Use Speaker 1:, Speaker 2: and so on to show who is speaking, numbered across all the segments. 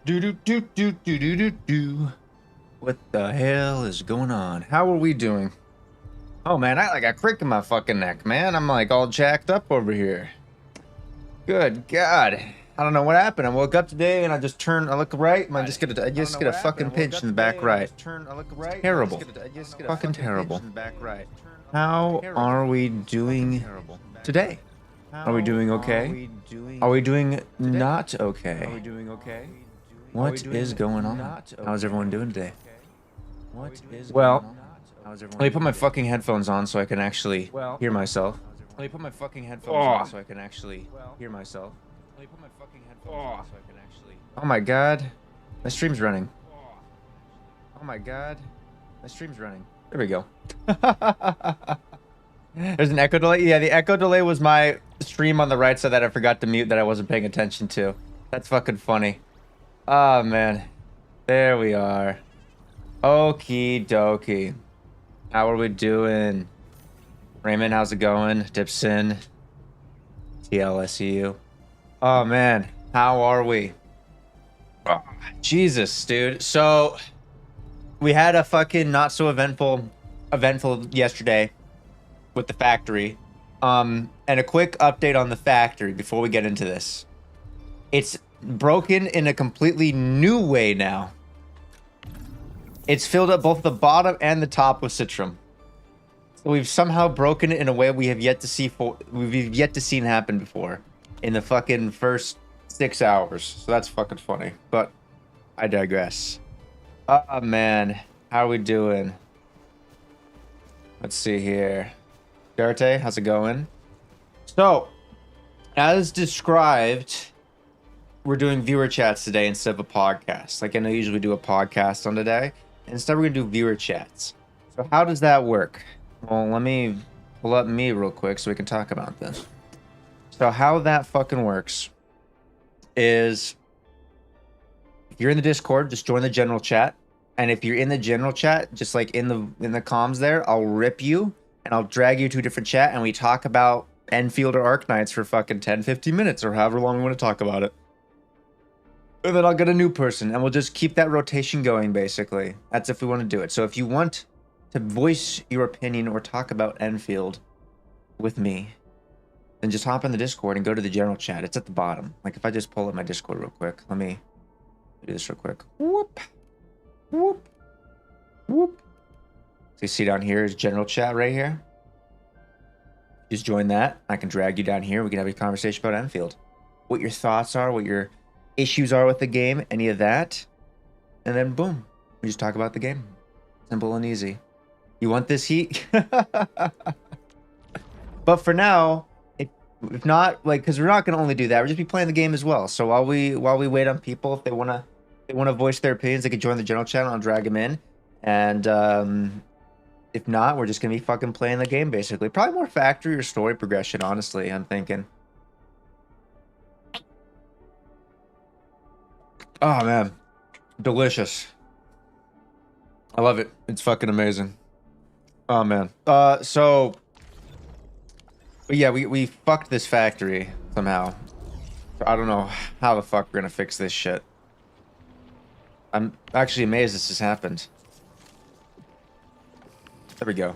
Speaker 1: Do do do do do do do do. What the hell is going on? How are we doing? Oh man, I like a crick in my fucking neck, man. I'm like all jacked up over here. Good God. I don't know what happened. I woke up today and I look right, and I just get a fucking pinch in the back right. Terrible. Fucking terrible. How are we doing today? Are we doing okay? Are we doing not okay? What is going on? How's everyone doing today? Well, let me put my fucking headphones on so I can actually hear myself. Let me put my fucking headphones on so I can actually hear myself. Let me put my fucking headphones on so I can actually. Oh my God, my stream's running. Oh my God, my stream's running. There we go. There's an echo delay. Yeah, the echo delay was my stream on the right side that I forgot to mute that I wasn't paying attention to. That's fucking funny. Oh man, there we are. Okie dokie. How are we doing? Raymond, how's it going? Dipson. TLSU. Oh man, how are we? Oh, Jesus, dude. So we had a fucking not so eventful yesterday with the factory. And a quick update on the factory before we get into this. It's broken in a completely new way now. It's filled up both the bottom and the top with citrum. So we've somehow broken it in a way we've yet to see happen before in the fucking first 6 hours. So that's fucking funny. But I digress. Oh man, how are we doing? Let's see here. Darte, how's it going? So, as described, we're doing viewer chats today instead of a podcast. Like I know usually do a podcast on today. Instead, we're gonna do viewer chats. So how does that work? Well, let me pull up me real quick so we can talk about this. So how that fucking works is if you're in the Discord, just join the general chat. And if you're in the general chat, just like in the comms there, I'll rip you and I'll drag you to a different chat and we talk about Endfield or Arknights for fucking 10, 15 minutes or however long we want to talk about it. And then I'll get a new person and we'll just keep that rotation going, basically. That's if we want to do it. So if you want to voice your opinion or talk about Endfield with me, then just hop in the Discord and go to the general chat. It's at the bottom. Like if I just pull up my Discord real quick. Let me do this real quick. Whoop. Whoop. Whoop. So you see down here is general chat right here. Just join that. I can drag you down here. We can have a conversation about Endfield. What your thoughts are, what your issues are with the game, any of that. And then boom. We just talk about the game. Simple and easy. You want this heat? But for now, if not, like, because we're not going to only do that. We'll just be playing the game as well. So while we wait on people, if they want to voice their opinions, they can join the general channel and drag them in. And if not, we're just going to be fucking playing the game, basically. Probably more factory or story progression, honestly, I'm thinking. Oh, man. Delicious. I love it. It's fucking amazing. Oh, man. So... But yeah, we fucked this factory somehow. I don't know how the fuck we're gonna fix this shit. I'm actually amazed this has happened. There we go.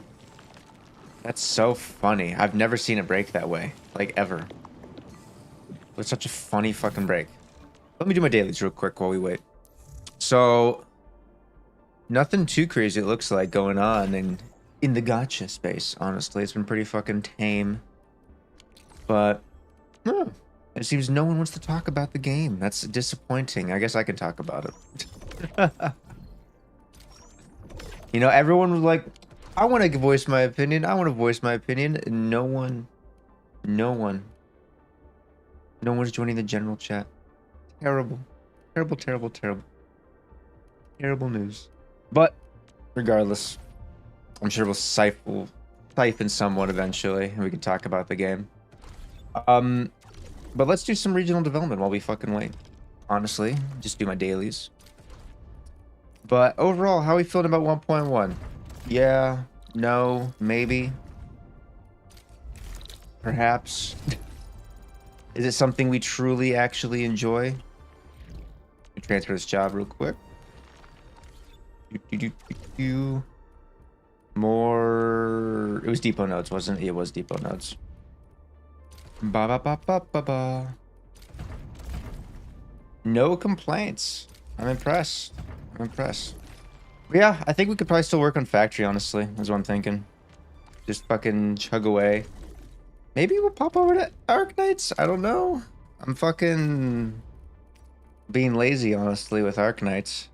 Speaker 1: That's so funny. I've never seen it break that way. Like, ever. It's such a funny fucking break. Let me do my dailies real quick while we wait. So... Nothing too crazy it looks like going on in the gacha space, honestly. It's been pretty fucking tame. But it seems no one wants to talk about the game. That's disappointing. I guess I can talk about it. You know, everyone was like, I want to voice my opinion. I want to voice my opinion. And no one's joining the general chat. Terrible. Terrible, terrible, terrible. Terrible news. But regardless, I'm sure we'll siphon somewhat eventually and we can talk about the game. But let's do some regional development while we fucking wait. Honestly, just do my dailies. But overall, how are we feeling about 1.1? Yeah, no, maybe. Perhaps. Is it something we truly actually enjoy? Transfer this job real quick. More. It was depot nodes, wasn't it? It was depot nodes. Ba ba ba ba ba ba. No complaints. I'm impressed. I'm impressed. But yeah, I think we could probably still work on factory, honestly, is what I'm thinking. Just fucking chug away. Maybe we'll pop over to Arknights? I don't know. I'm fucking being lazy, honestly, with Arknights.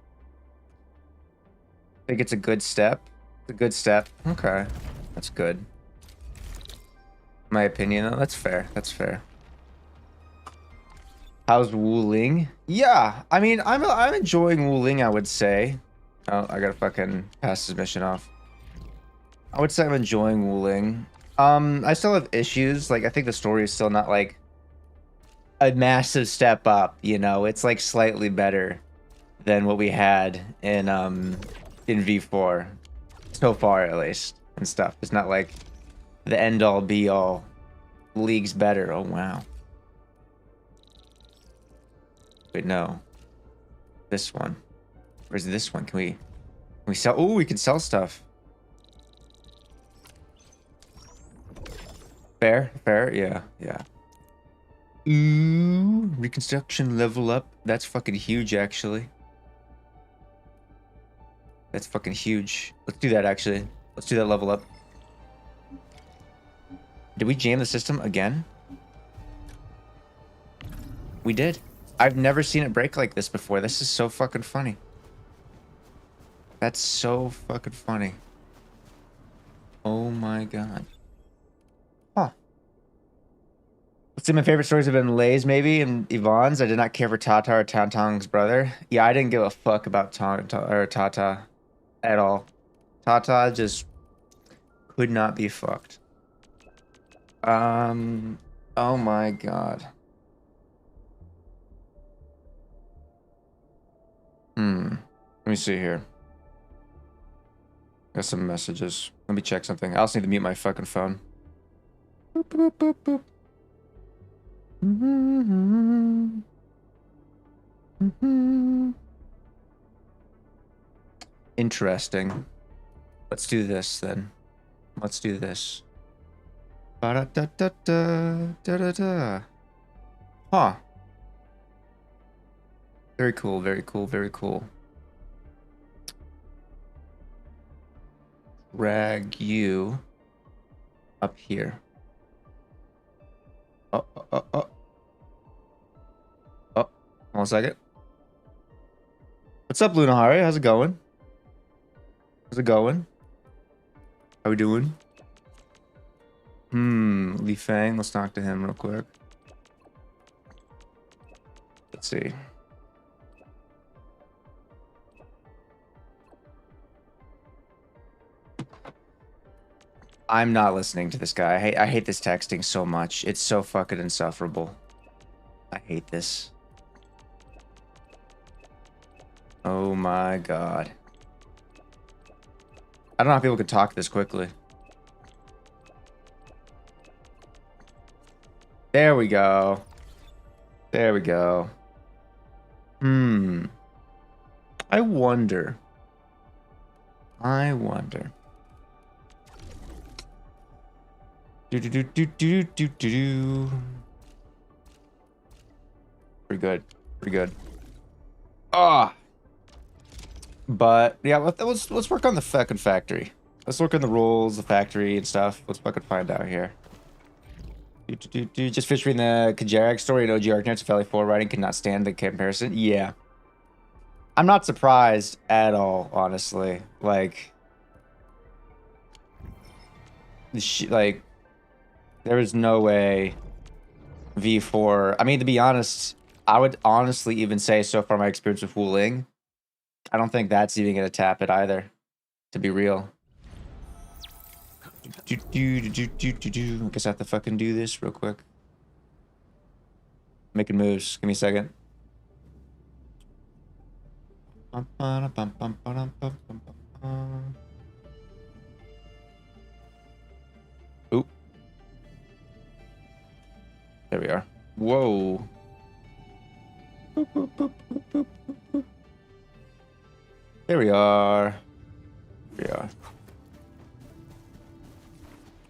Speaker 1: I think it's a good step. It's a good step. Okay. That's good. My opinion, though. That's fair. That's fair. How's Wuling? Yeah, I mean, I'm enjoying Wuling, I would say. Oh, I gotta fucking pass this mission off. I would say I'm enjoying Wuling. I still have issues. Like, I think the story is still not, like, a massive step up, you know? It's, like, slightly better than what we had in V4. So far, at least, and stuff. It's not, like, the end-all, be-all. League's better. Oh, wow. Wait, no. This one. Where's this one? Can we sell? Oh, we can sell stuff. Fair, fair, yeah, yeah. Ooh, reconstruction level up. That's fucking huge, actually. That's fucking huge. Let's do that, actually. Let's do that level up. Did we jam the system again? We did. I've never seen it break like this before. This is so fucking funny. That's so fucking funny. Oh my god. Huh. Let's see, my favorite stories have been Lay's, maybe, and Yvonne's. I did not care for Tata or Tantong's brother. Yeah, I didn't give a fuck about Tata at all. Tata just could not be fucked. Oh my god. Let me see here. Got some messages. Let me check something. I also need to mute my fucking phone. Boop, boop, boop, boop. Interesting. Let's do this then. Let's do this. Ba-da-da-da-da-da-da-da. Huh. Very cool, very cool, very cool. Drag you up here. Oh. 1 second. What's up, Lunahari? How's it going? How's it going? How we doing? Li Fang. Let's talk to him real quick. Let's see. I'm not listening to this guy. I hate this texting so much. It's so fucking insufferable. I hate this. Oh my god. I don't know how people can talk this quickly. There we go. There we go. I wonder. Do. Pretty good. Pretty good. Ah. But yeah, let's work on the fucking factory. Let's work on the rules, the factory and stuff. Let's fucking find out here. Just featuring the Kajarak story in OG Arknights of Valley 4 writing cannot stand the comparison. Yeah. I'm not surprised at all, honestly. Like, there is no way V4. I mean, to be honest, I would honestly even say so far my experience with Wuling, I don't think that's even gonna tap it either. To be real. I guess I have to fucking do this real quick. Making moves. Give me a second. Oop. There we are. Whoa. Boop, boop, boop, boop, boop. There we are. Here we are.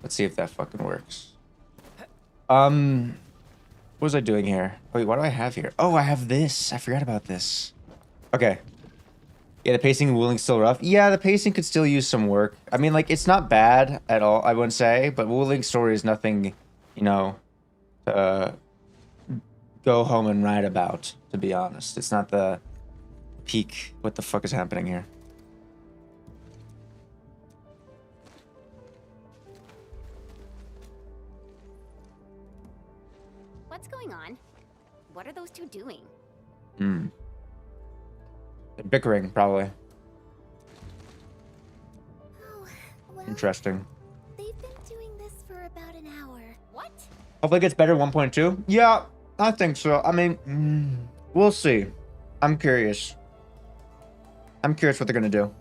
Speaker 1: Let's see if that fucking works. What was I doing here? Wait, what do I have here? Oh, I have this. I forgot about this. Okay. Yeah, the pacing and Wooling's still rough. Yeah, the pacing could still use some work. I mean, like, it's not bad at all, I wouldn't say, but Wooling's story is nothing, you know, to go home and write about, to be honest. It's not the peak. What the fuck is happening here?
Speaker 2: What's going on? What are those two doing?
Speaker 1: They're bickering, probably.
Speaker 3: Oh, well,
Speaker 1: Interesting.
Speaker 3: they've been doing this for about an hour.
Speaker 2: What?
Speaker 1: Hopefully it gets better 1.2. Yeah, I think so. I mean, we'll see. I'm curious. I'm curious what they're gonna do.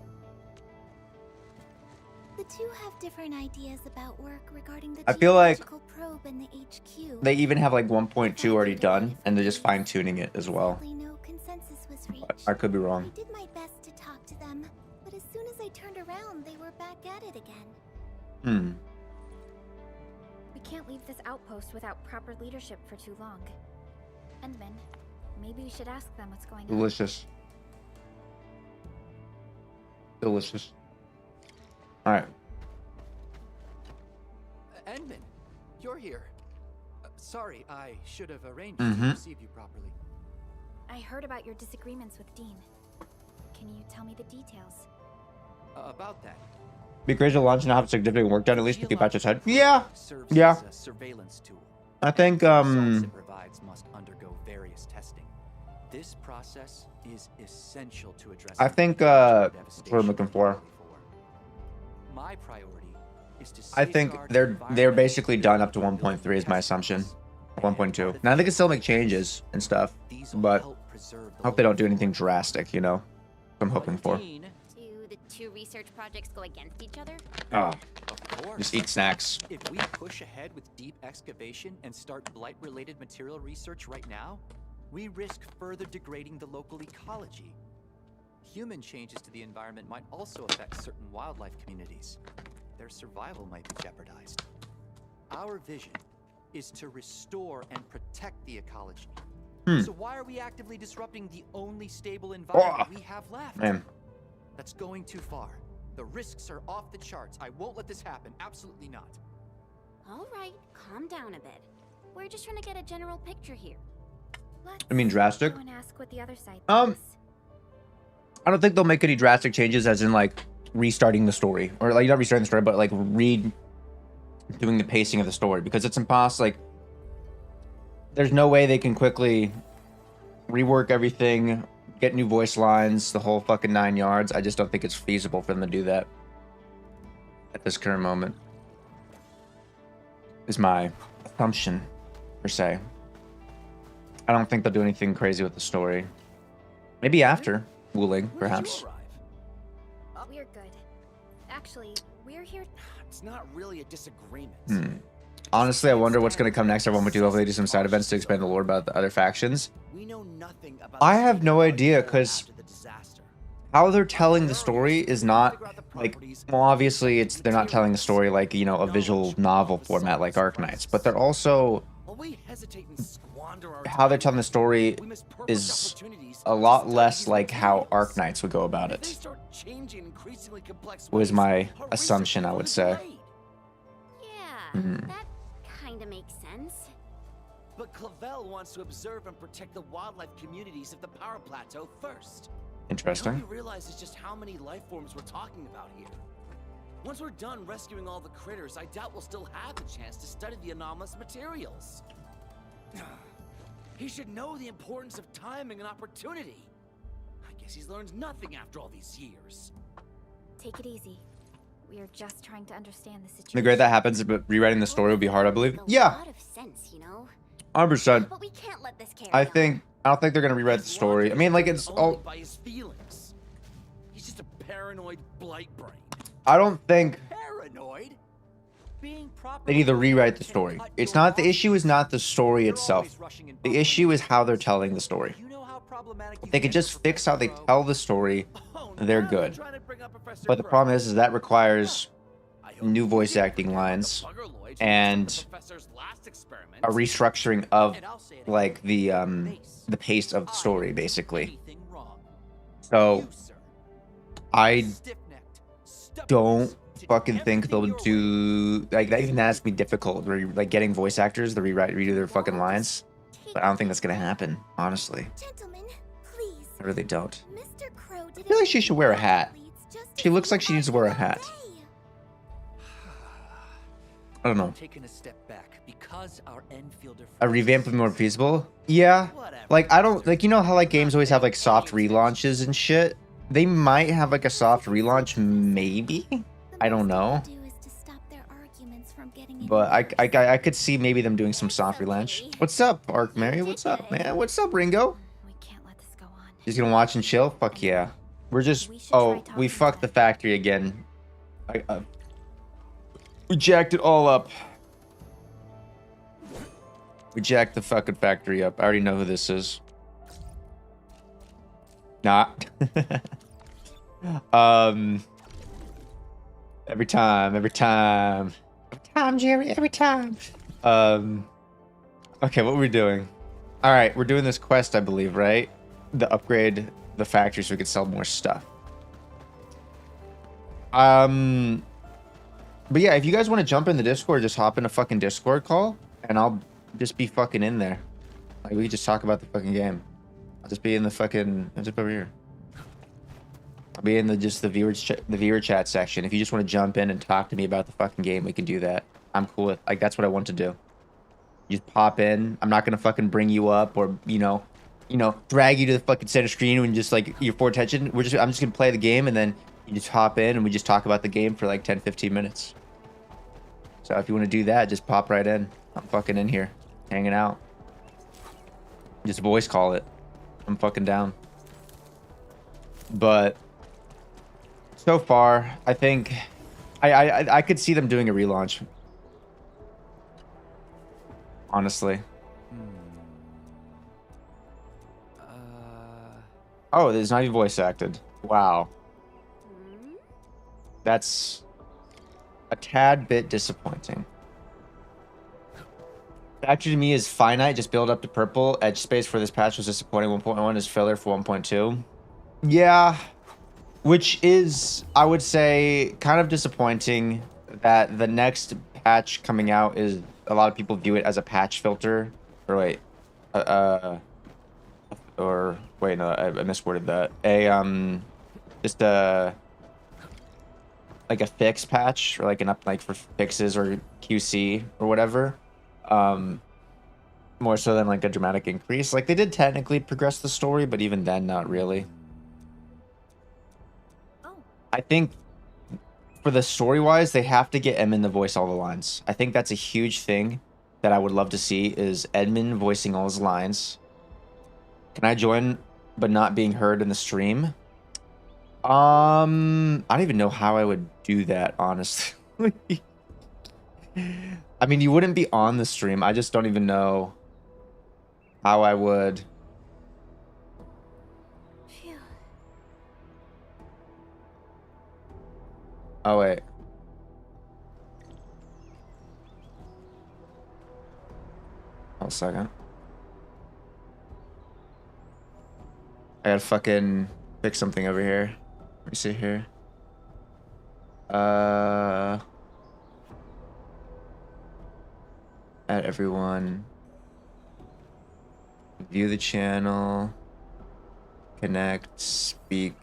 Speaker 3: The two have different ideas about work regarding the
Speaker 1: I feel like
Speaker 3: geological probe and the HQ.
Speaker 1: they even have like 1.2 already done, and they're just fine-tuning it as well.
Speaker 3: Sadly, no consensus was
Speaker 1: But
Speaker 3: reached.
Speaker 1: I could be wrong.
Speaker 3: I did my best to talk to them, but as soon as I turned around, they were back at it again.
Speaker 4: We can't leave this outpost without proper leadership for too long. Endman, maybe we should ask them what's going on.
Speaker 1: Delicious. Delicious. All right.
Speaker 5: Endman, you're here. Sorry, I should have arranged
Speaker 1: Mhm.
Speaker 5: to receive you properly.
Speaker 4: I heard about your disagreements with Dean. Can you tell me the details?
Speaker 5: About that.
Speaker 1: Be great to launch and have significant work done, at least to keep out your head. Yeah.
Speaker 5: Serves
Speaker 1: Yeah.
Speaker 5: as a surveillance tool.
Speaker 1: I think,
Speaker 5: The results it provides must undergo various testing. This process is essential to address.
Speaker 1: I think,
Speaker 5: what
Speaker 1: what I'm looking for.
Speaker 5: My priority is to
Speaker 1: I think they're basically done up to 1.3 is my assumption. 1.2. Now they can still make changes and stuff, but I hope they don't do anything drastic, you know? I'm hoping for.
Speaker 2: Do the two research projects go against each other?
Speaker 1: Oh,
Speaker 5: Of course.
Speaker 1: just eat snacks.
Speaker 5: If we push ahead with deep excavation and start blight-related material research right now, we risk further degrading the local ecology. Human changes to the environment might also affect certain wildlife communities. Their survival might be jeopardized. Our vision is to restore and protect the ecology. So why are we actively disrupting the only stable environment we have left?
Speaker 1: Man.
Speaker 5: That's going too far. The risks are off the charts. I won't let this happen. Absolutely not.
Speaker 2: All right, calm down a bit. We're just trying to get a general picture here.
Speaker 1: I mean drastic.
Speaker 4: Go and ask what the other side
Speaker 1: Um,
Speaker 4: thinks.
Speaker 1: I don't think they'll make any drastic changes as in like restarting the story. Or like not restarting the story, but like doing the pacing of the story. Because it's impossible, like there's no way they can quickly rework everything, get new voice lines, the whole fucking 9 yards. I just don't think it's feasible for them to do that at this current moment. Is my assumption, per se. I don't think they'll do anything crazy with the story. Maybe after Wuling, perhaps.
Speaker 4: We're good. Actually, we're here.
Speaker 6: It's not really a disagreement.
Speaker 1: Honestly, I wonder what's going to come next. Everyone would do hopefully do some side events to expand the lore about the other factions.
Speaker 6: We know nothing about
Speaker 1: I
Speaker 6: the
Speaker 1: have no
Speaker 6: state of
Speaker 1: idea,
Speaker 6: Endfield
Speaker 1: 'cause
Speaker 6: after the disaster.
Speaker 1: how they're telling the story is not like, well, obviously they're not telling the story like, you know, a visual novel format like Arknights, but they're also,
Speaker 6: While we hesitate and squander our
Speaker 1: how they're
Speaker 6: time,
Speaker 1: telling the story
Speaker 6: we miss perfect
Speaker 1: is
Speaker 6: opportunities
Speaker 1: a lot
Speaker 6: to
Speaker 1: less
Speaker 6: study
Speaker 1: like
Speaker 6: these
Speaker 1: how
Speaker 6: materials.
Speaker 1: Arknights would go about
Speaker 6: If they
Speaker 1: it.
Speaker 6: start changing increasingly complex
Speaker 1: Was
Speaker 6: ways,
Speaker 1: my
Speaker 6: our research
Speaker 1: assumption, I
Speaker 6: will
Speaker 1: would
Speaker 6: be
Speaker 1: say.
Speaker 6: delayed.
Speaker 2: Yeah, that kind of makes sense.
Speaker 6: But Clavel wants to observe and protect the wildlife communities of the power plateau first.
Speaker 1: Interesting.
Speaker 6: Nobody realizes just how many life forms we're talking about here. Once we're done rescuing all the critters, I doubt we'll still have the chance to study the anomalous materials. He should know the importance of timing and opportunity. I guess he's learned nothing after all these years.
Speaker 4: Take it easy. We are just trying to understand the
Speaker 1: The
Speaker 4: situation.
Speaker 1: great that happens, but rewriting the story would be hard, I believe.
Speaker 2: Makes
Speaker 1: Yeah,
Speaker 2: a lot of sense, you know.
Speaker 1: 100%.
Speaker 2: But we can't let this carry
Speaker 1: I
Speaker 2: on.
Speaker 1: don't think they're going to rewrite the
Speaker 6: His
Speaker 1: story. I
Speaker 6: logic
Speaker 1: mean, like,
Speaker 6: is
Speaker 1: it's
Speaker 6: driven
Speaker 1: all,
Speaker 6: only by his feelings. He's just a paranoid blight brain.
Speaker 1: I don't think
Speaker 5: Paranoid? Being
Speaker 1: they need to rewrite the story. It's not, the issue is not the story itself. The issue is how they're telling the story.
Speaker 5: You know how problematic
Speaker 1: If they could just fix how they tell the story,
Speaker 6: Oh
Speaker 1: they're
Speaker 6: Now
Speaker 1: good.
Speaker 6: trying to bring up Professor
Speaker 1: But the
Speaker 6: Crow.
Speaker 1: problem is that requires
Speaker 6: I hope
Speaker 1: new
Speaker 6: you
Speaker 1: voice
Speaker 6: didn't
Speaker 1: acting
Speaker 6: forget about the
Speaker 1: lines
Speaker 6: Buggerloids
Speaker 1: and
Speaker 6: from the professor's last experiment.
Speaker 1: a restructuring of
Speaker 5: And I'll say it
Speaker 1: like
Speaker 5: again.
Speaker 1: the pace of the
Speaker 5: I
Speaker 1: story,
Speaker 5: didn't do
Speaker 1: basically.
Speaker 5: anything wrong.
Speaker 1: So
Speaker 5: You, sir,
Speaker 1: I
Speaker 5: stiff-necked, stubborn
Speaker 1: don't
Speaker 5: to do
Speaker 1: fucking think
Speaker 5: everything
Speaker 1: they'll
Speaker 5: your way.
Speaker 1: do like that. Even that's be difficult. Like getting voice actors to redo their fucking lines. But I don't think that's gonna happen, honestly.
Speaker 3: Gentlemen, please.
Speaker 1: I really don't.
Speaker 3: Mr. Crow did
Speaker 1: I feel like she should wear a hat.
Speaker 3: just
Speaker 1: She
Speaker 3: as
Speaker 1: looks
Speaker 3: you
Speaker 1: like she needs to wear a
Speaker 3: argued all
Speaker 1: hat.
Speaker 3: day.
Speaker 1: I don't know.
Speaker 5: Taking a step back because our Enfielder
Speaker 1: A revamp would be more feasible. Yeah.
Speaker 5: Whatever.
Speaker 1: Like I don't like, you know how like games always have like soft relaunches and shit. They might have like a soft relaunch, maybe.
Speaker 3: The
Speaker 1: I don't
Speaker 3: most they
Speaker 1: know.
Speaker 3: can do is to stop their arguments from getting any
Speaker 1: But
Speaker 3: worse.
Speaker 1: I could see maybe them doing some soft relaunch. What's up, Arc Mary? What's up, man? What's up, Ringo?
Speaker 4: We can't let this go on.
Speaker 1: Just gonna watch and chill? Fuck yeah. We're just
Speaker 4: We should try
Speaker 1: we
Speaker 4: talking
Speaker 1: fucked
Speaker 4: to
Speaker 1: the factory again. We jacked it all up. We jacked the fucking factory up. I already know who this is. Not. Every time, Jerry, every time. Okay, what were we doing? All right, we're doing this quest, I believe, right? The upgrade the factory so we could sell more stuff. But yeah, if you guys want to jump in the Discord, just hop in a fucking Discord call, and I'll just be fucking in there. Like we could just talk about the fucking game. I'll just be in the fucking. I'll just be over here. I'll be in the viewer chat section. If you just want to jump in and talk to me about the fucking game, we can do that. I'm cool with. Like that's what I want to do. You just pop in. I'm not gonna fucking bring you up or drag you to the fucking center screen and just like you're for attention. I'm just gonna play the game and then you just hop in and we just talk about the game for like 10-15 minutes. So if you want to do that, just pop right in. I'm fucking in here, hanging out. Just voice call it. I'm fucking down. But so far, I think I could see them doing a relaunch. Honestly. Oh, there's not even voice acted. Wow. That's a tad bit disappointing. Factory to me is finite, just build up to purple. Edge space for this patch was disappointing. 1.1 is filler for 1.2. Yeah. Which is, I would say, kind of disappointing that the next patch coming out is, a lot of people view it as a patch filter. Or wait. Or wait, no, I misworded that. Just a like a fix patch or like an up like for fixes or QC or whatever. More so than like a dramatic increase. Like they did technically progress the story, but even then, not really.
Speaker 4: Oh,
Speaker 1: I think for the story wise, they have to get Edmund to voice all the lines. I think that's a huge thing that I would love to see is Edmund voicing all his lines. Can I join but not being heard in the stream? I don't even know how I would do that, honestly. I mean, you wouldn't be on the stream. I just don't even know how I would.
Speaker 4: phew.
Speaker 1: Oh, wait. Hold a second. I gotta fucking fix something over here. Let me see here. Add everyone. View the channel. Connect. Speak.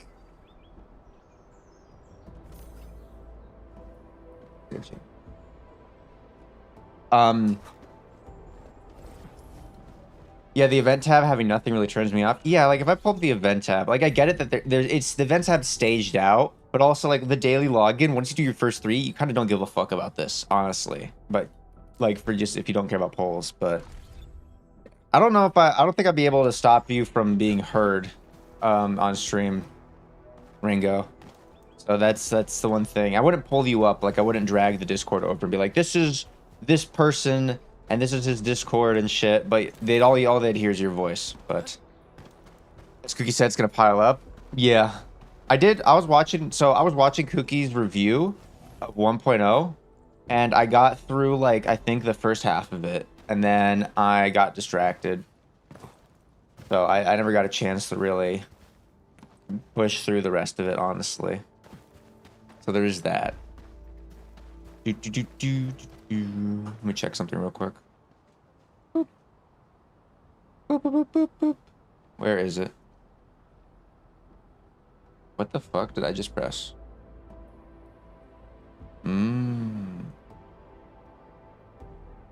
Speaker 1: Yeah, the event tab having nothing really turns me off. Yeah, like if I pull up the event tab, like I get it that it's the event tab staged out, but also like the daily login. Once you do your first 3, you kind of don't give a fuck about this, honestly. But like for just if you don't care about polls, but I don't know if I don't think I'd be able to stop you from being heard on stream, Ringo. So that's the one thing. I wouldn't pull you up, like I wouldn't drag the Discord over and be like, this is this person and this is his Discord and shit, but all they'd hear is your voice. But as Cookie said, it's gonna pile up. Yeah. I was watching, Cookie's review of 1.0, and I got through, like, I think the first half of it, and then I got distracted. So I never got a chance to really push through the rest of it, honestly. So there's that. Let me check something real quick. Boop. Boop, boop, boop, boop, boop. Where is it? What the fuck did I just press?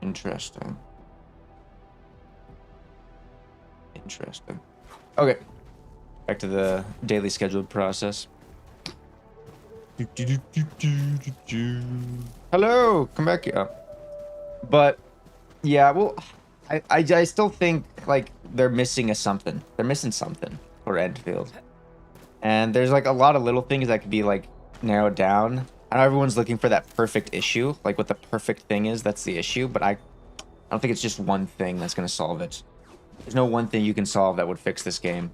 Speaker 1: Interesting. Interesting. Okay. Back to the daily scheduled process. Hello! Come back here. But, yeah, well, I still think, like, they're missing something. They're missing something for Endfield. And there's, like, a lot of little things that could be, like, narrowed down. I know everyone's looking for that perfect issue. Like, what the perfect thing is, that's the issue. But I don't think it's just one thing that's going to solve it. There's no one thing you can solve that would fix this game.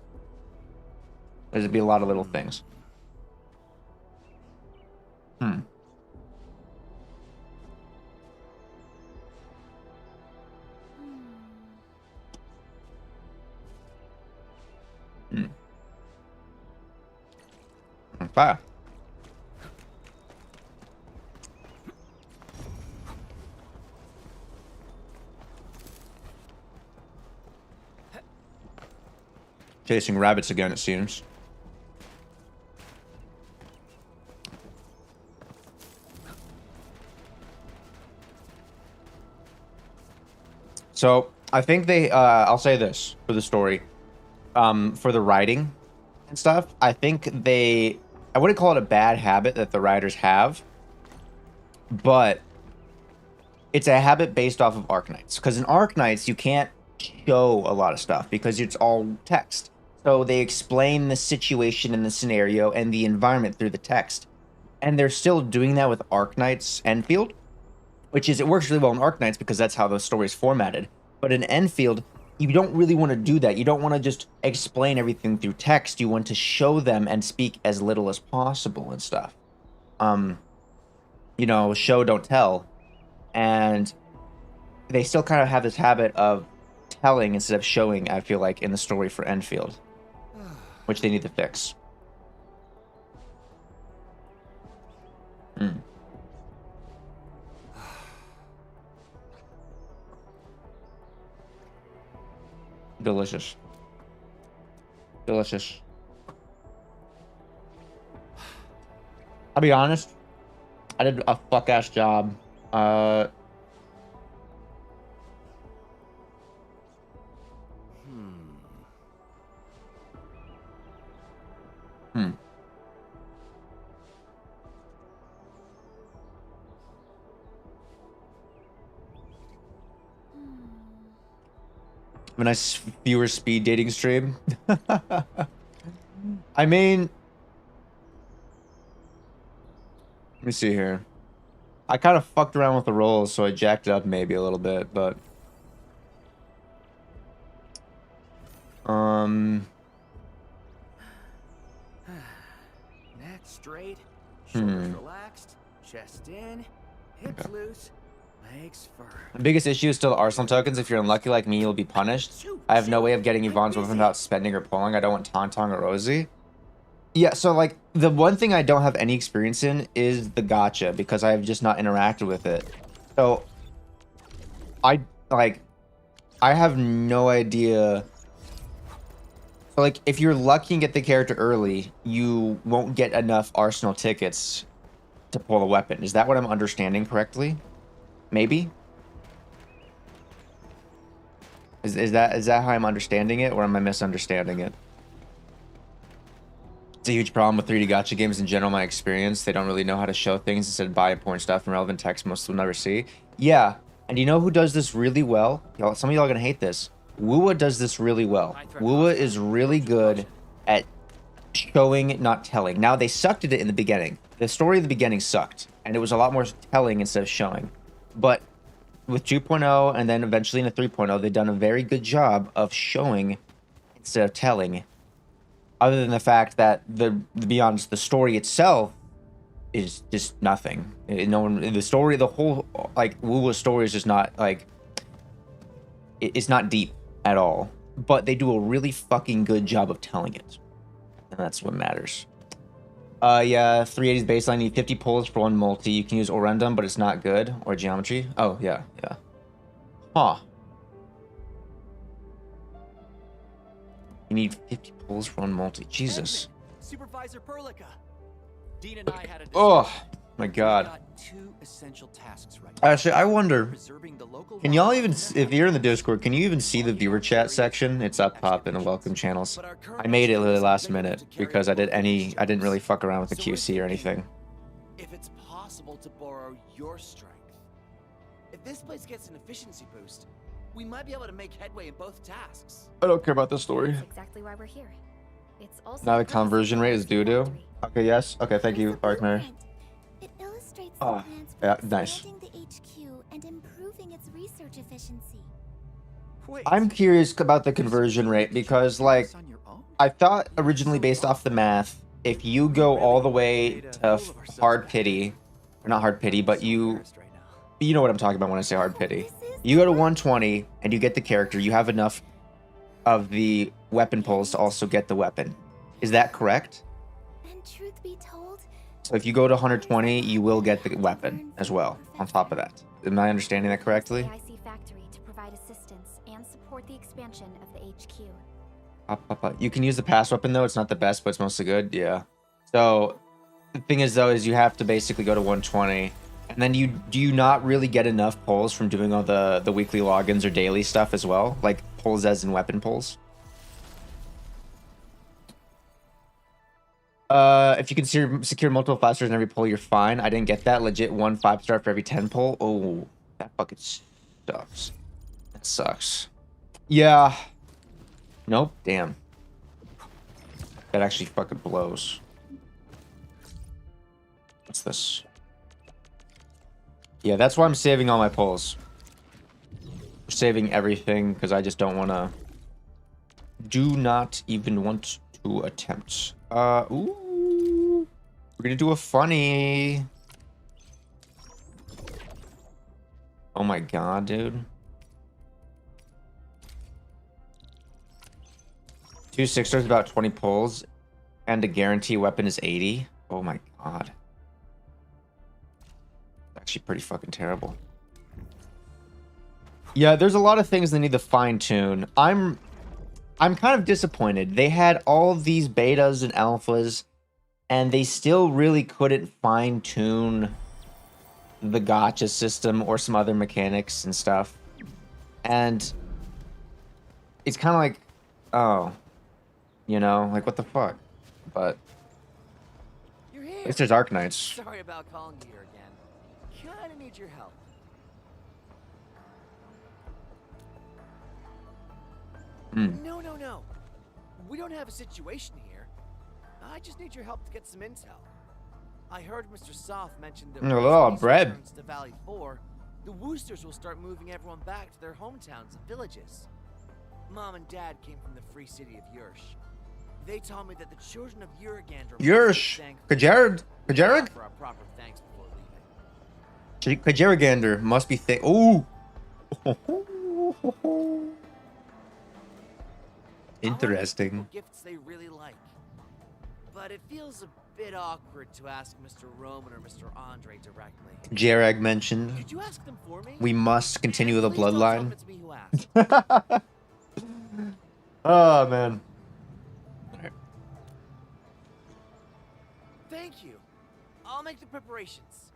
Speaker 1: There's going to be a lot of little things. Fire. Chasing rabbits again, it seems. So I think they I'll say this for the story. For the writing and stuff, I think I wouldn't call it a bad habit that the writers have, but it's a habit based off of Arknights. Because in Arknights, you can't show a lot of stuff because it's all text. So they explain the situation and the scenario and the environment through the text. And they're still doing that with Arknights Endfield, it works really well in Arknights because that's how the story is formatted. But in Endfield, you don't really want to do that. You don't want to just explain everything through text. You want to show them and speak as little as possible and stuff. You know, show, don't tell. And they still kind of have this habit of telling instead of showing, I feel like, in the story for Endfield, which they need to fix. Delicious. Delicious. I'll be honest, I did a fuck-ass job. A nice viewer speed dating stream. I mean, let me see here. I kind of fucked around with the rolls, so I jacked it up maybe a little bit, but
Speaker 6: neck straight, shoulders relaxed, chest in, hips loose.
Speaker 1: The biggest issue is still the arsenal tokens. If you're unlucky like me, you'll be punished. I have no way of getting Yvonne's weapon without spending or pulling. I don't want Tauntaun or Rosie. Yeah, so like the one thing I don't have any experience in is the gacha because I have just not interacted with it. So I have no idea. So like if you're lucky and get the character early, you won't get enough arsenal tickets to pull a weapon. Is that what I'm understanding correctly? Maybe? Is that how I'm understanding it, or am I misunderstanding it? It's a huge problem with 3D gacha games in general, my experience. They don't really know how to show things instead of buy important stuff and relevant text most will never see. Yeah, and you know who does this really well? Y'all, some of y'all are gonna hate this. Wuwa does this really well. Wuwa is really good at showing, not telling. Now, they sucked at it in the beginning. The story of the beginning sucked, and it was a lot more telling instead of showing. But with 2.0 and then eventually in a 3.0, they've done a very good job of showing instead of telling. other than the fact that beyond the story itself is just nothing. No one, the story, the whole like Wuwa story is just not like it's not deep at all. But they do a really fucking good job of telling it, and that's what matters. Yeah, 380's baseline, need 50 pulls for one multi. You can use Orendum, but it's not good. Or Geometry. Oh, yeah, yeah. Huh. You need 50 pulls for one multi. Jesus.
Speaker 5: Edmund, Supervisor Perlica. Dean and I had a discussion.
Speaker 1: Oh, my God.
Speaker 5: We've got two essential tasks right now.
Speaker 1: Actually, I wonder,
Speaker 5: Preserving the local
Speaker 1: can y'all
Speaker 5: life
Speaker 1: even,
Speaker 5: and
Speaker 1: if you're in the Discord, can you even see the viewer chat section? It's up top in the welcome channels. I made it really last minute because I didn't really fuck around with the QC or anything.
Speaker 6: If it's possible to borrow your strength. If this place gets an efficiency boost, we might be able to make headway in both tasks.
Speaker 1: I don't care about this story.
Speaker 4: That's exactly why we're here. It's also
Speaker 1: Now the conversion rate is doo-doo. Okay, yes. Okay, thank you,
Speaker 3: There's a
Speaker 1: Arkmare.
Speaker 3: blueprint. It illustrates
Speaker 1: Oh,
Speaker 3: the plans for
Speaker 1: yeah, nice.
Speaker 3: expanding the HQ and improving its research efficiency.
Speaker 5: Wait,
Speaker 1: I'm curious about the conversion rate because, like,
Speaker 5: on your own?
Speaker 1: I thought originally based off the math, if you go all the way to hard pity, or not hard pity, but you know what I'm talking about when I say hard pity. You go to 120 and you get the character, you have enough of the weapon pulls to also get the weapon. Is that correct?
Speaker 3: And truth be told,
Speaker 1: So if you go to 120, you will get the weapon as well, on top of that. Am I understanding that correctly?
Speaker 4: AIC factory to provide assistance and support the expansion of the HQ.
Speaker 1: You can use the pass weapon though, it's not the best, but it's mostly good, yeah. So, the thing is though, is you have to basically go to 120. And then do you not really get enough pulls from doing all the weekly logins or daily stuff as well? Like pulls as in weapon pulls? If you can secure multiple 5 stars in every pull, you're fine. I didn't get that. Legit 1 5-star for every 10 pull. Oh, that fucking sucks. That sucks. Yeah. Nope. Damn. That actually fucking blows. What's this? Yeah, that's why I'm saving all my pulls. Saving everything because I just don't want to. Do not even want to attempt. Ooh. We're gonna do a funny. Oh my god, dude. 2 6-stars, about 20 pulls, and a guarantee weapon is 80. Oh my god. Actually pretty fucking terrible. Yeah, there's a lot of things they need to fine-tune. I'm kind of disappointed. They had all of these betas and alphas, and they still really couldn't fine-tune the gacha system or some other mechanics and stuff. And it's kind of like, oh, you know, like what the fuck? But
Speaker 6: You're here.
Speaker 1: at least there's Arknights.
Speaker 6: Sorry about calling you here again. Kinda need your help. No. We don't have a situation here. I just need your help to get some intel. I heard Mr. Soft mention that
Speaker 1: A
Speaker 6: once
Speaker 1: lot of
Speaker 6: peace
Speaker 1: bread.
Speaker 6: returns to Valley 4, the Woosters will start moving everyone back to their hometowns and villages. Mom and Dad came from the free city of Yursh. They told me that the children of Uragander
Speaker 1: Yursh. Kajarag?
Speaker 6: for our proper thanks before leaving.
Speaker 1: Kajaragander must be thick. Ooh. Interesting.
Speaker 6: What gifts they really like. But it feels a bit awkward to ask Mr. Roman or Mr. Andre directly.
Speaker 1: Jarag mentioned
Speaker 6: Could you ask them for me?
Speaker 1: we must continue the
Speaker 6: Please don't tell them
Speaker 1: bloodline.
Speaker 6: it's me who asked.
Speaker 1: Oh man.
Speaker 6: Thank you. I'll make the preparations.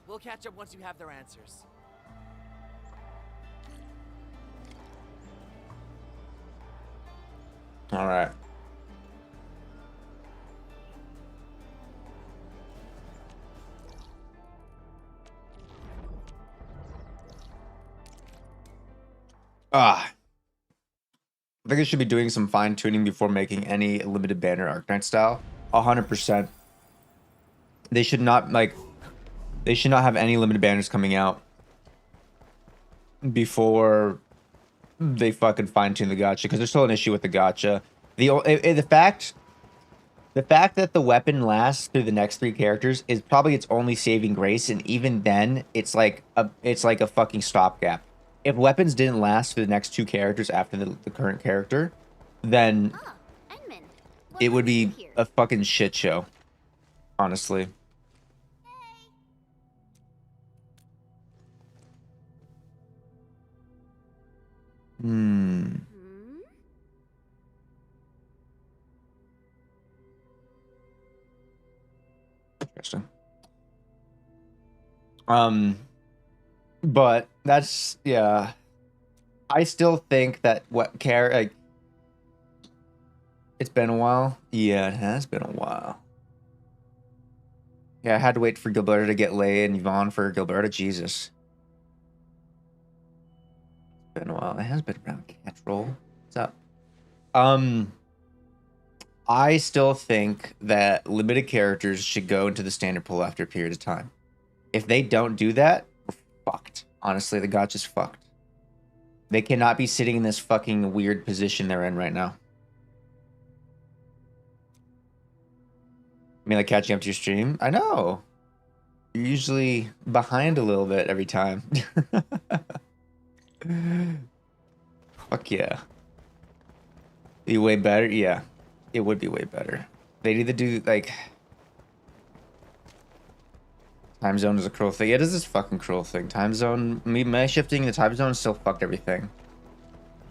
Speaker 6: We'll catch up once you have their answers.
Speaker 1: All right. I think I should be doing some fine tuning before making any limited banner Arknight style. 100%. They should not have any limited banners coming out before they fucking fine tune the gacha, because there's still an issue with the gacha. The fact The fact that the weapon lasts through the next 3 characters is probably its only saving grace, and even then, it's like a fucking stopgap. If weapons didn't last for the next 2 characters after the current character, then
Speaker 2: Ah, Edmund. What
Speaker 1: it would
Speaker 2: brings you
Speaker 1: be
Speaker 2: here?
Speaker 1: a fucking shit show, honestly. Hmm.
Speaker 2: Hmm?
Speaker 1: Interesting. But that's yeah. I still think that like, it's been a while. Yeah, it has been a while. Yeah, I had to wait for Gilberta to get laid and Yvonne for Gilberta. Jesus. It's been a while. It has been around. Catrol. What's up? I still think that limited characters should go into the standard pool after a period of time. If they don't do that, we're fucked. Honestly, the gotcha's fucked. They cannot be sitting in this fucking weird position they're in right now. I mean, like catching up to your stream? I know. You're usually behind a little bit every time. Fuck yeah. Be way better? Yeah. It would be way better. They'd either do, like... Time zone is a cruel thing. It is this fucking cruel thing. Time zone... My shifting the time zone still fucked everything.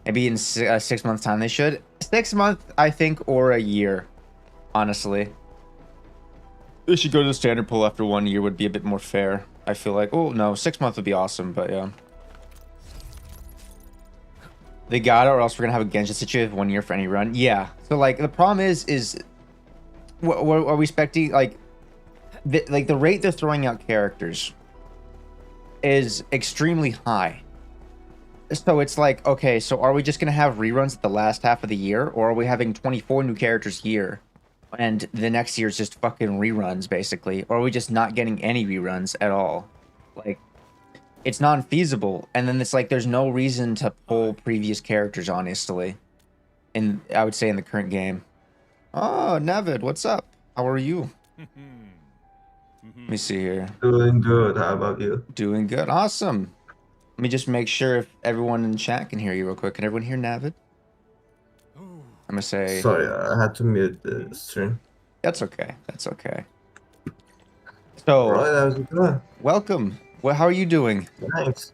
Speaker 1: Maybe in 6 months' time they should. 6 months, I think, or a year. Honestly. They should go to the standard pool after 1 year would be a bit more fair. I feel like, oh no, 6 months would be awesome, but yeah. They got it, or else we're gonna have a Genshin situation 1 year for any run. Yeah. So like the problem is what are we expecting? Like the rate they're throwing out characters is extremely high. So it's like, okay, so are we just gonna have reruns at the last half of the year, or are we having 24 new characters a year? And the next year is just fucking reruns, basically. Or are we just not getting any reruns at all? Like, it's non-feasible. And then it's like, there's no reason to pull previous characters, honestly. I would say in the current game. Oh, Navid, what's up? How are you? Let me see here.
Speaker 7: Doing good. How about you?
Speaker 1: Doing good. Awesome. Let me just make sure if everyone in chat can hear you real quick. Can everyone hear Navid? I'm gonna say...
Speaker 7: Sorry, I had to mute the stream.
Speaker 1: That's okay. That's okay. So,
Speaker 7: Right, how's it going?
Speaker 1: welcome. Well, how are you doing?
Speaker 7: Thanks.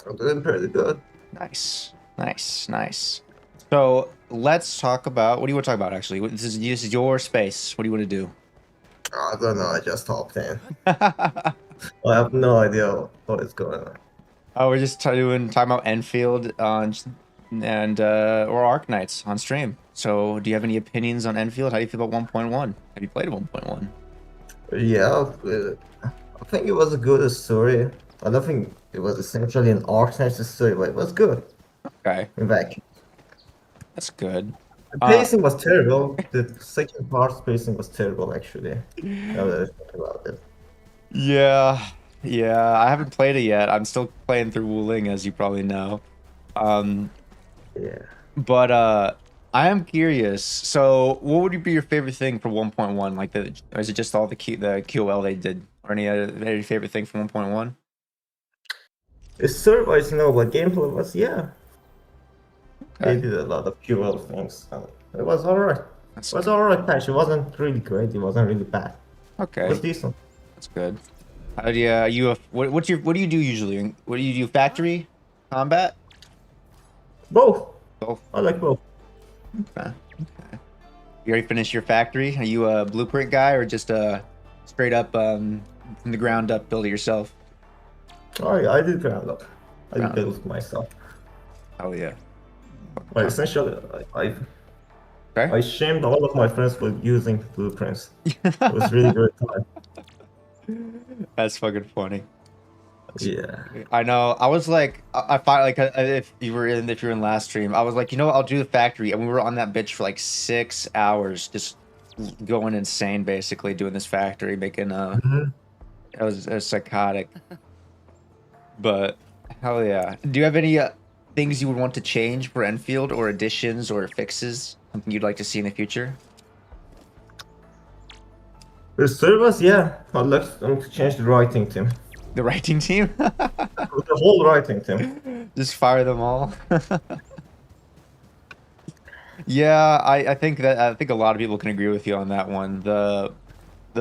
Speaker 7: I'm doing pretty good.
Speaker 1: Nice. Nice. Nice. So, let's talk about... What do you want to talk about, actually? This is your space. What do you want to do?
Speaker 7: I don't know, I just hopped in. I have no idea what is going on.
Speaker 1: Oh, we're just talking about Enfield and or Arknights on stream. So, do you have any opinions on Enfield? How do you feel about 1.1? Have you played 1.1?
Speaker 7: Yeah, I think it was a good story. I don't think it was essentially an Arknights story, but it was good.
Speaker 1: Okay,
Speaker 7: In fact,
Speaker 1: that's good.
Speaker 7: the pacing was terrible. The second part's pacing was terrible, actually. Now that I think about it.
Speaker 1: Yeah, I haven't played it yet. I'm still playing through Wuling, as you probably know.
Speaker 7: Yeah.
Speaker 1: But I am curious. So, what would be your favorite thing for 1.1? Like, or is it just all the QOL they did, or any favorite thing from 1.1?
Speaker 7: The story wise, no, but gameplay was, yeah.
Speaker 1: Okay.
Speaker 7: They did a lot of QL things. It was alright. It
Speaker 1: That's
Speaker 7: was alright patch. It wasn't really great. It wasn't really bad. It
Speaker 1: okay.
Speaker 7: was decent.
Speaker 1: That's good. How do you what do you do usually? What do you do? Factory, combat?
Speaker 7: Both.
Speaker 1: Both.
Speaker 7: I like both.
Speaker 1: Okay. You already finished your factory? Are you a blueprint guy or just a straight up from the ground up build it yourself?
Speaker 7: I did ground up. I
Speaker 1: Ground
Speaker 7: built it myself.
Speaker 1: Oh yeah.
Speaker 7: But essentially,
Speaker 1: Okay.
Speaker 7: I shamed all of my friends for using blueprints. It was really great time.
Speaker 1: That's fucking funny.
Speaker 7: Yeah.
Speaker 1: I know. I was like, I find like if you're in last stream, I was like, you know what? I'll do the factory, and we were on that bitch for like 6 hours, just going insane, basically doing this factory, making it was psychotic. But hell yeah. Do you have any things you would want to change for Enfield, or additions or fixes? Something you'd like to see in the future?
Speaker 7: The story was, yeah, I'd like them to change the writing team.
Speaker 1: The writing team?
Speaker 7: The whole writing team.
Speaker 1: Just fire them all. Yeah, I think a lot of people can agree with you on that one. The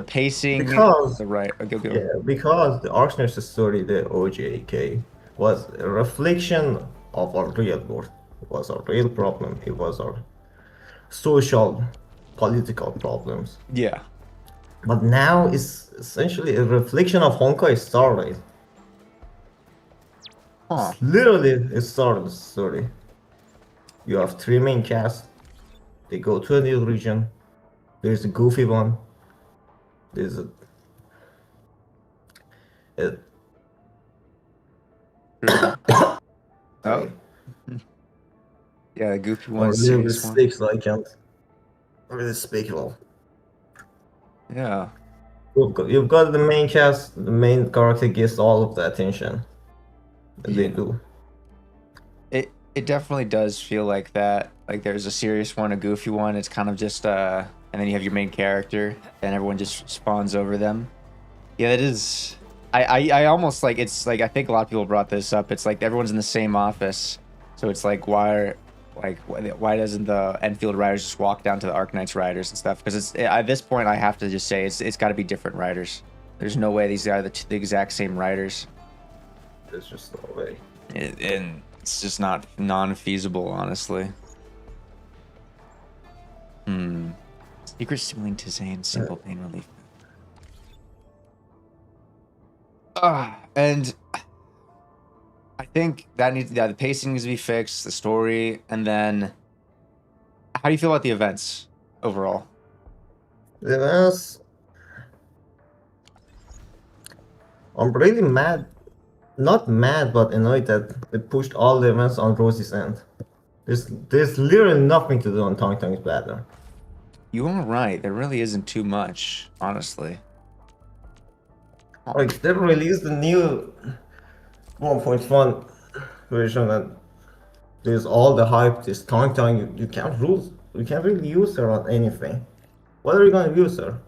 Speaker 1: pacing,
Speaker 7: Because,
Speaker 1: the right. Go.
Speaker 7: yeah, because the Archner's story, the OJK, was a reflection of our real world. It was our real problem. It was our social, political problems.
Speaker 1: Yeah.
Speaker 7: But now it's essentially a reflection of Honkai Star Rail.
Speaker 1: Huh.
Speaker 7: It's literally a Star Rail story. You have three main casts. They go to a new region. There's a goofy one. There's a
Speaker 1: True.
Speaker 7: sorry,
Speaker 1: Oh, yeah, the goofy
Speaker 7: or
Speaker 1: one,
Speaker 7: a little bit
Speaker 1: serious one.
Speaker 7: sick, so I can't really speak well.
Speaker 1: Yeah.
Speaker 7: You've got the main cast. The main character gets all of the attention, and they
Speaker 1: Yeah.
Speaker 7: do.
Speaker 1: It definitely does feel like that. Like there's a serious one, a goofy one. It's kind of just and then you have your main character, and everyone just spawns over them. Yeah, it is. I almost like it's like I think a lot of people brought this up. It's like everyone's in the same office, so it's like why doesn't the Enfield riders just walk down to the Arknights riders and stuff? Because it's at this point I have to just say it's got to be different riders. There's no way these are the exact same riders.
Speaker 7: There's just no way.
Speaker 1: And it's just not non-feasible, honestly. Secret Ceiling to Zane, simple pain relief. And I think that needs, yeah, the pacing needs to be fixed, the story, and then how do you feel about the events overall?
Speaker 7: Yes, I'm really mad. Not mad, but annoyed that they pushed all the events on Rosie's end. There's literally nothing to do on Tong Tong's banner.
Speaker 1: You are right. There really isn't too much, honestly.
Speaker 7: Like they released the new 1.1 version, and there's all the hype. This Tong Tong, you can't really use her on anything. What are you gonna use her?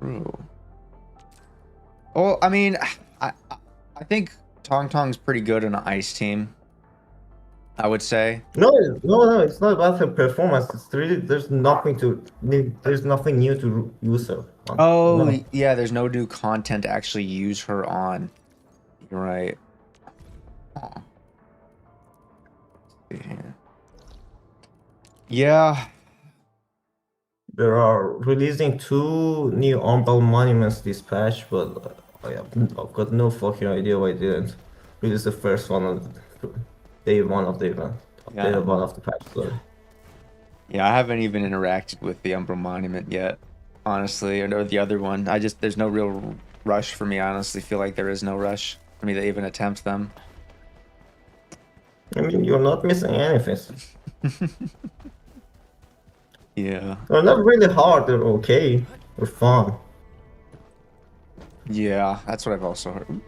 Speaker 1: True. Well, I mean, I think Tong Tong's pretty good in an ice team. I would say.
Speaker 7: No, it's not about her performance. It's really there's nothing new to use her on.
Speaker 1: Oh,
Speaker 7: No.
Speaker 1: yeah, there's no new content to actually use her on. You're right. Huh. Let's see here. Yeah.
Speaker 7: They are releasing two new Umbral monuments this patch, but I've got no fucking idea why they didn't release the first one on day one of the event.
Speaker 1: Yeah.
Speaker 7: Day one of the patch, sorry.
Speaker 1: Yeah, I haven't even interacted with the Umbral Monument yet, honestly, or the other one. There's no real rush for me. I honestly feel like there is no rush for me to even attempt them.
Speaker 7: I mean, you're not missing anything.
Speaker 1: Yeah.
Speaker 7: They're not really hard, they're okay. They're fun.
Speaker 1: Yeah, that's what I've also heard.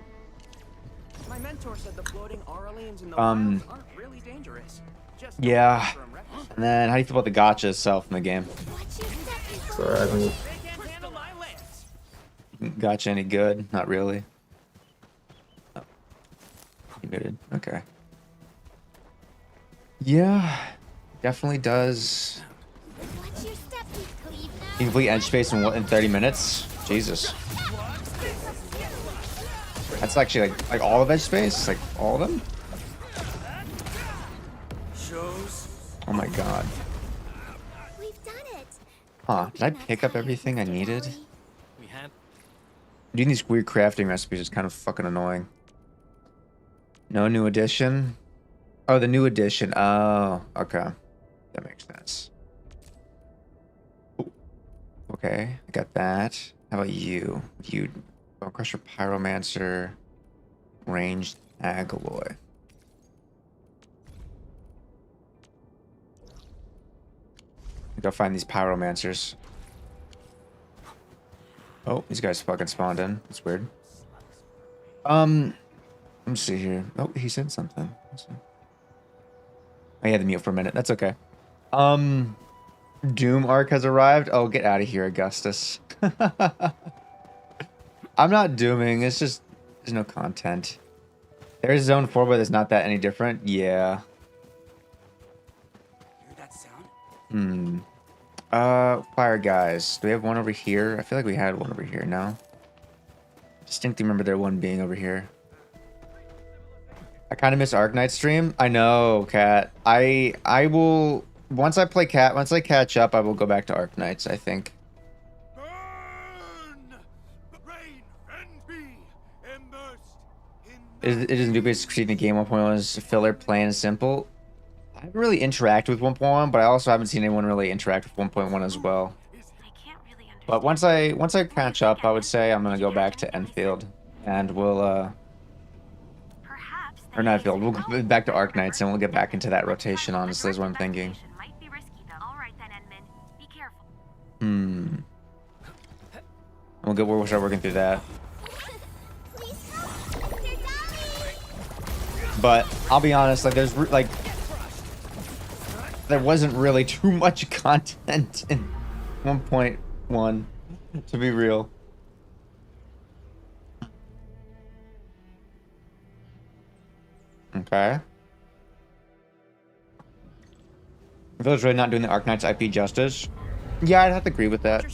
Speaker 8: My mentor said the floating auralians in the
Speaker 1: Um,
Speaker 8: wilds aren't really dangerous. Just
Speaker 1: Yeah.
Speaker 8: from records.
Speaker 1: And then how do you feel about the gacha itself in the game?
Speaker 7: So I mean,
Speaker 8: They can't handle my lance.
Speaker 1: Gacha any good? Not really. Oh. You muted. Okay. Yeah, definitely does.
Speaker 3: Watch your step, Cleve now.
Speaker 1: You complete Edge Space in what, in 30 minutes? Jesus. That's actually like all of Edge Space? Like all of them?
Speaker 8: Shows.
Speaker 1: Oh my god.
Speaker 3: We've done it.
Speaker 1: Huh, did I pick up everything I needed?
Speaker 8: We had
Speaker 1: Doing these weird crafting recipes is kind of fucking annoying. No new edition? Oh, the new edition. Oh, okay. That makes sense. Ooh. Okay, I got that. How about you? You, Bone Crusher, Pyromancer, Ranged Agaloy. Go find these Pyromancers. Oh, these guys fucking spawned in. That's weird. Let me see here. Oh, he said something. Let's see. I had to mute for a minute. That's okay. Doom arc has arrived. Oh, get out of here, Augustus. I'm not dooming. It's just there's no content. There's Zone 4, but it's not that any different. Yeah.
Speaker 8: Hear that sound?
Speaker 1: Hmm. Fire guys. Do we have one over here? I feel like we had one over here. No. Distinctly remember there one being over here. I kind of miss Arknight stream. I know, Cat. I will once I play Cat. Once I catch up, I will go back to Arknights. I think. It isn't dubious succeeding the game 1.1 is filler, plain and simple. I haven't really interacted with 1.1, but I also haven't seen anyone really interact with 1.1 as well. But once I catch up, I would say I'm gonna go back to Enfield, and we'll or not Enfield. We'll go back to Arknights, and we'll get back into that rotation. Honestly, is what I'm thinking. We'll start working through that. But I'll be honest, like there wasn't really too much content in 1.1, to be real. Okay. Village really not doing the Arknights IP justice. Yeah, I'd have to agree with that.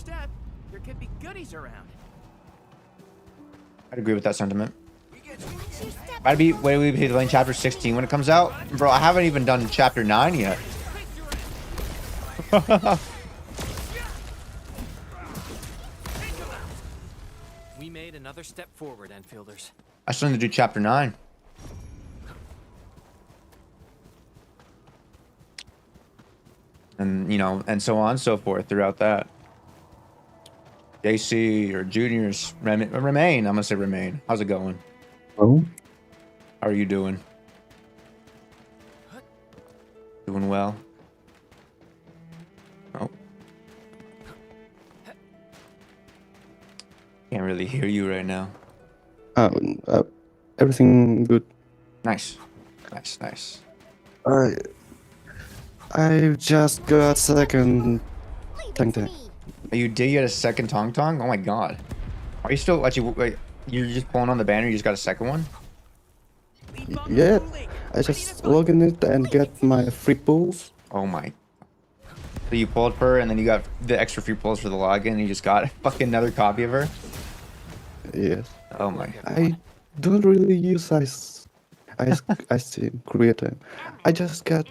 Speaker 8: There could be goodies around.
Speaker 1: I'd agree with that sentiment. I'd be wait, we be playing chapter 16 when it comes out, bro. I haven't even done chapter 9 yet.
Speaker 8: We made another step forward, Enfielders.
Speaker 1: I still need to do chapter 9. And you know, and so on and so forth throughout that. JC or juniors remain. I'm gonna say remain. How's it going?
Speaker 9: Oh,
Speaker 1: How are you doing? Doing well. Oh. Can't really hear you right now.
Speaker 9: everything good.
Speaker 1: Nice. Nice, nice.
Speaker 9: I just got second tank tank.
Speaker 1: Oh, you did get a second Tong Tong? Oh my god. Are you still actually wait, you're just pulling on the banner, you just got a second one?
Speaker 9: Yeah, I just log in it and get my free pulls.
Speaker 1: Oh my. So you pulled her and then you got the extra free pulls for the login and you just got fucking another copy of her?
Speaker 9: Yes.
Speaker 1: Oh my.
Speaker 9: I don't really use I see creator. I just got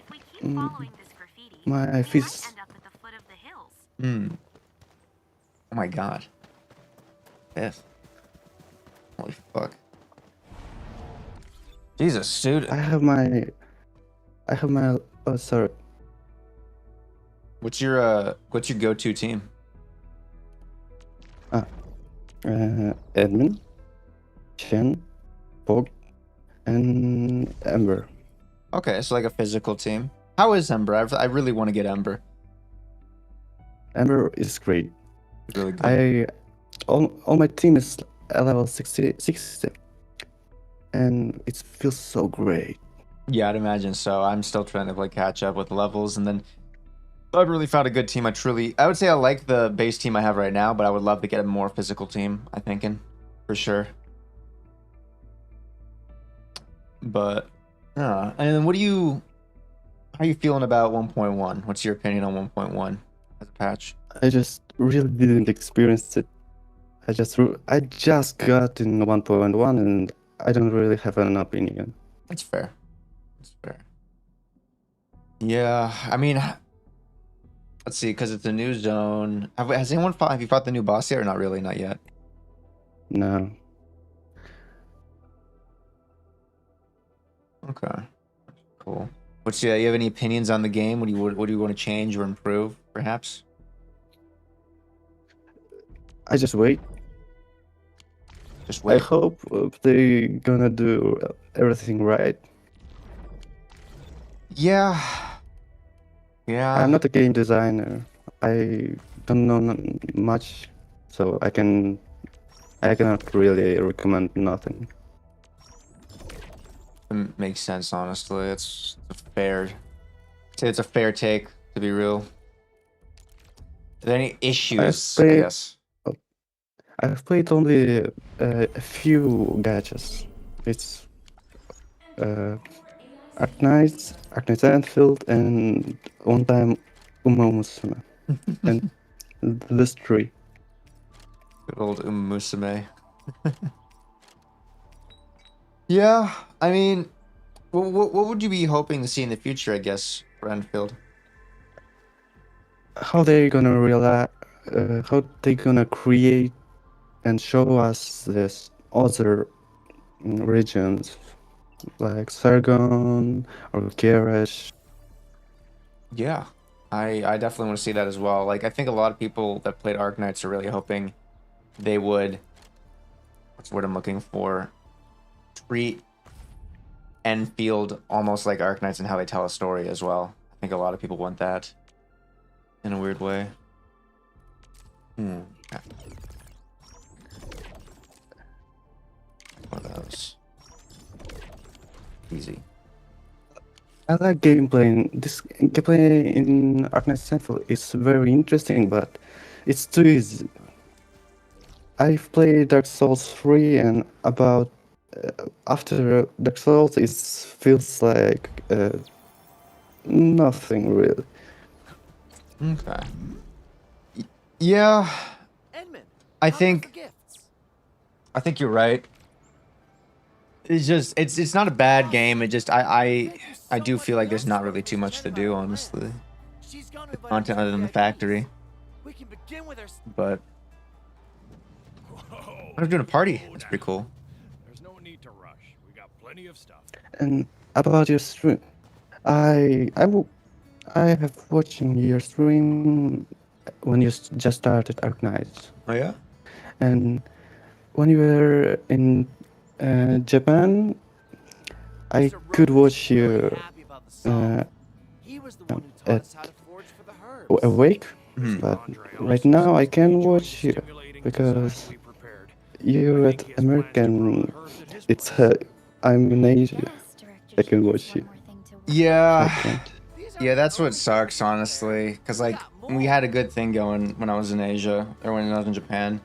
Speaker 9: my fist.
Speaker 1: Hmm. Oh my god. Yes. Holy fuck. Jesus, dude.
Speaker 9: I have my oh sorry.
Speaker 1: What's your go-to team?
Speaker 9: Admin, Chen, Pog, and Ember.
Speaker 1: Okay, so like a physical team. How is Ember? I really want to get Ember.
Speaker 9: Ember is great.
Speaker 1: Really good.
Speaker 9: All my team is level 60, and it feels so great.
Speaker 1: Yeah, I'd imagine so. I'm still trying to like catch up with levels, and then I've really found a good team. I would say I like the base team I have right now, but I would love to get a more physical team. I'm thinking, for sure. But, and then how are you feeling about 1.1? What's your opinion on 1.1 as a patch?
Speaker 9: I just really didn't experience it. I just got in 1.1 and I don't really have an opinion.
Speaker 1: That's fair. That's fair. Yeah, I mean, let's see, because it's a new zone. Have you fought the new boss yet or not really? Not yet.
Speaker 9: No.
Speaker 1: Okay. Cool. You have any opinions on the game? What do you want to change or improve, perhaps?
Speaker 9: I just wait.
Speaker 1: Just wait.
Speaker 9: I hope they're gonna do everything right.
Speaker 1: Yeah. Yeah.
Speaker 9: I'm not a game designer. I don't know much, so I cannot really recommend nothing.
Speaker 1: It makes sense, honestly. It's a fair take, to be real. there any issues? I
Speaker 9: played-
Speaker 1: guess.
Speaker 9: I've played only a few gadgets. It's Arknights, Endfield, and one time Musume. And this three.
Speaker 1: Good old Musume. Yeah, I mean, what would you be hoping to see in the future? I guess for Enfield.
Speaker 9: How they gonna realize? How they gonna create and show us this other regions like Sargon or Garish?
Speaker 1: Yeah, I definitely want to see that as well. Like, I think a lot of people that played Arknights are really hoping they would. What's the word I'm looking for? Treat Enfield almost like Arknights and how they tell a story as well. I think a lot of people want that in a weird way. Yeah. One of those. Easy.
Speaker 9: I like gameplay. This gameplay in Arknights Central is very interesting, but it's too easy. I've played Dark Souls 3, and about after Dark Souls, it feels like nothing really.
Speaker 1: Okay. Yeah,
Speaker 6: Edmund,
Speaker 1: I
Speaker 6: how about
Speaker 1: think
Speaker 6: the gifts?
Speaker 1: I think you're right. It's just it's not a bad game. It just I do feel like there's not really too much to do, honestly.
Speaker 6: She's gonna invite
Speaker 1: Content other than the factory,
Speaker 6: We can begin with our
Speaker 1: but
Speaker 10: Whoa,
Speaker 1: I'm doing a party.
Speaker 10: slow
Speaker 1: That's pretty
Speaker 10: down.
Speaker 1: cool.
Speaker 10: There's no need to rush. We got plenty of stuff.
Speaker 9: And about your stream, I have watching your stream when you just started Arknights,
Speaker 1: Oh yeah.
Speaker 9: and when you were in Japan, I
Speaker 6: Mr.
Speaker 9: could
Speaker 6: Roach
Speaker 9: watch
Speaker 6: is really
Speaker 9: you
Speaker 6: happy about the song. He was the one who taught
Speaker 9: at
Speaker 6: us how to forge for the herbs.
Speaker 9: awake,
Speaker 1: Mhm.
Speaker 9: but
Speaker 10: Andre
Speaker 9: right
Speaker 10: also
Speaker 9: now I
Speaker 10: says
Speaker 9: can
Speaker 10: he enjoys
Speaker 9: watch you
Speaker 10: stimulating
Speaker 9: because
Speaker 10: design we prepared.
Speaker 9: you're
Speaker 10: I
Speaker 9: at
Speaker 10: think he has plans to grow
Speaker 9: American.
Speaker 10: the herbs at his
Speaker 9: It's
Speaker 10: place.
Speaker 9: I'm in Asia.
Speaker 4: Yes, Director
Speaker 9: I can
Speaker 4: Sheen,
Speaker 9: watch
Speaker 4: there's
Speaker 9: you.
Speaker 4: one more thing to watch.
Speaker 9: I
Speaker 1: Yeah.
Speaker 9: can't.
Speaker 6: These are
Speaker 1: Yeah, that's what
Speaker 6: herbs
Speaker 1: sucks,
Speaker 6: over there.
Speaker 1: honestly. Because,
Speaker 6: We
Speaker 1: like,
Speaker 6: got
Speaker 1: we
Speaker 6: more.
Speaker 1: had a good thing going when I was in Asia, or when I was in Japan.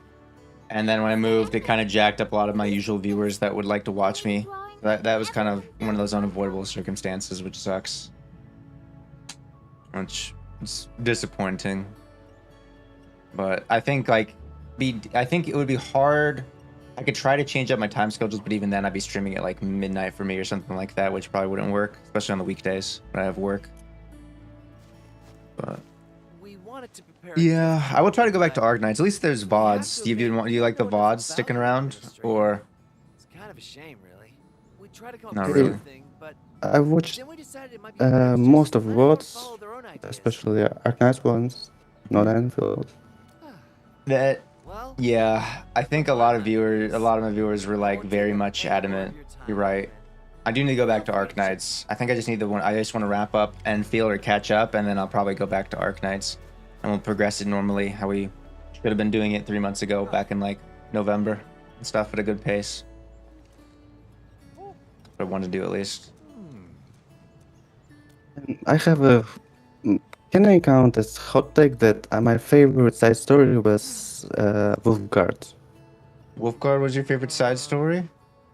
Speaker 1: And then when I moved, it kind of jacked up a lot of my usual viewers that would like to watch me. That was kind of one of those unavoidable circumstances, which sucks. Which is disappointing. But I think, like, I think it would be hard. I could try to change up my time schedules, but even then I'd be streaming at, like, midnight for me or something like that, which probably wouldn't work, especially on the weekdays when I have work. But
Speaker 6: We wanted to prepare a
Speaker 1: yeah,
Speaker 6: gift
Speaker 1: I will try to go back to
Speaker 6: but
Speaker 1: Arknights. At least there's
Speaker 6: we have
Speaker 1: VODs.
Speaker 6: to
Speaker 1: Do you
Speaker 6: admit,
Speaker 1: like the
Speaker 6: we don't know enough
Speaker 1: VODs sticking
Speaker 6: about the
Speaker 1: around?
Speaker 6: industry.
Speaker 1: Or
Speaker 6: It's kind of a shame, really. We tried to come
Speaker 1: Not
Speaker 6: up with
Speaker 1: really.
Speaker 6: something, but
Speaker 9: I watched
Speaker 6: then we decided it might be better to
Speaker 9: most
Speaker 6: just
Speaker 9: of
Speaker 6: let everyone
Speaker 9: VODs,
Speaker 6: follow their own ideas.
Speaker 9: especially Arknights ones, not Enfield.
Speaker 1: that
Speaker 6: Well,
Speaker 1: yeah, I think a lot of my viewers were like very much adamant. You're right. I do need to go back to Arknights. I think I just need I just want to wrap up Enfield or catch up, and then I'll probably go back to Arknights, and we'll progress it normally how we should have been doing it 3 months ago, back in like November and stuff at a good pace. What I want to do at least.
Speaker 9: I have a. Can I count as hot take that my favorite side story was Wolfguard?
Speaker 1: Wolfguard was your favorite side story?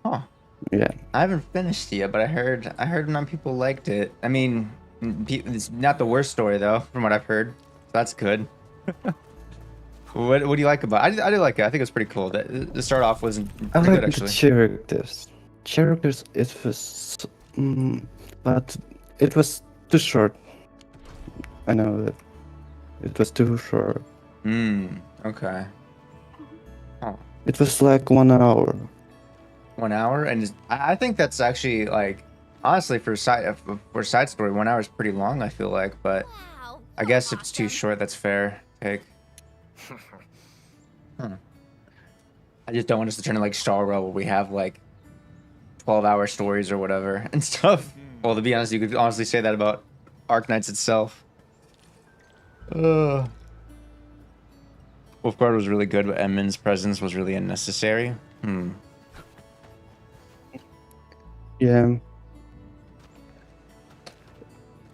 Speaker 1: Huh.
Speaker 9: Yeah.
Speaker 1: I haven't finished it yet, but I heard not people liked it. I mean, it's not the worst story though, from what I've heard. So that's good. What do you like about it? I do like it. I think it was pretty cool. The start off was
Speaker 9: I
Speaker 1: pretty
Speaker 9: like
Speaker 1: good
Speaker 9: the
Speaker 1: actually.
Speaker 9: characters. Characters, it was. But it was too short. I know that. It was too short.
Speaker 1: Okay. Oh,
Speaker 9: It was like 1 hour.
Speaker 1: 1 hour, and I think that's actually like honestly for side story, 1 hour is pretty long. I feel like, but
Speaker 3: Wow.
Speaker 1: I guess if it's too short, that's fair. Take. I just don't want us to turn into like Star Wars where we have like 12-hour stories or whatever and stuff. Well, to be honest, you could honestly say that about Arknights itself. Wolfguard was really good, but Edmund's presence was really unnecessary.
Speaker 9: Yeah.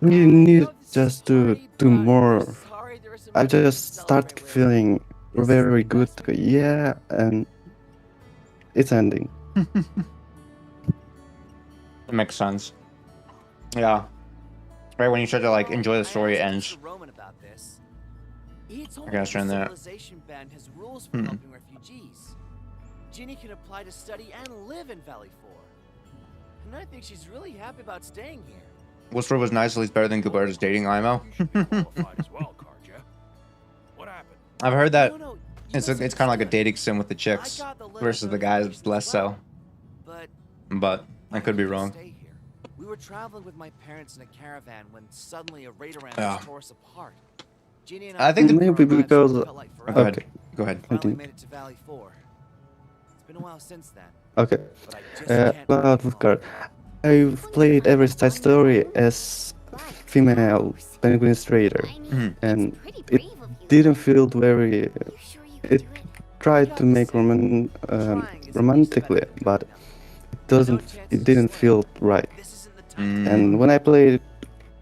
Speaker 9: We need just to do more I just start feeling very good. Yeah, and it's ending.
Speaker 1: It makes sense. Yeah. Right when you start to like enjoy the story, it ends.
Speaker 6: Roman about this. He told
Speaker 1: I
Speaker 6: me
Speaker 1: gotta
Speaker 6: that the
Speaker 1: turn that.
Speaker 6: civilization band has rules for helping refugees. Ginny can apply to study and live in Valley 4. And I think she's really happy about staying here.
Speaker 1: Wolfsburg was nice, at least better than Gilberto's dating IMO.
Speaker 10: You should be qualified as well, Karja. What happened?
Speaker 1: I've heard that
Speaker 6: No,
Speaker 1: it's kind of like a dating sim with the chicks versus the guys less so. But I could be wrong.
Speaker 6: We were traveling with my parents in a caravan when suddenly a raider ran
Speaker 1: Yeah.
Speaker 6: tore us apart. Ginny and
Speaker 1: I think the-
Speaker 9: Maybe because
Speaker 6: felt like
Speaker 1: Go
Speaker 6: forever.
Speaker 1: ahead. Go ahead.
Speaker 6: Finally
Speaker 9: Continue.
Speaker 6: made it to Valley 4. It's been a while since then.
Speaker 9: Okay.
Speaker 6: But I just can't
Speaker 9: About
Speaker 6: wait
Speaker 9: Wolfguard, I've played every side story as female administrator,
Speaker 2: I mean,
Speaker 1: Mhm.
Speaker 9: and
Speaker 2: it's pretty
Speaker 9: it
Speaker 2: brave of you.
Speaker 9: didn't feel very.
Speaker 2: You sure you can
Speaker 9: It
Speaker 2: do it?
Speaker 9: tried to make romantically, but it didn't feel right.
Speaker 6: This isn't the
Speaker 1: Mm.
Speaker 6: time.
Speaker 9: And when I played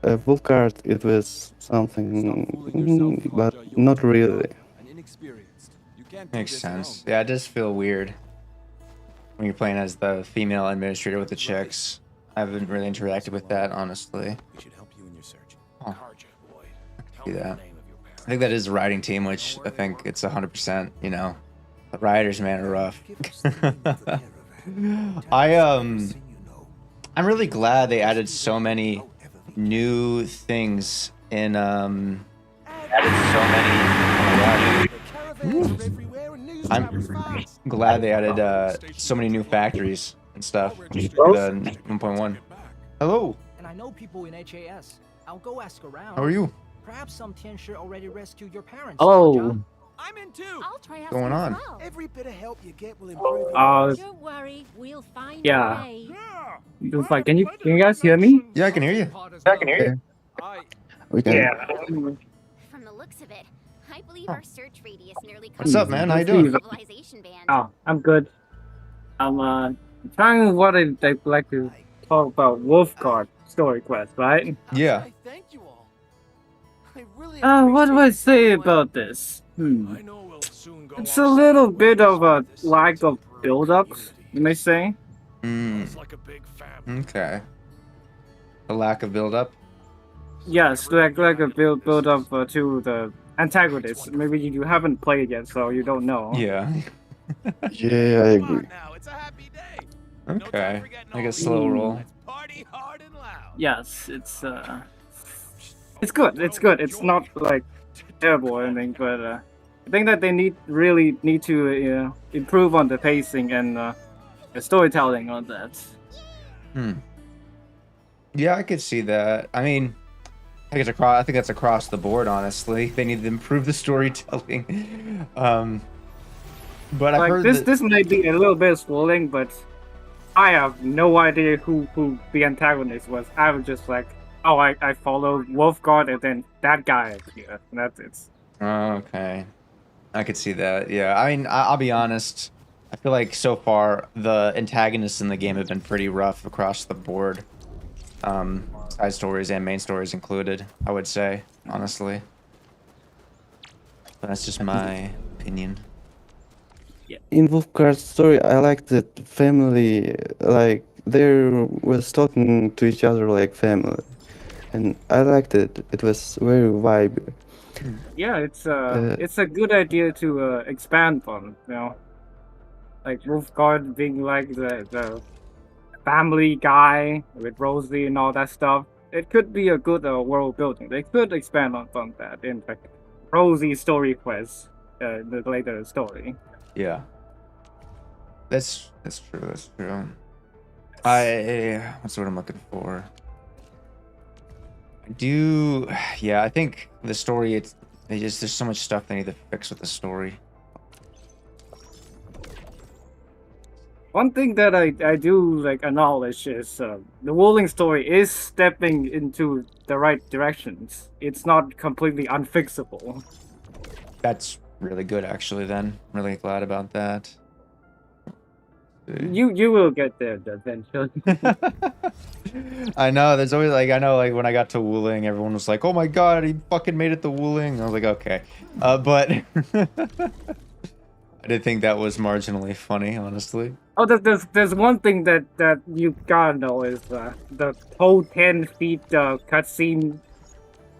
Speaker 9: Wolfguard, it was something, but not really.
Speaker 1: Makes sense. Yeah, it does feel weird when you're playing as the female administrator with the chicks. I haven't really interacted with that, honestly.
Speaker 10: We should help you in your search.
Speaker 1: Oh.
Speaker 10: Karja, boy. Tell
Speaker 1: See
Speaker 10: me the
Speaker 1: that.
Speaker 10: name of your parents.
Speaker 1: I think that is a riding team, which I think it's 100%, you know. The riders, man, are rough. I'm really glad they added so many new things in added so many. I'm glad they added so many new factories and stuff for the 1.1. Hello,
Speaker 8: And I know people in HAS. I'll go ask around.
Speaker 1: how are you?
Speaker 8: Perhaps some Tianshi already rescued your parents.
Speaker 11: Oh.
Speaker 8: Karja.
Speaker 6: I'm in too.
Speaker 2: I'll try
Speaker 1: What's going on?
Speaker 6: Every bit of help you get will improve your
Speaker 11: Don't
Speaker 2: worry, we'll find
Speaker 11: Yeah.
Speaker 2: a way.
Speaker 11: You like, can you guys hear me?
Speaker 1: Yeah, I can hear you.
Speaker 9: We can.
Speaker 11: Yeah.
Speaker 2: From the looks of it, I believe our search radius nearly
Speaker 1: What's
Speaker 2: covers
Speaker 1: up, man? How you
Speaker 2: the
Speaker 1: doing?
Speaker 2: civilization band.
Speaker 11: Oh, I'm good. I'm trying what I'd like to talk about Wolfguard story quest, right?
Speaker 1: Yeah.
Speaker 6: I thank you all. I really
Speaker 11: What do I
Speaker 6: appreciate
Speaker 11: say
Speaker 6: everyone.
Speaker 11: about this?
Speaker 10: I know we'll soon go
Speaker 11: It's
Speaker 10: off
Speaker 11: a little
Speaker 10: somewhere
Speaker 11: bit of a
Speaker 10: this
Speaker 11: lack
Speaker 10: to
Speaker 11: of
Speaker 10: improve
Speaker 11: build-up,
Speaker 10: community.
Speaker 11: you may say.
Speaker 1: Mm,
Speaker 10: It's like a big family.
Speaker 1: okay. The lack of build-up.
Speaker 11: Yes, like a build-up to the antagonist. Maybe you haven't played yet, so you don't know.
Speaker 1: Yeah.
Speaker 9: Yeah, I
Speaker 6: Come on
Speaker 9: agree.
Speaker 6: now, it's a happy day. No time
Speaker 1: Okay.
Speaker 6: for getting
Speaker 1: Like a
Speaker 6: all
Speaker 1: slow
Speaker 6: weak.
Speaker 1: roll.
Speaker 6: Let's party hard and loud.
Speaker 11: Yes, it's good. It's good. It's not like terrible or anything, but I think that they really need to improve on the pacing and the storytelling on that.
Speaker 1: Yeah, I could see that. I mean, I think that's across the board. Honestly, they need to improve the storytelling. But I've
Speaker 11: Like
Speaker 1: heard
Speaker 11: this,
Speaker 1: that,
Speaker 11: this might be a little bit spoiling, but I have no idea who the antagonist was. I was just like, oh, I followed Wolfguard, and then that guy appeared. And that's it.
Speaker 1: Oh, okay, I could see that. Yeah, I mean, I'll be honest. I feel like so far the antagonists in the game have been pretty rough across the board. Side stories and main stories included, I would say, honestly. But that's just my opinion.
Speaker 9: In Wolfguard's story, I liked that family, like they was talking to each other like family, and I liked it. It was very vibey.
Speaker 11: Yeah, it's a good idea to expand on, you know, like Wolfguard being like the family guy with Rosie and all that stuff. It could be a good world building. They could expand on that in like Rosie's story quest, the later story.
Speaker 1: Yeah. That's true. That's true. What's what I'm looking for? Yeah, I think the story, there's so much stuff they need to fix with the story.
Speaker 11: One thing that I do like acknowledge is the Wuling story is stepping into the right directions. It's not completely unfixable.
Speaker 1: That's really good, actually, then. I'm really glad about that.
Speaker 11: You will get there eventually.
Speaker 1: I know. There's always like I know like when I got to Wuling, everyone was like, "Oh my god, he fucking made it to Wuling." I was like, "Okay," but I did think that was marginally funny, honestly.
Speaker 11: Oh, there's one thing that you gotta know is the whole 10 feet cutscene.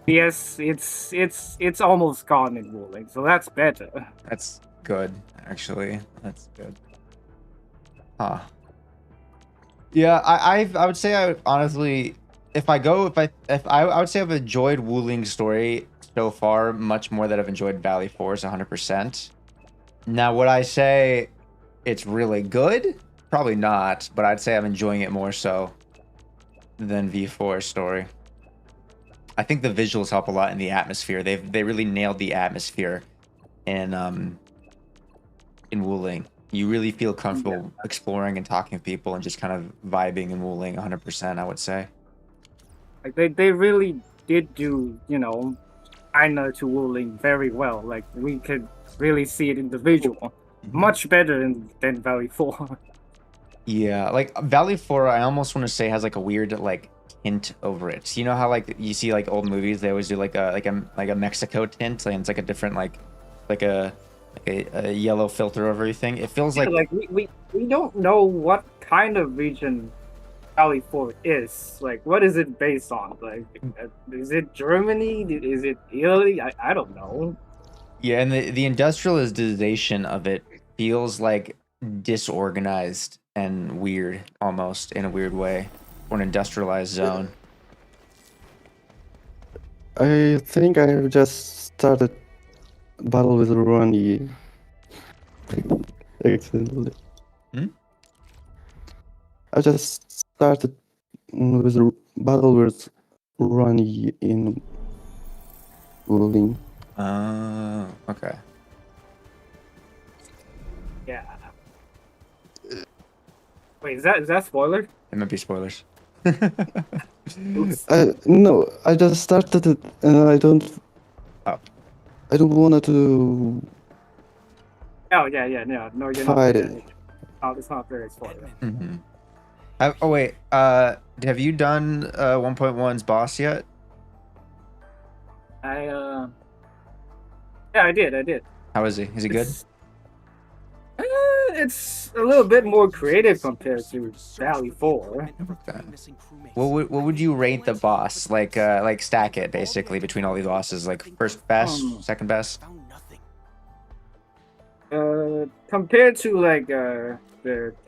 Speaker 11: Yes, it's almost gone in Wuling, so that's better.
Speaker 1: That's good, actually. That's good. Huh. Yeah, I would say I honestly, if I would say I've enjoyed Wuling's story so far much more than I've enjoyed Valley Force 100%. Now, would I say it's really good? Probably not, but I'd say I'm enjoying it more so than V4's story. I think the visuals help a lot in the atmosphere. They really nailed the atmosphere in Wuling. You really feel comfortable exploring and talking to people and just kind of vibing in Wuling 100%, I would say.
Speaker 11: Like they really did do, China to Wuling very well. Like we could really see it in the visual. Much better than Valley 4.
Speaker 1: Yeah, like Valley 4, I almost want to say has like a weird like tint over it. You know how like you see like old movies, they always do like a Mexico tint, and it's like a different like a yellow filter over everything. It feels like
Speaker 11: we don't know what kind of region Valley 4 is. Like, what is it based on? Like, is it Germany? Is it Italy? I don't know.
Speaker 1: Yeah, and the industrialization of it feels like disorganized and weird, almost in a weird way, or an industrialized zone.
Speaker 9: I think I have just started battle with Ronnie. Accidentally. I just started with a battle with Ronnie in Wuling.
Speaker 1: Okay.
Speaker 11: Yeah. Wait, is that spoiler?
Speaker 1: It might be spoilers.
Speaker 9: No, I just started it, and I don't.
Speaker 1: Oh.
Speaker 9: I don't want to.
Speaker 11: Oh yeah, no, you're
Speaker 9: fight
Speaker 11: not.
Speaker 9: it.
Speaker 11: Oh, it's not very spoiler.
Speaker 1: Mm-hmm. Oh wait, have you done 1.1's boss yet?
Speaker 11: Yeah, I did. How
Speaker 1: is he? Is he good?
Speaker 11: It's a little bit more creative compared to Valley 4.
Speaker 1: Okay. What would you rate the boss? Like stack it basically between all these bosses. Like first best, second best.
Speaker 11: Compared to like the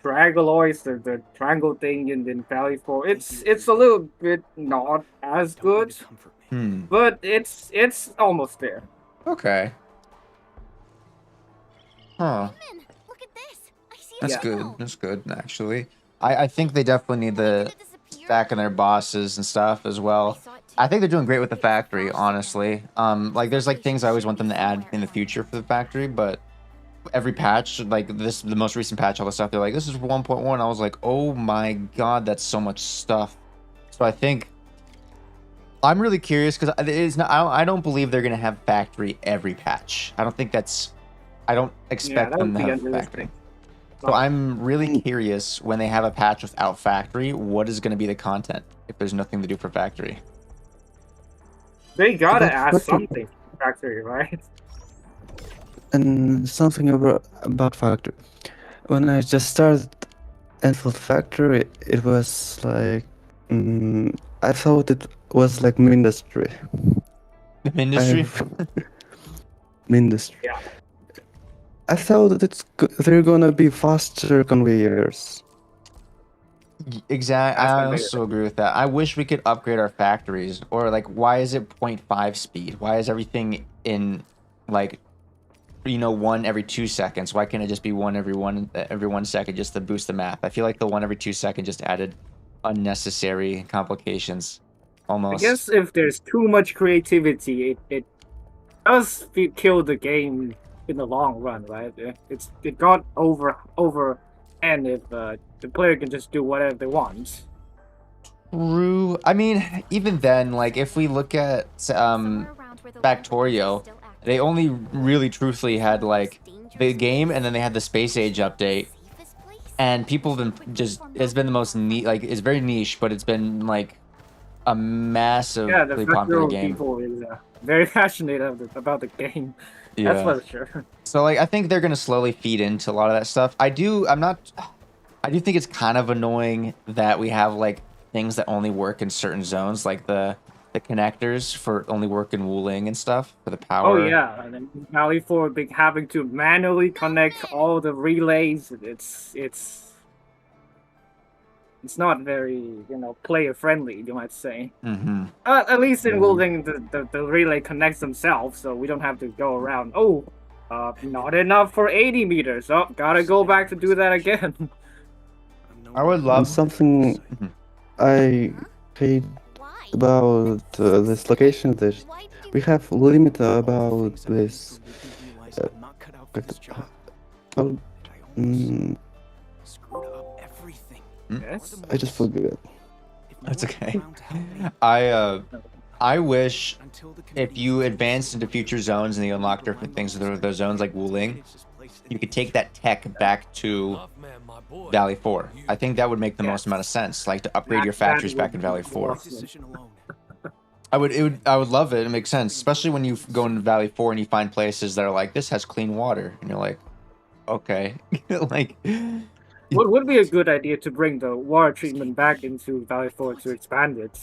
Speaker 11: Triangoloids, the triangle thing in Valley 4, it's a little bit not as good. But it's almost there.
Speaker 1: Okay. Huh. That's
Speaker 11: Yeah.
Speaker 1: good. That's good, actually. I think they definitely need the stack in their bosses and stuff as well. I think they're doing great with the factory, honestly. Like there's like things I always want them to add in the future for the factory, but every patch, like the most recent patch, all the stuff, they're like, this is 1.1. I was like, oh my god, that's so much stuff. So I think I'm really curious because it is not. I don't believe they're gonna have factory every patch. I don't think that's. I don't expect them to have factory. So I'm really curious when they have a patch without factory, what is going to be the content if there's nothing to do for factory?
Speaker 11: They gotta add something for factory, right?
Speaker 9: And something about factory. When I just started Endfield Factory, it was like I thought it was like Mindustry.
Speaker 1: Mindustry?
Speaker 9: Mindustry.
Speaker 11: Yeah.
Speaker 9: I thought that they're gonna be faster conveyors.
Speaker 1: Exactly. I also agree with that. I wish we could upgrade our factories, or like, why is it 0.5 speed? Why is everything in like, one every 2 seconds? Why can't it just be one every 1 second just to boost the math? I feel like the 1 every 2 second just added unnecessary complications. Almost.
Speaker 11: I guess if there's too much creativity, it does kill the game in the long run, right? It got over and if the player can just do whatever they want.
Speaker 1: True. I mean, even then, like if we look at Factorio, they only really truthfully had like the game, and then they had the Space Age update, and people have been it's been the most neat, like it's very niche, but it's been like a
Speaker 11: Yeah, the
Speaker 1: massively
Speaker 11: first
Speaker 1: popular
Speaker 11: row
Speaker 1: game.
Speaker 11: people is very passionate about the game. That's
Speaker 1: Yeah.
Speaker 11: for sure.
Speaker 1: So like I think they're gonna slowly feed into a lot of that stuff. I do think it's kind of annoying that we have like things that only work in certain zones, like the connectors for only work in Wuling and stuff for the
Speaker 11: Oh
Speaker 1: power.
Speaker 11: yeah, and then Valley 4 big having to manually connect all the relays. It's not very, you know, player friendly, you might say.
Speaker 1: Mm-hmm.
Speaker 11: At least in Wuling, the relay connects themselves, so we don't have to go around. Oh, not enough for 80 meters. Oh, gotta go back to do that again.
Speaker 1: I would love
Speaker 9: something I hate about this location that we have limit about this.
Speaker 11: Yes?
Speaker 9: I just forgot.
Speaker 1: That's okay. I wish if you advanced into future zones and you unlock different things with those zones like Wuling, you could take that tech back to Valley 4. I think that would make the most amount of sense, like to upgrade your factories back in Valley 4. I would love it. It makes sense, especially when you go into Valley 4 and you find places that are like, this has clean water, and you're like, okay, like.
Speaker 11: What would be a good idea to bring the water treatment back into Valley 4 to expand it?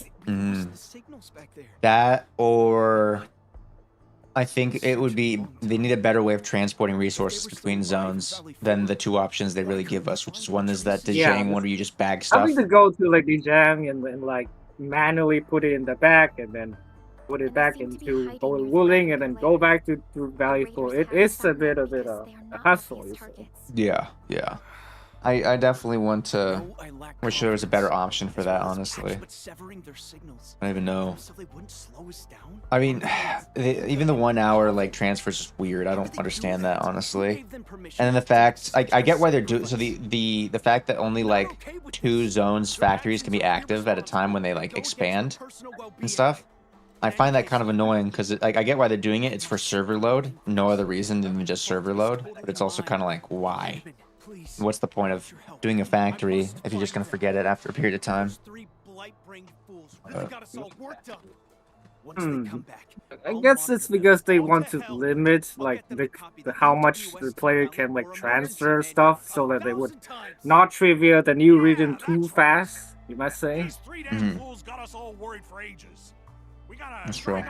Speaker 1: That, or I think it would be they need a better way of transporting resources between zones than the two options they really give us, which is one is that Dejang one where you just bag stuff.
Speaker 11: Having to go to like Dejang and then like manually put it in the back and then put it back into Wuling and then go back to Valley 4. It is a bit of a hassle. You see.
Speaker 1: Yeah. I definitely want to wish there was a better option for that, honestly. I don't even know. I mean, even the 1 hour like transfer is just weird. I don't understand that, honestly. And then the fact, I get why they're doing, so the fact that only like 2 zones factories can be active at a time when they like expand and stuff. I find that kind of annoying because like I get why they're doing it. It's for server load, no other reason than just server load. But it's also kind of like, why? What's the point of doing a factory if you're just gonna forget it after a period of time?
Speaker 11: I guess it's because they want to limit like the how much the player can like transfer stuff, so that they would not trivia the new region too fast. You might say.
Speaker 1: That's true.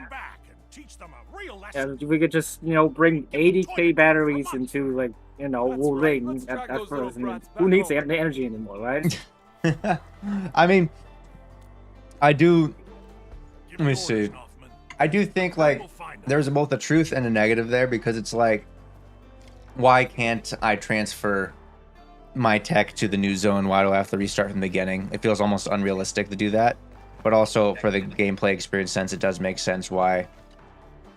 Speaker 11: And we could just, you know, bring 80k batteries into like, you know, Wuling at first. I mean, who needs the energy anymore, right?
Speaker 1: I mean, I do. Let me see. I do think like there's both a truth and a negative there, because it's like, why can't I transfer my tech to the new zone? Why do I have to restart from the beginning? It feels almost unrealistic to do that. But also for the gameplay experience sense, it does make sense why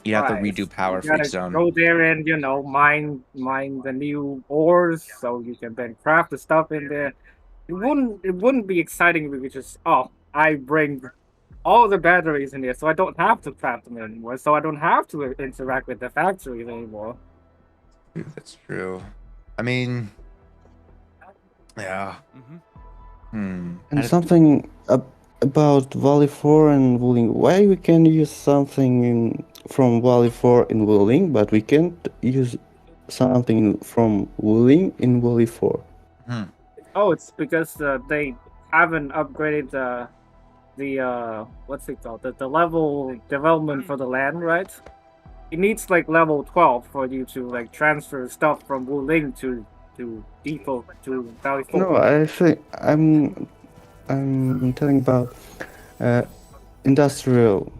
Speaker 1: you have to redo power for each zone.
Speaker 11: Go there and, you know, mine the new ores, so you can then craft the stuff in there. It wouldn't be exciting if we could just, I bring all the batteries in there, so I don't have to craft them anymore, so I don't have to interact with the factories anymore.
Speaker 1: That's true. I mean, yeah.
Speaker 9: And something about Valley 4 and Wuling. Why we can use something from Valley 4 in Wuling, but we can't use something from Wuling in Valley 4?
Speaker 11: Oh, it's because they haven't upgraded the what's it called? The level development for the land, right? It needs like level 12 for you to like transfer stuff from Wuling to default to Valley 4.
Speaker 9: No, I think I'm telling about industrial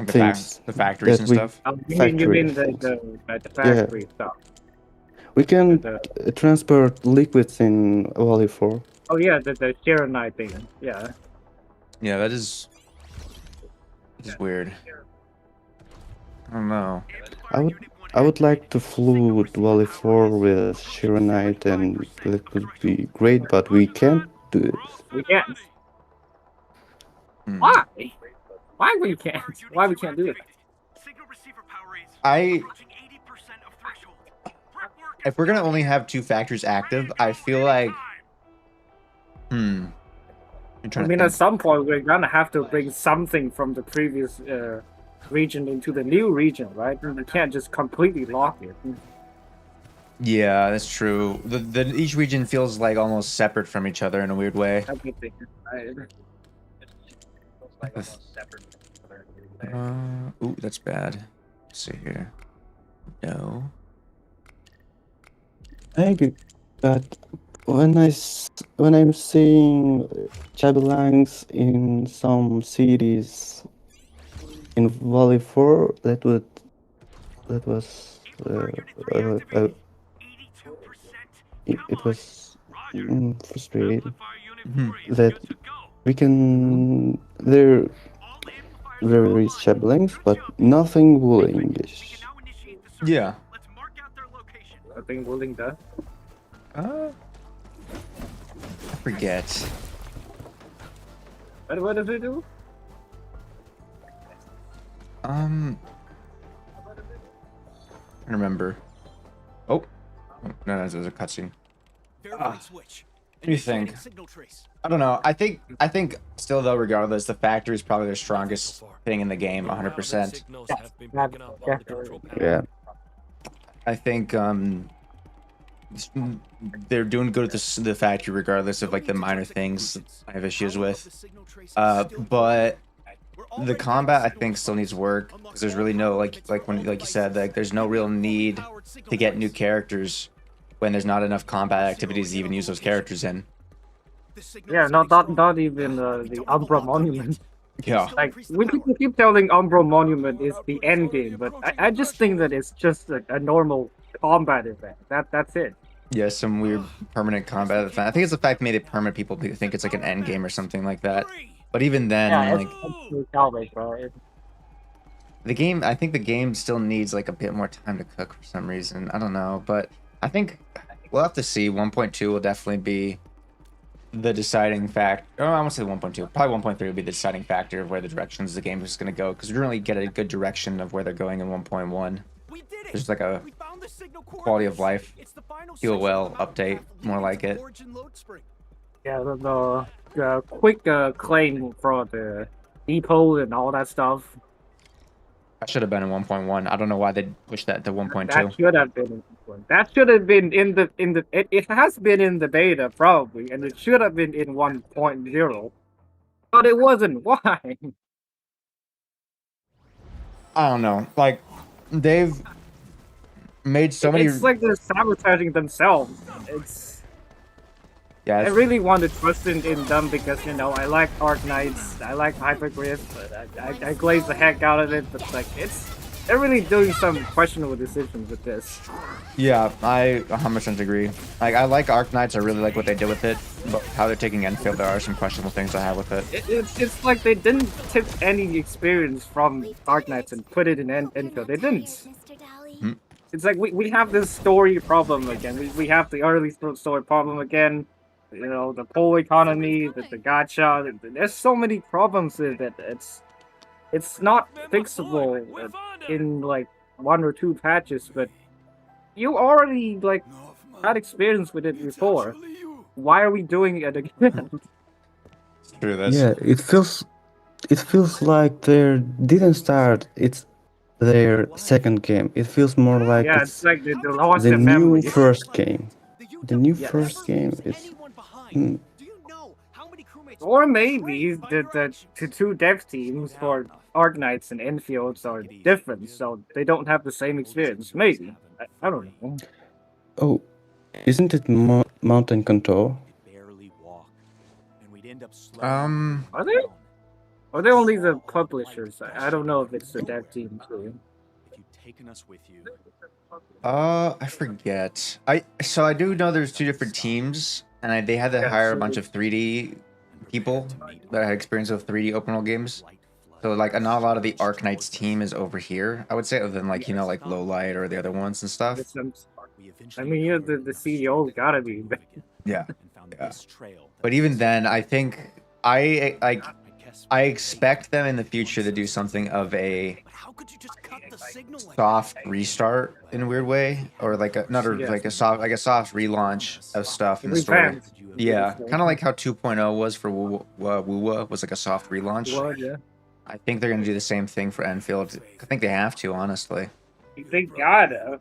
Speaker 9: things.
Speaker 1: The factories and stuff?
Speaker 11: You mean the factory stuff?
Speaker 9: We can transport liquids in Valley 4.
Speaker 11: Oh yeah, the Chironite thing. Yeah.
Speaker 1: Yeah, that is weird. I don't know.
Speaker 9: I would like to flood Valley 4 with Chironite, and it would be great, but we can't do it.
Speaker 11: We can't. Why? Why we can't? Why we can't do it?
Speaker 1: If we're gonna only have 2 factories active, I feel like Hmm. I'm
Speaker 11: I
Speaker 1: trying to
Speaker 11: mean, at
Speaker 1: think.
Speaker 11: some point we're gonna have to bring something from the previous region into the new region, right? We can't just completely lock it.
Speaker 1: Yeah, that's true. Each region feels like almost separate from each other in a weird way.
Speaker 11: Everything, right?
Speaker 1: Ooh, that's bad. Let's see here. No.
Speaker 9: Maybe, but when I'm seeing Chabelangs in some cities in Valley 4, that was it was frustrating that we can there is Chabelangs, but nothing English.
Speaker 1: Yeah.
Speaker 11: I think willing that.
Speaker 1: I forget.
Speaker 11: What does it do?
Speaker 1: I remember. Oh, no, there's a cutscene. Let me think. I don't know. I think still though, regardless, the factory is probably their strongest thing in the game, 100%.
Speaker 9: Yeah.
Speaker 1: I think they're doing good with the factory regardless of like the minor things I have issues with. But the combat I think still needs work because there's really no like you said, like there's no real need to get new characters when there's not enough combat activities to even use those characters in.
Speaker 11: Yeah, not even the Umbra Monument.
Speaker 1: Yeah.
Speaker 11: Like we keep telling Umbra Monument is the end game, but I just think that it's just a normal combat event. That's it.
Speaker 1: Yeah, some weird permanent combat. I think it's the fact that made it permanent. People think it's like an end game or something like that. But even then,
Speaker 11: Yeah,
Speaker 1: like
Speaker 11: it's salvage, bro.
Speaker 1: the game, I think the game still needs like a bit more time to cook for some reason. I don't know, but I think we'll have to see. 1.2 will definitely be the deciding fact. Oh, I won't say 1.2. Probably 1.3 will be the deciding factor of where the directions the game is going to go because we don't really get a good direction of where they're going in 1.1. There's like a quality of life, feel well update, more like it.
Speaker 11: Yeah, the quick claim for the depot and all that stuff.
Speaker 1: That should have been in 1.1. I don't know why they pushed that to 1.2.
Speaker 11: That should have been. That should have been in the. It has been in the beta probably, and it should have been in 1.0, but it wasn't. Why?
Speaker 1: I don't know. Like they've made so many.
Speaker 11: It's like they're sabotaging themselves. It's.
Speaker 1: Yeah.
Speaker 11: I really want to trust in them because I like Arc Knights, I like Hypergriff, but I glaze the heck out of it. But like they're really doing some questionable decisions with this.
Speaker 1: Yeah, I 100% agree. Like I like Arc Knights. I really like what they did with it, but how they're taking Endfield, there are some questionable things I have with it.
Speaker 11: It's like they didn't take any experience from Arc Knights and put it in Endfield. They didn't. It's like we have this story problem again. We have the early story problem again. The poll economy, the gacha. There's so many problems with it. It's not fixable in like 1 or 2 patches, but you already like had experience with it before. Why are we doing it again?
Speaker 1: True, that's...
Speaker 9: Yeah, it feels like they didn't start. It's their second game. It feels more like
Speaker 11: it's like they lost
Speaker 9: the
Speaker 11: their
Speaker 9: new
Speaker 11: memory.
Speaker 9: first game. The new first game is.
Speaker 11: Or maybe the two dev teams for Arc Knights and Enfields are different, so they don't have the same experience. Maybe. I don't know.
Speaker 9: Oh, isn't it Mountain Control?
Speaker 11: Are they? Or they only the publishers? I don't know if it's the dev team too.
Speaker 1: I forget. So I do know there's 2 different teams, and they had to hire a bunch of 3D people that had experience with 3D open world games. So like not a lot of the Arc Knights team is over here, I would say, other than like like Lowlight or the other ones and stuff.
Speaker 11: I mean, the CEO gotta be.
Speaker 1: Yeah. But even then, I think I expect them in the future to do something of a soft restart in a weird way, or like a not a,
Speaker 11: Yes.
Speaker 1: like a soft relaunch of stuff in the story.
Speaker 11: Revamp.
Speaker 1: Yeah, kind of like how 2.0 was for Wuwa was like a soft relaunch.
Speaker 11: Well, yeah.
Speaker 1: I think they're gonna do the same thing for Enfield. I think they have to, honestly.
Speaker 11: They gotta.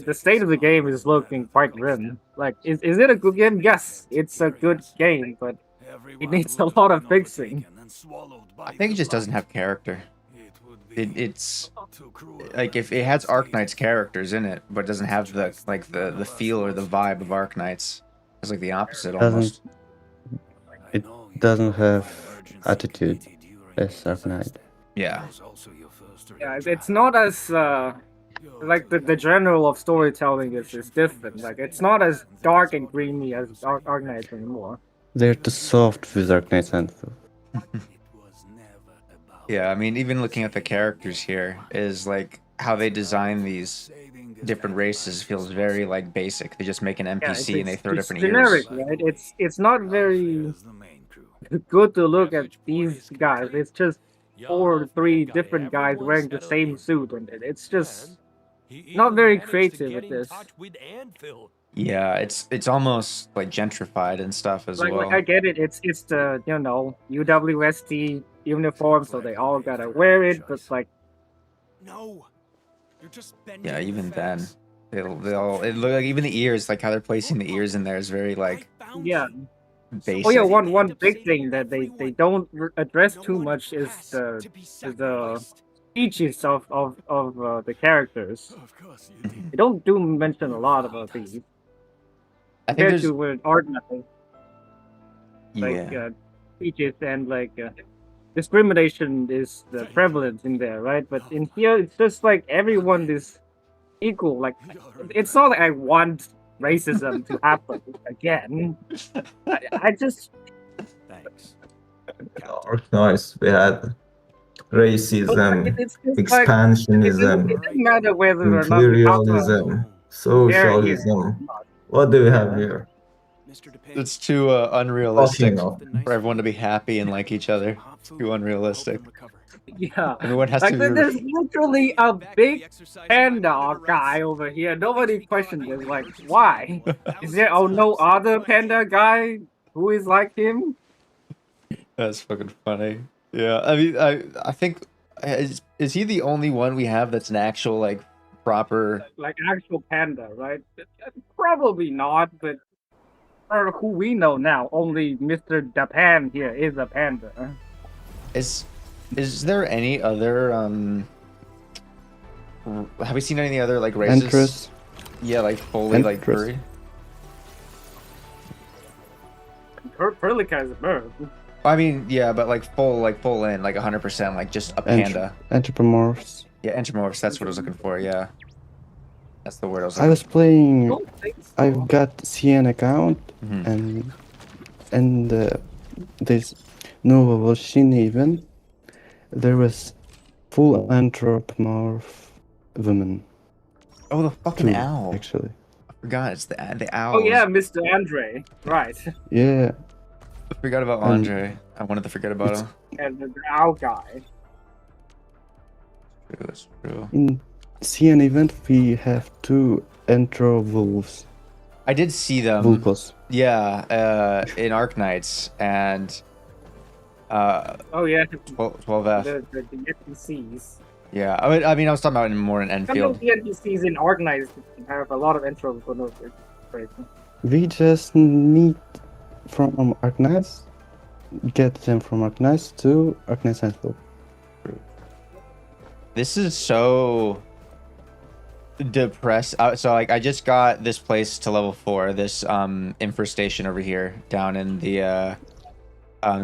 Speaker 11: The state of the game is looking quite grim. Like, is it a good game? Yes, it's a good game, but it needs a lot of fixing.
Speaker 1: I think it just doesn't have character. It's like if it has Arknight's characters in it, but it doesn't have the feel or the vibe of Arknight's. It's like the opposite almost.
Speaker 9: It doesn't have attitude as Dark Knight.
Speaker 1: Yeah.
Speaker 11: Yeah, it's not as like the general of storytelling is different. Like, it's not as dark and dreamy as Dark Knight anymore.
Speaker 9: They're too soft with Dark Knight Endfield.
Speaker 1: Yeah, I mean, even looking at the characters here is like how they design these different races feels very like basic. They just make an NPC and they throw
Speaker 11: it's
Speaker 1: different
Speaker 11: generic,
Speaker 1: ears.
Speaker 11: right? It's not very good to look at these guys. It's just 4 or 3 different guys wearing the same suit, and it's just not very creative with this.
Speaker 1: Yeah, it's almost like gentrified and stuff as well.
Speaker 11: Like I get it. It's the UWST uniform, so they all gotta wear it. But like,
Speaker 10: no, you're just
Speaker 1: yeah, even then, they'll it look like even the ears, like how they're placing the ears in there is very like
Speaker 11: yeah.
Speaker 1: basic.
Speaker 11: Oh yeah, one big thing that they don't address too much is the speeches of the characters. They don't mention a lot about these.
Speaker 1: I think
Speaker 11: Compared to with Art Knight,
Speaker 1: yeah.
Speaker 11: speeches and discrimination is the prevalent in there, right? But in here, it's just like everyone is equal. Like, it's not like I want racism to happen again. I just.
Speaker 5: Thanks.
Speaker 7: Nice. We had racism,
Speaker 11: It's
Speaker 7: expansionism,
Speaker 11: it doesn't matter whether or not we have
Speaker 7: imperialism, socialism. What do we have here?
Speaker 1: It's too unrealistic
Speaker 7: Fucking
Speaker 1: for everyone to be happy and like each other. It's too unrealistic.
Speaker 11: Yeah.
Speaker 1: Everyone has
Speaker 11: Like,
Speaker 1: to.
Speaker 11: there's literally a big panda guy over here. Nobody questioned it. Like, why? Is there no other panda guy who is like him?
Speaker 1: That's fucking funny. Yeah, I mean, I think is he the only one we have that's an actual like proper
Speaker 11: like actual panda, right? Probably not, but for who we know now, only Mr. Japan here is a panda.
Speaker 1: Is there any other have we seen any other like races?
Speaker 9: Entrus.
Speaker 1: Yeah, like fully like furry.
Speaker 11: Perlica is a bird.
Speaker 1: I mean, yeah, but like full in, like 100%, like just a panda.
Speaker 9: Anthropomorphs.
Speaker 1: Yeah, entomorphs. That's what I was looking for. Yeah, that's the word I was.
Speaker 9: I was playing. I've got CN account and this Nova Volshin event. There was full anthropomorph women.
Speaker 1: Oh, the fucking
Speaker 9: 2,
Speaker 1: owl.
Speaker 9: actually.
Speaker 1: I forgot it's the owl.
Speaker 11: Oh yeah, Mr. Andre. Right.
Speaker 9: Yeah.
Speaker 1: I forgot about Andre. I wanted to forget about him.
Speaker 11: And the owl guy.
Speaker 1: That's true.
Speaker 9: In CN event, we have 2 Entro wolves.
Speaker 1: I did see them.
Speaker 9: Vulpos.
Speaker 1: Yeah, in Arknights and.
Speaker 11: Oh yeah.
Speaker 1: 12F.
Speaker 11: The NPCs.
Speaker 1: Yeah, I mean, I was talking about more in Enfield.
Speaker 11: Some of the NPCs in Arknights have a lot of intro for no reason.
Speaker 9: We just need from Arknights, get them from Arknights to Arknights Endfield.
Speaker 1: This is so depressed. So like, I just got this place to level 4. This infestation over here down in the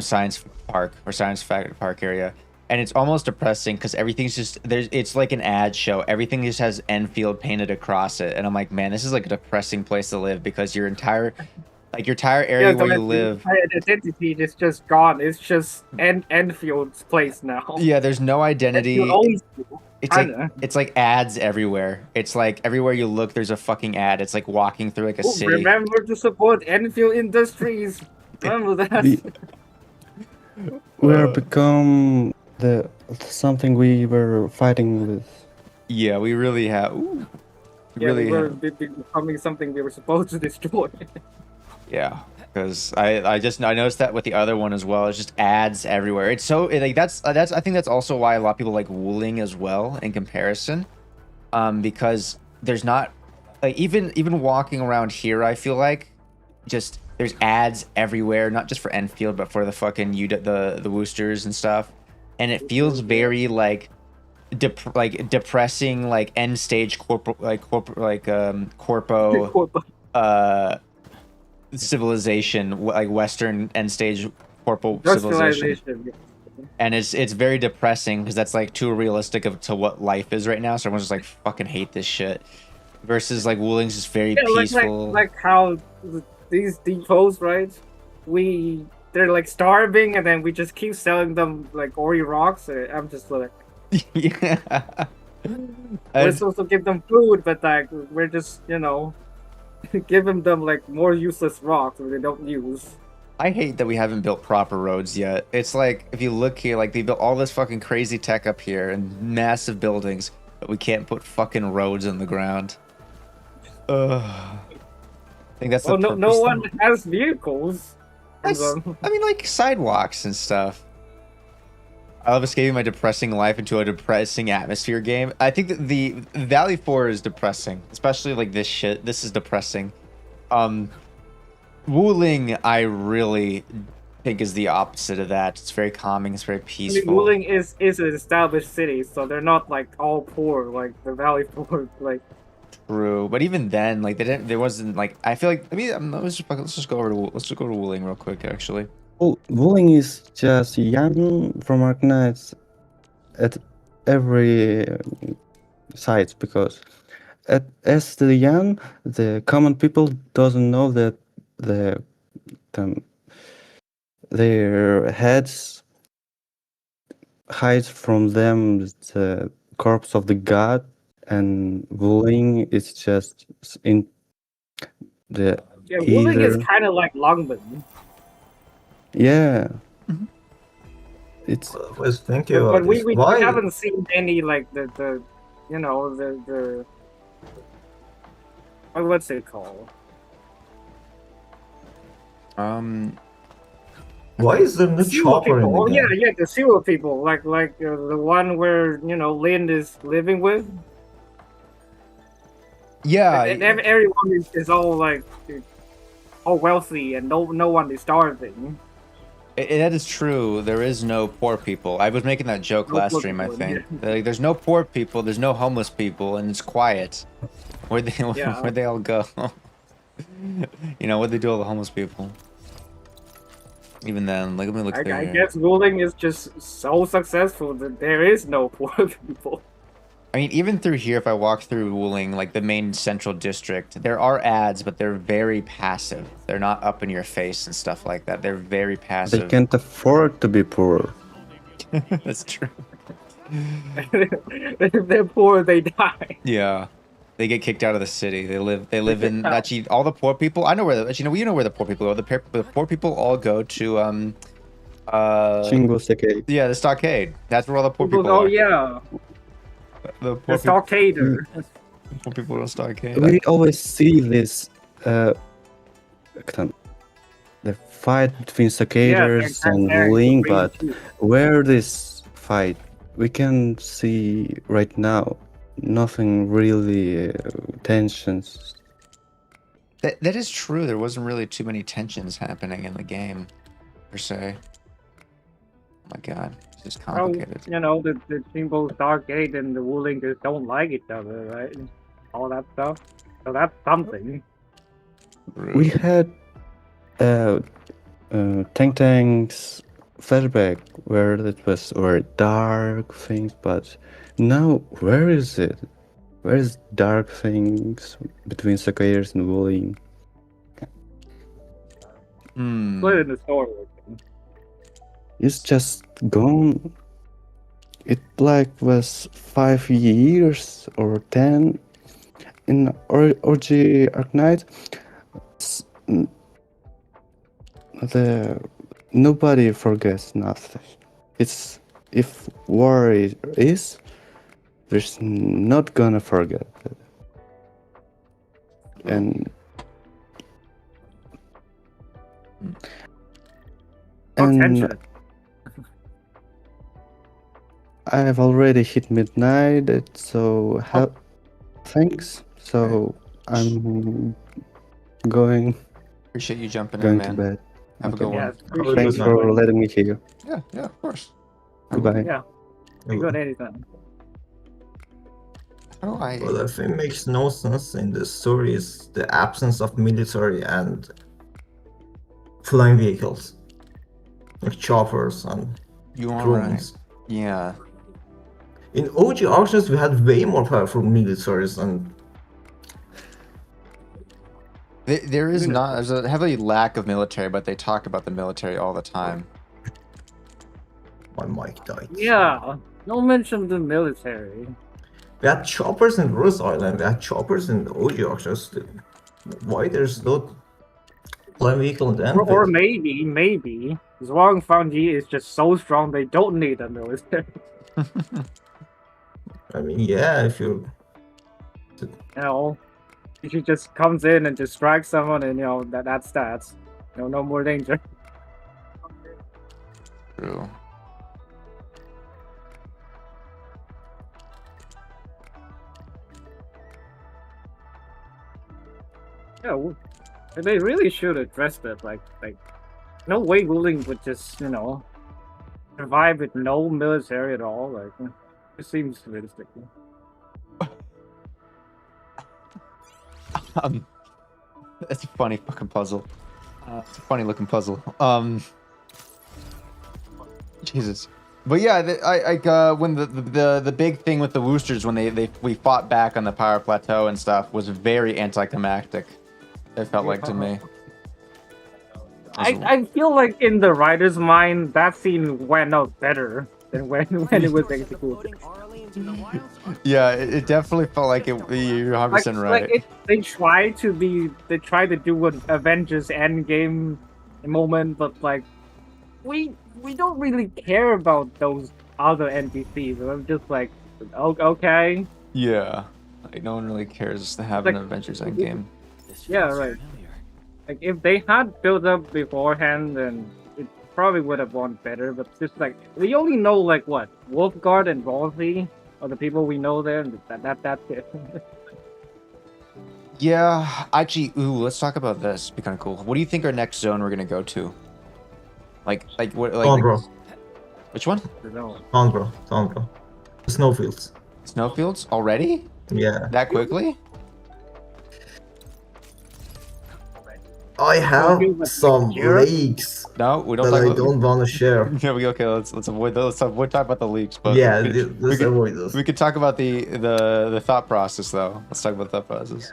Speaker 1: science park or science park area. And it's almost depressing because everything's just it's like an ad show. Everything just has Enfield painted across it, and I'm like, man, this is like a depressing place to live because your entire area where you live,
Speaker 11: identity is just gone. It's just Enfield's place now.
Speaker 1: Yeah, there's no identity. It's like ads everywhere. It's like everywhere you look, there's a fucking ad. It's like walking through like a city.
Speaker 11: Remember to support Enfield Industries. Remember that.
Speaker 9: We are become something we were fighting with
Speaker 1: Yeah, we really have. Ooh, we
Speaker 11: Yeah, we
Speaker 1: really
Speaker 11: were
Speaker 1: have.
Speaker 11: becoming something we were supposed to destroy.
Speaker 1: Yeah, because I noticed that with the other one as well. It's just ads everywhere. It's so like that's I think that's also why a lot of people like Wuling as well in comparison. Because there's not like even walking around here, I feel like just there's ads everywhere, not just for Enfield, but for the fucking the Woosters and stuff, and it feels very like depressing, like end stage corpo uh civilization, like Western end stage corpo civilization.
Speaker 11: Industrialization.
Speaker 1: And it's very depressing because that's like too realistic to what life is right now. So everyone's just like fucking hate this shit. Versus like Wuling's just very
Speaker 11: Yeah,
Speaker 1: peaceful.
Speaker 11: like how these depots, right? They're like starving, and then we just keep selling them like Ori rocks. I'm just like,
Speaker 1: Yeah.
Speaker 11: we're supposed to give them food, but like we're just giving them like more useless rocks that they don't use.
Speaker 1: I hate that we haven't built proper roads yet. It's like if you look here, like they built all this fucking crazy tech up here and massive buildings, but we can't put fucking roads in the ground. Ugh. I think that's the
Speaker 11: no
Speaker 1: purpose.
Speaker 11: one has vehicles.
Speaker 1: I mean, like sidewalks and stuff. I love escaping my depressing life into a depressing atmosphere game. I think that the Valley 4 is depressing, especially like this shit. This is depressing. Wuling, I really think is the opposite of that. It's very calming. It's very peaceful.
Speaker 11: Wuling is an established city, so they're not like all poor like the Valley Poor. Like
Speaker 1: True, but even then, like they didn't. There wasn't like I feel like. I mean, let's just go over to Wuling real quick. Actually,
Speaker 9: Well, Wuling is just young from Arknights at every site because as the young, the common people doesn't know that the their heads hide from them the corpse of the god, and Wuling is just in the
Speaker 11: Wuling is
Speaker 9: either.
Speaker 11: kind of like Longman.
Speaker 9: Yeah. It's
Speaker 7: I was thinking about
Speaker 11: But we
Speaker 7: this. Why?
Speaker 11: haven't seen any like the what's it called?
Speaker 7: Why is there no
Speaker 11: Sewer
Speaker 7: chopper in
Speaker 11: people.
Speaker 7: the game?
Speaker 11: Yeah, the sewer people, like the one where Lynn is living with.
Speaker 1: Yeah,
Speaker 11: and everyone is all like all wealthy, and no one is starving.
Speaker 1: that is true. There is no poor people. I was making that joke last stream. I think like, there's no poor people. There's no homeless people, and it's quiet. Where'd they all go? What'd they do with all the homeless people? Even then, like, let me look there.
Speaker 11: I guess Wuling is just so successful that there is no poor people.
Speaker 1: I mean, even through here, if I walk through Wuling, like the main central district, there are ads, but they're very passive. They're not up in your face and stuff like that. They're very passive.
Speaker 9: They can't afford to be poor.
Speaker 1: That's true.
Speaker 11: If they're poor, they die.
Speaker 1: Yeah. They get kicked out of the city. They live in actually all the poor people. I know where you know where the poor people are. The poor people all go to
Speaker 9: Shingle Stockade.
Speaker 1: Yeah, the stockade. That's where all the poor people
Speaker 11: Oh
Speaker 1: are.
Speaker 11: yeah.
Speaker 1: The
Speaker 11: stockade.
Speaker 1: Poor people are stockade.
Speaker 9: We always see this the fight between Stockaders and Wuling, but where this fight we can see right now nothing really tensions.
Speaker 1: That is true. There wasn't really too many tensions happening in the game, per se. Oh my god, it's just complicated.
Speaker 11: The Shingle Stockade and the Wuling just don't like each other, right? All that stuff. So that's something.
Speaker 9: We had Tanks flashback where it was dark things, but now where is it? Where is dark things between Stockaders and Wuling?
Speaker 11: Split in the story.
Speaker 9: It's just gone. It like was 5 years or 10 in OG Arknight. Nobody forgets nothing. It's if war is There's not gonna forget that. And
Speaker 11: Attention.
Speaker 9: I have already hit midnight, so thanks. So I'm going
Speaker 1: Appreciate you jumping in,
Speaker 9: going to
Speaker 1: man.
Speaker 9: bed.
Speaker 1: Have a good
Speaker 11: Yeah,
Speaker 1: one.
Speaker 11: appreciate
Speaker 9: Thanks
Speaker 11: you
Speaker 9: for
Speaker 11: joining.
Speaker 9: letting me here.
Speaker 1: Yeah, of course.
Speaker 9: Goodbye.
Speaker 11: Yeah. Be good anytime.
Speaker 1: Oh,
Speaker 7: What I think makes no sense in the story is the absence of military and flying vehicles, like choppers and
Speaker 1: You are
Speaker 7: drones.
Speaker 1: right. Yeah.
Speaker 7: In OG auctions, we had way more powerful militaries, and
Speaker 1: There is not. There's a heavy lack of military, but they talk about the military all the time.
Speaker 7: my mic died.
Speaker 11: Yeah. No mention of the military.
Speaker 7: We had choppers in Rose Island, we had choppers in OG auctions. Why there's no flying vehicle in the
Speaker 11: Or
Speaker 7: Endfield?
Speaker 11: maybe Zhuang Fangji is just so strong they don't need a military.
Speaker 7: I mean, yeah, if you
Speaker 11: You know, if she just comes in and distracts someone, and that's that. No more danger.
Speaker 1: True.
Speaker 11: Yeah, they really should address that. Like, no way Wuling would just survive with no military at all. Like, it seems realistic.
Speaker 1: That's a funny fucking puzzle. It's a funny looking puzzle. Jesus. But yeah, when the big thing with the Woosters, when we fought back on the power plateau and stuff, was very anticlimactic. It felt like to me.
Speaker 11: I feel like in the writer's mind, that scene went out better than when it was executed.
Speaker 1: Yeah, it definitely felt like it. You're 100% right.
Speaker 11: Like they try to do an Avengers Endgame moment, but like we don't really care about those other NPCs. I'm just like, okay.
Speaker 1: Yeah, like no one really cares to have an Avengers Endgame.
Speaker 11: Yeah, right. Like if they had built up beforehand, then it probably would have gone better. But just like we only know like what Wolfguard and Rossi are the people we know there, and that's it.
Speaker 1: Yeah, actually, let's talk about this. Be kind of cool. What do you think our next zone we're gonna go to? Like what?
Speaker 7: Tundra.
Speaker 1: Which one?
Speaker 7: Tundra. Snowfields.
Speaker 1: Snowfields already?
Speaker 7: Yeah.
Speaker 1: That quickly?
Speaker 7: I have some leaks.
Speaker 1: No, we don't
Speaker 7: that
Speaker 1: talk
Speaker 7: I
Speaker 1: about
Speaker 7: don't want to share.
Speaker 1: Yeah, okay. Let's avoid those. Let's avoid talk about the leaks. But
Speaker 7: yeah,
Speaker 1: we
Speaker 7: let's avoid those.
Speaker 1: We could talk about the thought process though. Let's talk about the thought process.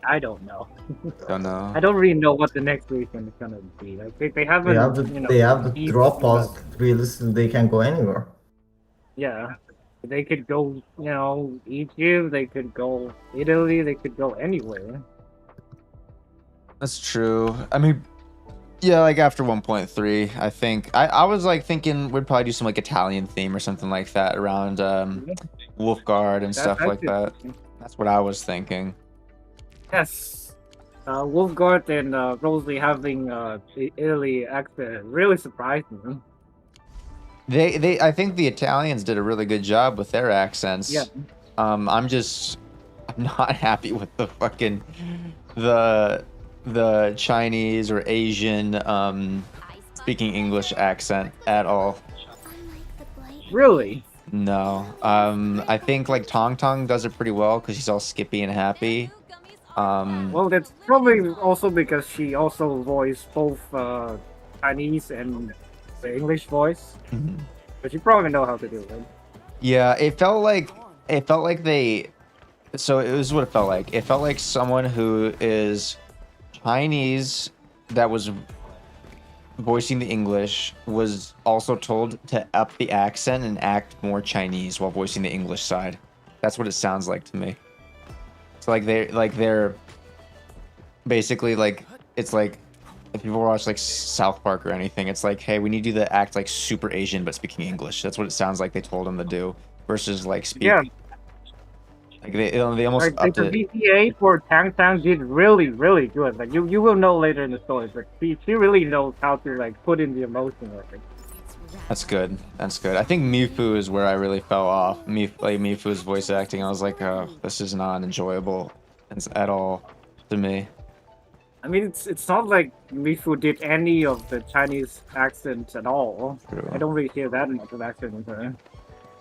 Speaker 11: I don't know.
Speaker 1: Don't know.
Speaker 11: I don't really know what the next weekend is gonna be. Like they haven't.
Speaker 7: They have the drop pods. Realistically, they can go anywhere.
Speaker 11: Yeah, they could go. Egypt. They could go Italy. They could go anywhere.
Speaker 1: That's true. I mean, yeah, like after 1.3, I think I was like thinking we'd probably do some like Italian theme or something like that around Wolfguard and stuff like that. That's what I was thinking.
Speaker 11: Yes, Wolfguard and Rosalie having Italy accent really surprised me.
Speaker 1: I think the Italians did a really good job with their accents.
Speaker 11: Yeah.
Speaker 1: I'm not happy with the fucking the Chinese or Asian speaking English accent at all.
Speaker 11: Really?
Speaker 1: No. I think like Tong Tong does it pretty well because she's all skippy and happy.
Speaker 11: Well, that's probably also because she also voiced both Chinese and the English voice, but you probably know how to do it.
Speaker 1: Yeah, it felt like they. So it was what it felt like. It felt like someone who is Chinese that was voicing the English was also told to up the accent and act more Chinese while voicing the English side. That's what it sounds like to me. It's like they're basically like it's like if you've ever watched like South Park or anything, it's like, hey, we need you to act like super Asian but speaking English. That's what it sounds like they told him to do versus like speak.
Speaker 11: Yeah,
Speaker 1: Like they almost
Speaker 11: like the
Speaker 1: upped it.
Speaker 11: VTA for Tang Tang did really good. Like you will know later in the story, but she really knows how to like put in the emotion. Like,
Speaker 1: That's good. That's good. I think Mifu is where I really fell off. Mifu's voice acting, I was like, oh, this is not enjoyable at all to me.
Speaker 11: I mean, it's not like Mifu did any of the Chinese accents at all.
Speaker 1: True.
Speaker 11: I don't really hear that much of accent in her.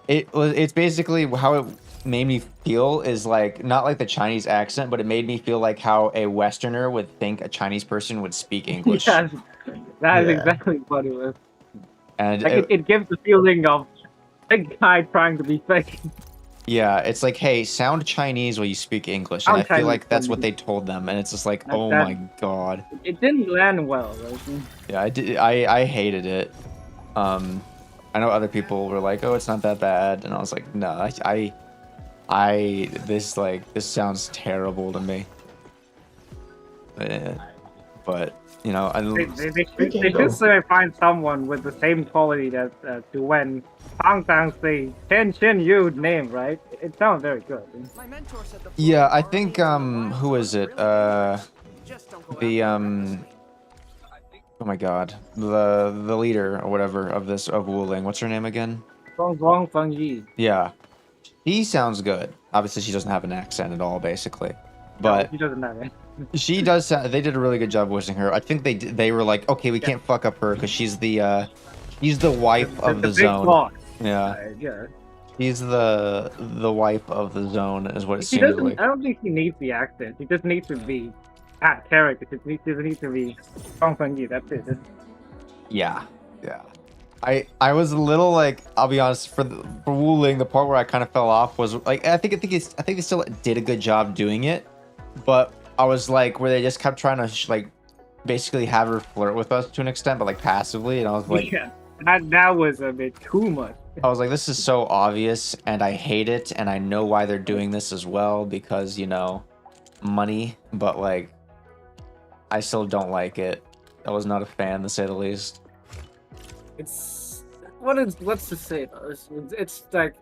Speaker 1: It's basically how it made me feel is like not like the Chinese accent, but it made me feel like how a Westerner would think a Chinese person would speak English.
Speaker 11: Yes, that is
Speaker 1: Yeah.
Speaker 11: exactly what it was.
Speaker 1: And
Speaker 11: Like it gives the feeling of a guy trying to be fake.
Speaker 1: yeah, it's like, hey, sound Chinese while you speak English, and I
Speaker 11: Sound
Speaker 1: feel
Speaker 11: Chinese
Speaker 1: like that's
Speaker 11: when
Speaker 1: what they told them, and it's just like,
Speaker 11: Like
Speaker 1: oh
Speaker 11: that-
Speaker 1: my god.
Speaker 11: It didn't land well. Right?
Speaker 1: Yeah, I hated it. I know other people were like, oh, it's not that bad, and I was like, no, this sounds terrible to me. But you know,
Speaker 11: They should say find someone with the same quality that to when Tang Tang say Chen Chen Yu name, right? It sounds very good.
Speaker 8: My mentor said the
Speaker 1: yeah, I
Speaker 8: floating
Speaker 1: think
Speaker 8: Aurelian
Speaker 1: who is it?
Speaker 8: just don't go
Speaker 1: The
Speaker 8: after
Speaker 1: oh my god, the leader or whatever of Wuling. What's her name again?
Speaker 11: Wang Feng Yi.
Speaker 1: Yeah, he sounds good. Obviously, she doesn't have an accent at all, basically, but
Speaker 11: No, he doesn't have it.
Speaker 1: she does. They did a really good job voicing her. I think they were like, okay, we can't fuck up her because she's the wife of the
Speaker 11: big
Speaker 1: zone.
Speaker 11: boss.
Speaker 1: Yeah,
Speaker 11: Yeah.
Speaker 1: she's the wife of the zone is what it
Speaker 11: He
Speaker 1: seems
Speaker 11: doesn't.
Speaker 1: like.
Speaker 11: I don't think he needs the accent. He just needs to be that character. He just needs to be Wang Feng Yi. That's it.
Speaker 1: Yeah. I was a little like, I'll be honest, for Wu Ling, the part where I kind of fell off was like, I think they still did a good job doing it, but I was like, where they just kept trying to like basically have her flirt with us to an extent, but like passively, and I was like,
Speaker 11: Yeah, that was a bit too much.
Speaker 1: I was like, this is so obvious, and I hate it, and I know why they're doing this as well because you know, money, but like, I still don't like it. I was not a fan, to say the least.
Speaker 11: It's what's to say though? It's like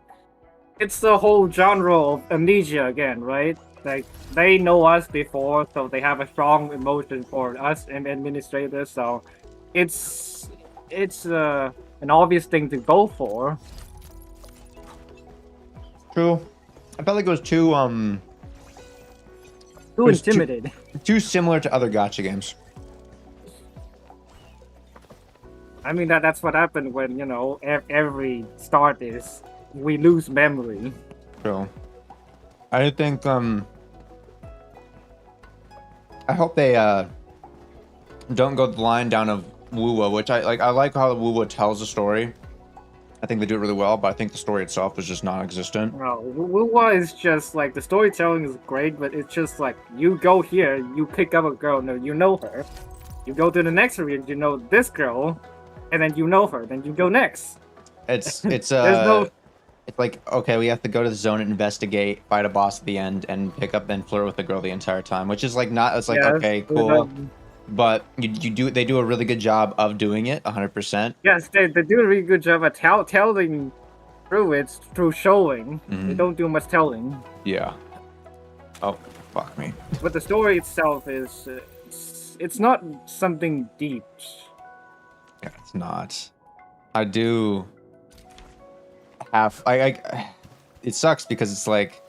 Speaker 11: it's the whole genre of amnesia again, right? Like they know us before, so they have a strong emotion for us and administrators. So it's an obvious thing to go for.
Speaker 1: True. I felt like it was too
Speaker 11: Too
Speaker 1: It's
Speaker 11: intimidating.
Speaker 1: too similar to other gacha games.
Speaker 11: I mean that's what happened when every start is we lose memory.
Speaker 1: So, I think I hope they don't go the line down of Wuwa, which I like. I like how Wuwa tells the story. I think they do it really well, but I think the story itself is just non-existent.
Speaker 11: No, Wuwa is just like the storytelling is great, but it's just like you go here, you pick up a girl, no, you know her. You go to the next region, you know this girl, and then you know her. Then you go next.
Speaker 1: It's
Speaker 11: There's no.
Speaker 1: it's like, okay, we have to go to the zone and investigate, fight a boss at the end, and pick up and flirt with the girl the entire time, which is like not. It's like,
Speaker 11: Yeah,
Speaker 1: okay, cool, but they do a really good job of doing it, 100%.
Speaker 11: Yes, they do a really good job at telling through it through showing. They
Speaker 1: Mhm.
Speaker 11: don't do much telling.
Speaker 1: Yeah. Oh, fuck me.
Speaker 11: But the story itself is it's not something deep.
Speaker 1: Yeah, it's not. I do have it sucks because it's like,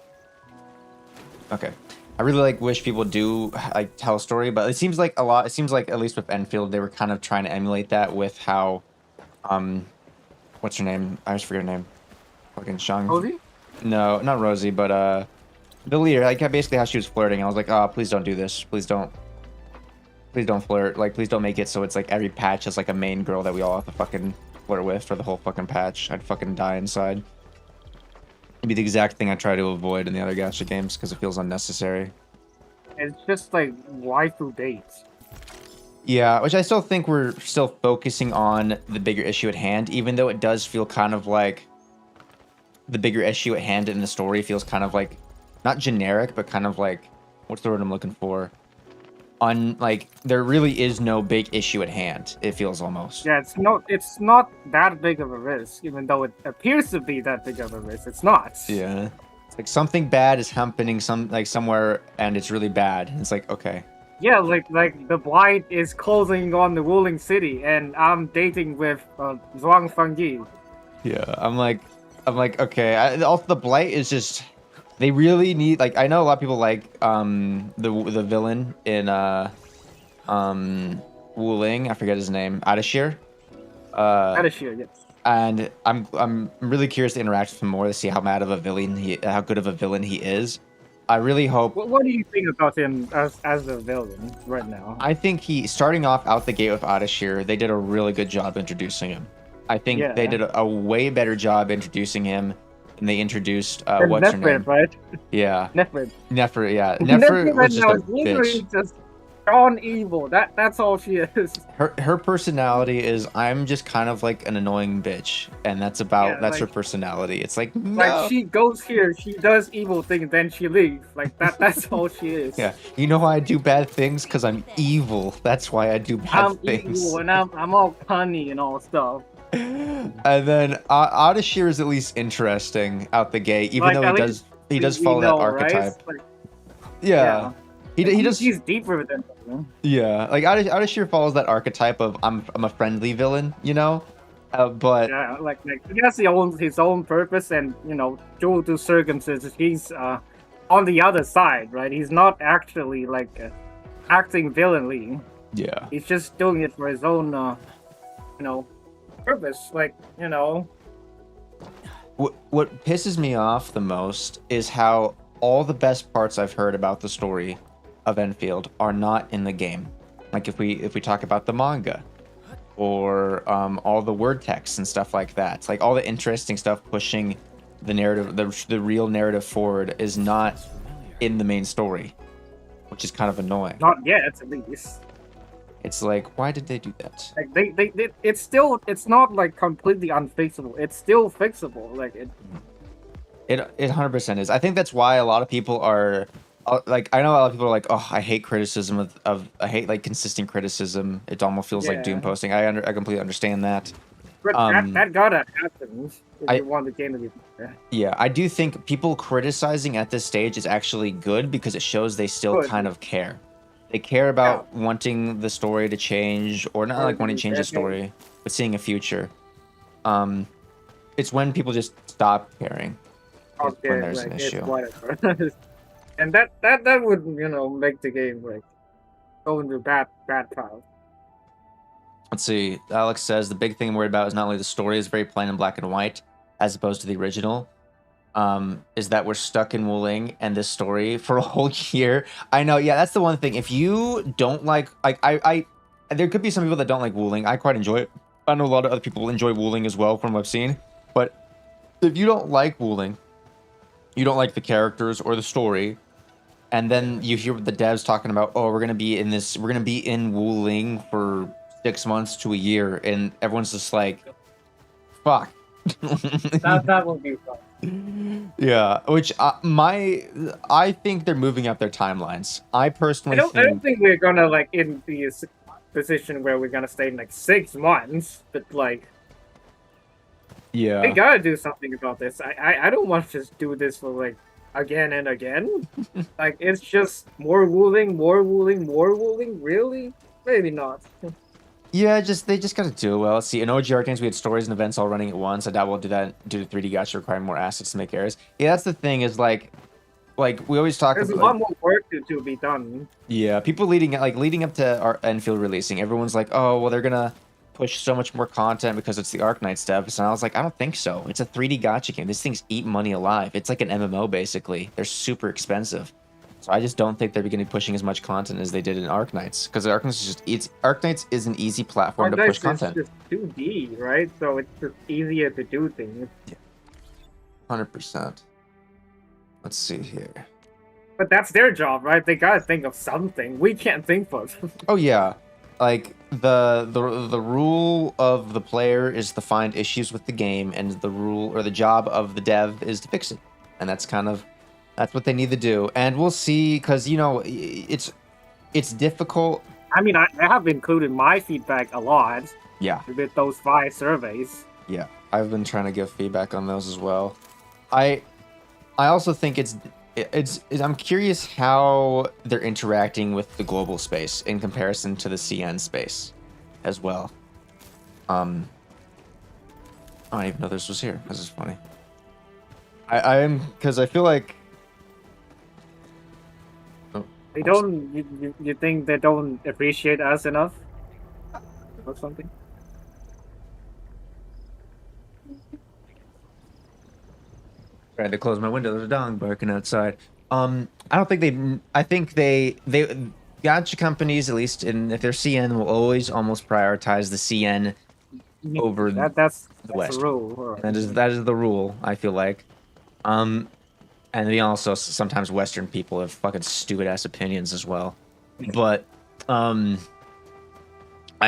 Speaker 1: okay, I really like wish people do like tell a story, but it seems like at least with Enfield they were kind of trying to emulate that with how what's her name? I just forget her name. Fucking Shang.
Speaker 11: Rosie?
Speaker 1: No, not Rosie, but the leader, like basically how she was flirting. I was like, oh, please don't do this. Please don't flirt. Like, please don't make it so it's like every patch is like a main girl that we all have to fucking flirt with for the whole fucking patch. I'd fucking die inside. It'd be the exact thing I try to avoid in the other gacha games because it feels unnecessary.
Speaker 11: It's just like waifu dates.
Speaker 1: Yeah, which I still think we're still focusing on the bigger issue at hand, even though it does feel kind of like the bigger issue at hand in the story feels kind of like not generic, but kind of like, what's the word I'm looking for? like there really is no big issue at hand. It feels almost.
Speaker 11: Yeah, it's not that big of a risk, even though it appears to be that big of a risk. It's not.
Speaker 1: Yeah. It's like something bad is happening somewhere and it's really bad. It's like, okay.
Speaker 11: Yeah, like the blight is closing on the ruling city, and I'm dating with Zhuang Fengyi.
Speaker 1: Yeah, I'm like, okay. Also, the blight is just, they really need, like, I know a lot of people like the villain in Wuling. I forget his name. Adashir.
Speaker 11: Adashir, yes.
Speaker 1: And I'm really curious to interact with him more to see how good of a villain he is. I really hope.
Speaker 11: What do you think about him as a villain right now?
Speaker 1: I think starting off out the gate with Adashir, they did a really good job introducing him. I think they did a way better job introducing him than they introduced what's her name?
Speaker 11: Right?
Speaker 1: Yeah.
Speaker 11: Nefrid,
Speaker 1: yeah. Nefrid was just a bitch.
Speaker 11: Just on evil. That's all she is.
Speaker 1: Her personality is, I'm just kind of like an annoying bitch, and that's her personality. It's like, no.
Speaker 11: Like, she goes here, she does evil things, then she leaves. Like that's all she is.
Speaker 1: Yeah, you know why I do bad things? Because I'm evil. That's why I do bad things.
Speaker 11: I'm evil, and I'm all punny and all stuff.
Speaker 1: And then Adashir is at least interesting out the gate, even though he does follow that archetype.
Speaker 11: Right?
Speaker 1: Yeah. He does.
Speaker 11: He's deeper than them.
Speaker 1: Yeah, like Adashir follows that archetype of I'm a friendly villain, you know, but
Speaker 11: yeah, like he has his own purpose, and due to circumstances, he's on the other side, right? He's not actually like acting villainly.
Speaker 1: Yeah,
Speaker 11: he's just doing it for his own, purpose. Like
Speaker 1: What pisses me off the most is how all the best parts I've heard about the story of Enfield are not in the game. Like if we talk about the manga or all the word texts and stuff like that, it's like all the interesting stuff pushing the narrative, the real narrative forward is not in the main story, which is kind of annoying.
Speaker 11: Not yet, at least.
Speaker 1: It's like, why did they do that?
Speaker 11: Like it's not like completely unfixable. It's still fixable. Like
Speaker 1: it 100% is. I think that's why a lot of people are like, I know a lot of people are like, oh, I hate criticism I hate like consistent criticism. It almost feels like doom posting. I completely understand that.
Speaker 11: But that gotta happen if you want the game to be fair.
Speaker 1: Yeah, I do think people criticizing at this stage is actually good because it shows they still kind of care. They care about wanting the story to change, or not like wanting to change the story, but seeing a future. It's when people just stop caring when there's an issue.
Speaker 11: And that would make the game like go into bad path.
Speaker 1: Let's see. Alex says the big thing I'm worried about is not only the story is very plain and black and white, as opposed to the original. Is that we're stuck in Wuling and this story for a whole year. I know, yeah, that's the one thing. If you don't like I there could be some people that don't like Wuling. I quite enjoy it. I know a lot of other people enjoy Wuling as well from what I've seen. But if you don't like Wuling, you don't like the characters or the story, and then you hear the devs talking about, oh, we're gonna be in Wuling for 6 months to a year, and everyone's just like, fuck.
Speaker 11: that will be fun.
Speaker 1: Yeah, which I think they're moving up their timelines. I personally
Speaker 11: I don't think we're gonna like in the position where we're gonna stay in like 6 months, but like,
Speaker 1: yeah,
Speaker 11: they gotta do something about this. I don't want to just do this for like again and again. Like, it's just more Wuling. Really? Maybe not.
Speaker 1: Yeah, they just gotta do it well. See, in OG Arcanes, we had stories and events all running at once. I doubt we'll do that due to 3D gacha requiring more assets to make errors. Yeah, that's the thing is like we always talk
Speaker 11: about. There's a lot more work to be done.
Speaker 1: Yeah, people leading up to our Enfield releasing, everyone's like, oh, well, they're gonna push so much more content because it's the Arknight steps. And I was like, I don't think so. It's a 3D gacha game. These things eat money alive. It's like an MMO, basically. They're super expensive. So I just don't think they're going to be pushing as much content as they did in Arknights, because Arknights is an easy platform to push content.
Speaker 11: It's just 2D, right? So it's just easier to do things.
Speaker 1: Yeah. 100%. Let's see here.
Speaker 11: But that's their job, right? They gotta think of something. We can't think of.
Speaker 1: Oh yeah, like the rule of the player is to find issues with the game, and the rule or the job of the dev is to fix it, and that's what they need to do. And we'll see, because it's it's difficult.
Speaker 11: I mean, I have included my feedback a lot.
Speaker 1: Yeah.
Speaker 11: With those 5 surveys.
Speaker 1: Yeah, I've been trying to give feedback on those as well. I also think it's I'm curious how they're interacting with the global space in comparison to the CN space as well. I didn't even know this was here. This is funny. I am, because I feel like
Speaker 11: They don't. You think they don't appreciate us enough, or something?
Speaker 1: Tried to close my window. There's a dog barking outside. I don't think they. I think they gacha companies, at least if they're CN, will always almost prioritize the CN over
Speaker 11: that's
Speaker 1: the West.
Speaker 11: the rule.
Speaker 1: That is the rule. I feel like. And they also sometimes Western people have fucking stupid ass opinions as well. But I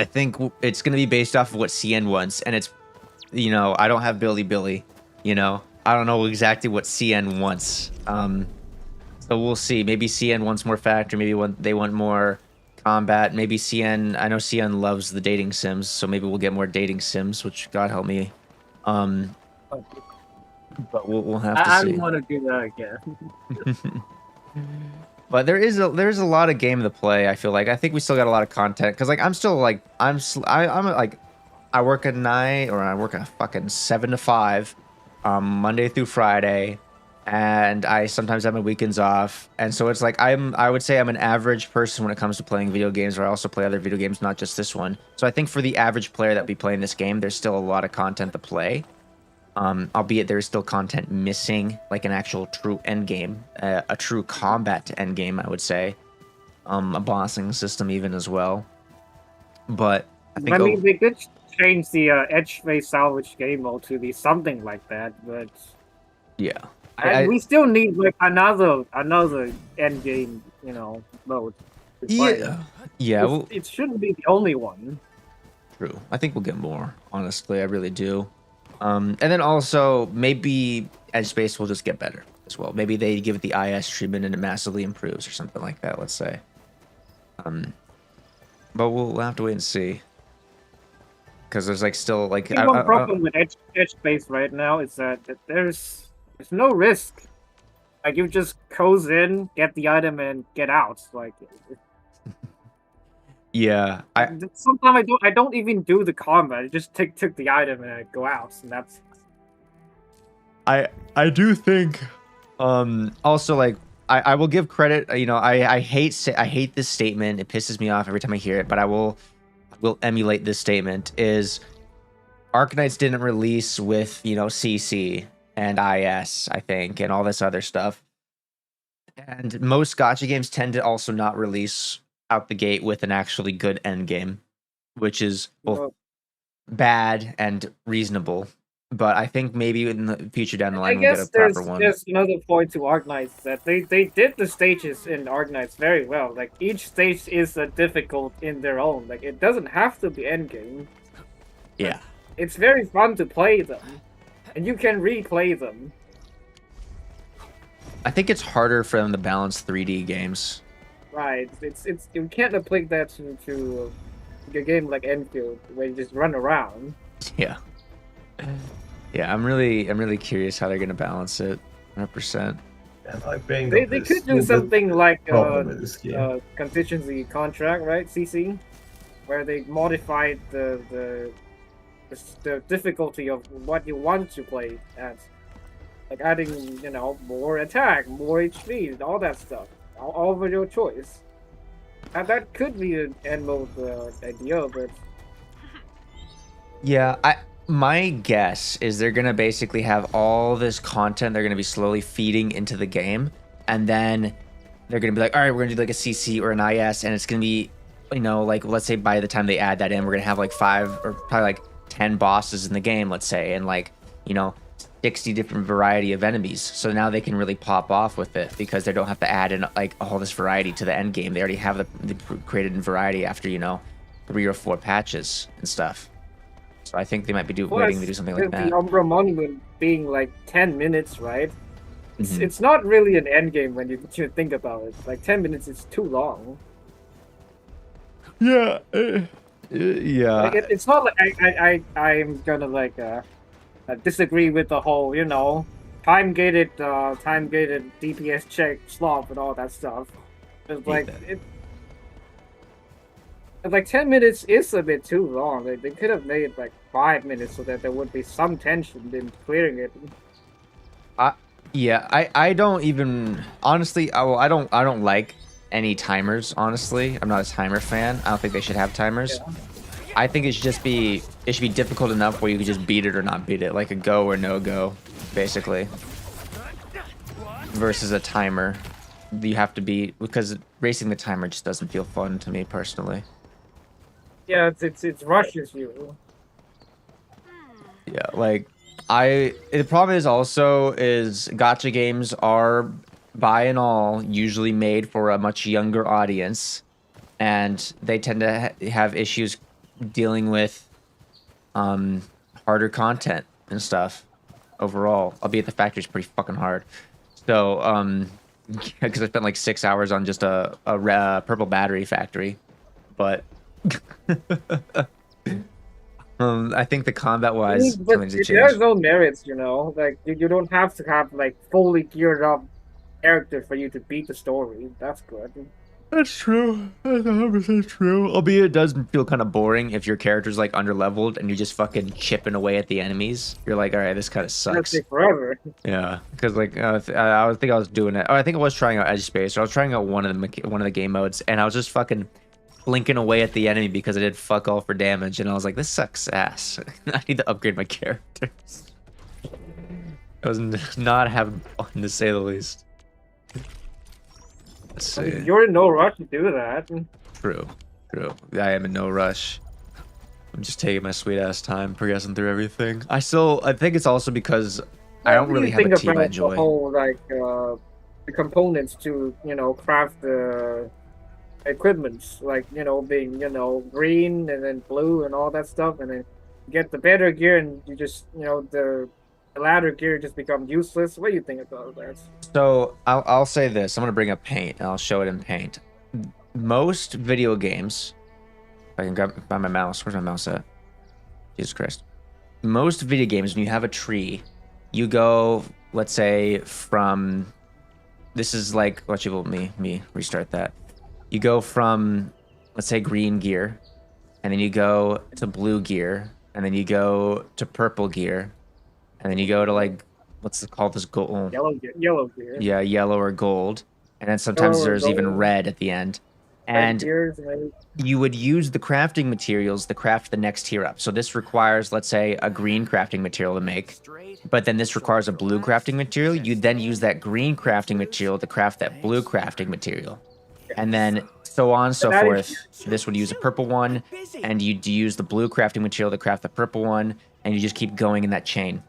Speaker 1: think it's gonna be based off of what CN wants, and it's, you know, I don't have Billy, you know, I don't know exactly what CN wants. So we'll see. Maybe CN wants more factor. Maybe they want more combat. Maybe CN. I know CN loves the dating sims, so maybe we'll get more dating sims. Which God help me. But we'll have to see.
Speaker 11: I don't want to do that again.
Speaker 1: But there's a lot of game to play. I feel like I think we still got a lot of content because like I'm still like I'm like I work at 9 or I work at fucking 7 to 5, Monday through Friday, and I sometimes have my weekends off. And so it's like I would say I'm an average person when it comes to playing video games, or I also play other video games, not just this one. So I think for the average player that be playing this game, there's still a lot of content to play. Albeit there's still content missing, like an actual true end game, a true combat to end game, I would say, a bossing system even as well. But I think
Speaker 11: they could change the edge-based salvage game mode to be something like that, but
Speaker 1: yeah,
Speaker 11: we still need like another end game, you know, mode.
Speaker 1: Yeah, well,
Speaker 11: it shouldn't be the only one.
Speaker 1: True, I think we'll get more. Honestly, I really do. And then also maybe Edge Space will just get better as well. Maybe they give it the IS treatment and it massively improves or something like that. Let's say. But we'll have to wait and see. Because there's like still like
Speaker 11: the one problem with Edge Space right now is that there's no risk. Like you just coast in, get the item, and get out. Like.
Speaker 1: Yeah,
Speaker 11: sometimes I don't even do the combat. I just take the item and I go out, and that's.
Speaker 1: I do think, also like I will give credit. You know, I hate this statement. It pisses me off every time I hear it. But I will emulate this statement. Is Arknights didn't release with, you know, CC and IS, I think, and all this other stuff. And most gacha games tend to also not release out the gate with an actually good end game, which is both bad and reasonable. But I think maybe in the future down the line we'll get a proper one.
Speaker 11: There's another point to Arknights that they did the stages in Arknights very well. Like each stage is difficult in their own. Like it doesn't have to be end game.
Speaker 1: Yeah.
Speaker 11: It's very fun to play them, and you can replay them.
Speaker 1: I think it's harder for them to balance 3D games.
Speaker 11: Right, it's you can't apply that to a game like Endfield where you just run around.
Speaker 1: Yeah, yeah. I'm really curious how they're gonna balance it, 100%.
Speaker 11: They could do something like contingency contract, right? CC, where they modified the difficulty of what you want to play at, like adding, you know, more attack, more HP, all that stuff. All of your choice. And that could be an end mode idea, but
Speaker 1: yeah, my guess is they're gonna basically have all this content they're gonna be slowly feeding into the game, and then they're gonna be like, all right, we're gonna do like a CC or an IS, and it's gonna be, you know, like let's say by the time they add that in, we're gonna have like 5 or probably like 10 bosses in the game, let's say, and like, you know, 60 different variety of enemies. So now they can really pop off with it because they don't have to add in like all this variety to the end game. They already have the created in variety after, you know, 3 or 4 patches and stuff. So I think they might be waiting to do something like that.
Speaker 11: The Umbra Monument being like 10 minutes, right? It's not really an end game when you think about it. Like 10 minutes is too long.
Speaker 1: Yeah. Yeah.
Speaker 11: Like, it's not like I'm gonna like disagree with the whole, you know, time-gated DPS check slot and all that stuff. It's like like 10 minutes is a bit too long. They could have made like 5 minutes so that there would be some tension in clearing it.
Speaker 1: I don't even honestly. I don't like any timers. Honestly, I'm not a timer fan. I don't think they should have timers.
Speaker 11: Yeah.
Speaker 1: I think it should be difficult enough where you can just beat it or not beat it, like a go or no go, basically. Versus a timer, you have to beat, because racing the timer just doesn't feel fun to me personally.
Speaker 11: Yeah, it rushes you.
Speaker 1: Yeah, like the problem is also gacha games are by and all usually made for a much younger audience, and they tend to have issues dealing with harder content and stuff overall, albeit the factory's pretty fucking hard. So because I spent like 6 hours on just a purple battery factory, but I think the combat wise,
Speaker 11: there's no merits, you know. Like you don't have to have like fully geared up character for you to beat the story. That's good.
Speaker 1: That's true. That's 100% true. Albeit it does feel kind of boring if your character's like underleveled and you're just fucking chipping away at the enemies. You're like, all right, this kind of sucks.
Speaker 11: Take forever.
Speaker 1: Yeah, because like I think I was doing it. Oh, I think I was trying out Edge Space. I was trying out one of the game modes, and I was just fucking blinking away at the enemy because I did fuck all for damage, and I was like, this sucks ass. I need to upgrade my characters. I was not having fun, to say the least. Let's see.
Speaker 11: I mean, you're in no rush to do that.
Speaker 1: True. I am in no rush. I'm just taking my sweet ass time, progressing through everything. I think it's also because I don't really have a team I enjoy.
Speaker 11: The whole like the components to, you know, craft the equipments, like, you know, being, you know, green and then blue and all that stuff, and then you get the better gear and you just, you know, the latter gear just become useless. What do you think about that?
Speaker 1: So I'll say this. I'm gonna bring up Paint and I'll show it in Paint. Most video games, if I can grab my mouse. Where's my mouse at? Jesus Christ. Most video games, when you have a tree, you go, let's say, from, this is like, let me restart that. You go from, let's say, green gear, and then you go to blue gear, and then you go to purple gear, and then you go to like, what's it called, this gold?
Speaker 11: Yellow gear.
Speaker 1: Yeah, yellow or gold, and then sometimes there's even red at the end. And you would use the crafting materials to craft the next tier up. So this requires, let's say, a green crafting material to make, but then this requires a blue crafting material. You then use that green crafting material to craft that blue crafting material. And then so on and so forth. This would use a purple one, and you'd use the blue crafting material to craft the purple one, and you just keep going in that chain.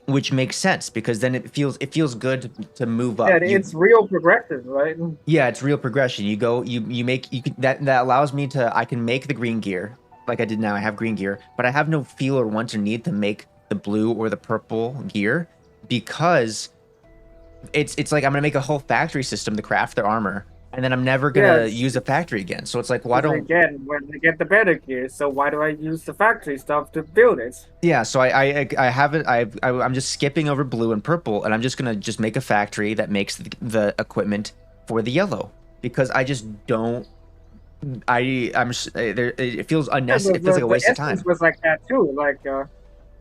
Speaker 1: Which makes sense, because then it feels good to move up.
Speaker 11: Yeah, it's real progression, right?
Speaker 1: Yeah, it's real progression. You go, that allows me to, I can make the green gear like I did now. I have green gear, but I have no feel or want or need to make the blue or the purple gear, because it's like I'm gonna make a whole factory system to craft their armor, and then I'm never gonna use a factory again. So it's like, why don't
Speaker 11: again when they get the better gear? So why do I use the factory stuff to build it?
Speaker 1: Yeah, so I'm just skipping over blue and purple, and I'm just gonna make a factory that makes the equipment for the yellow, because I just don't. It feels unnecessary. It feels like a waste of time.
Speaker 11: The essence was like that too. Like the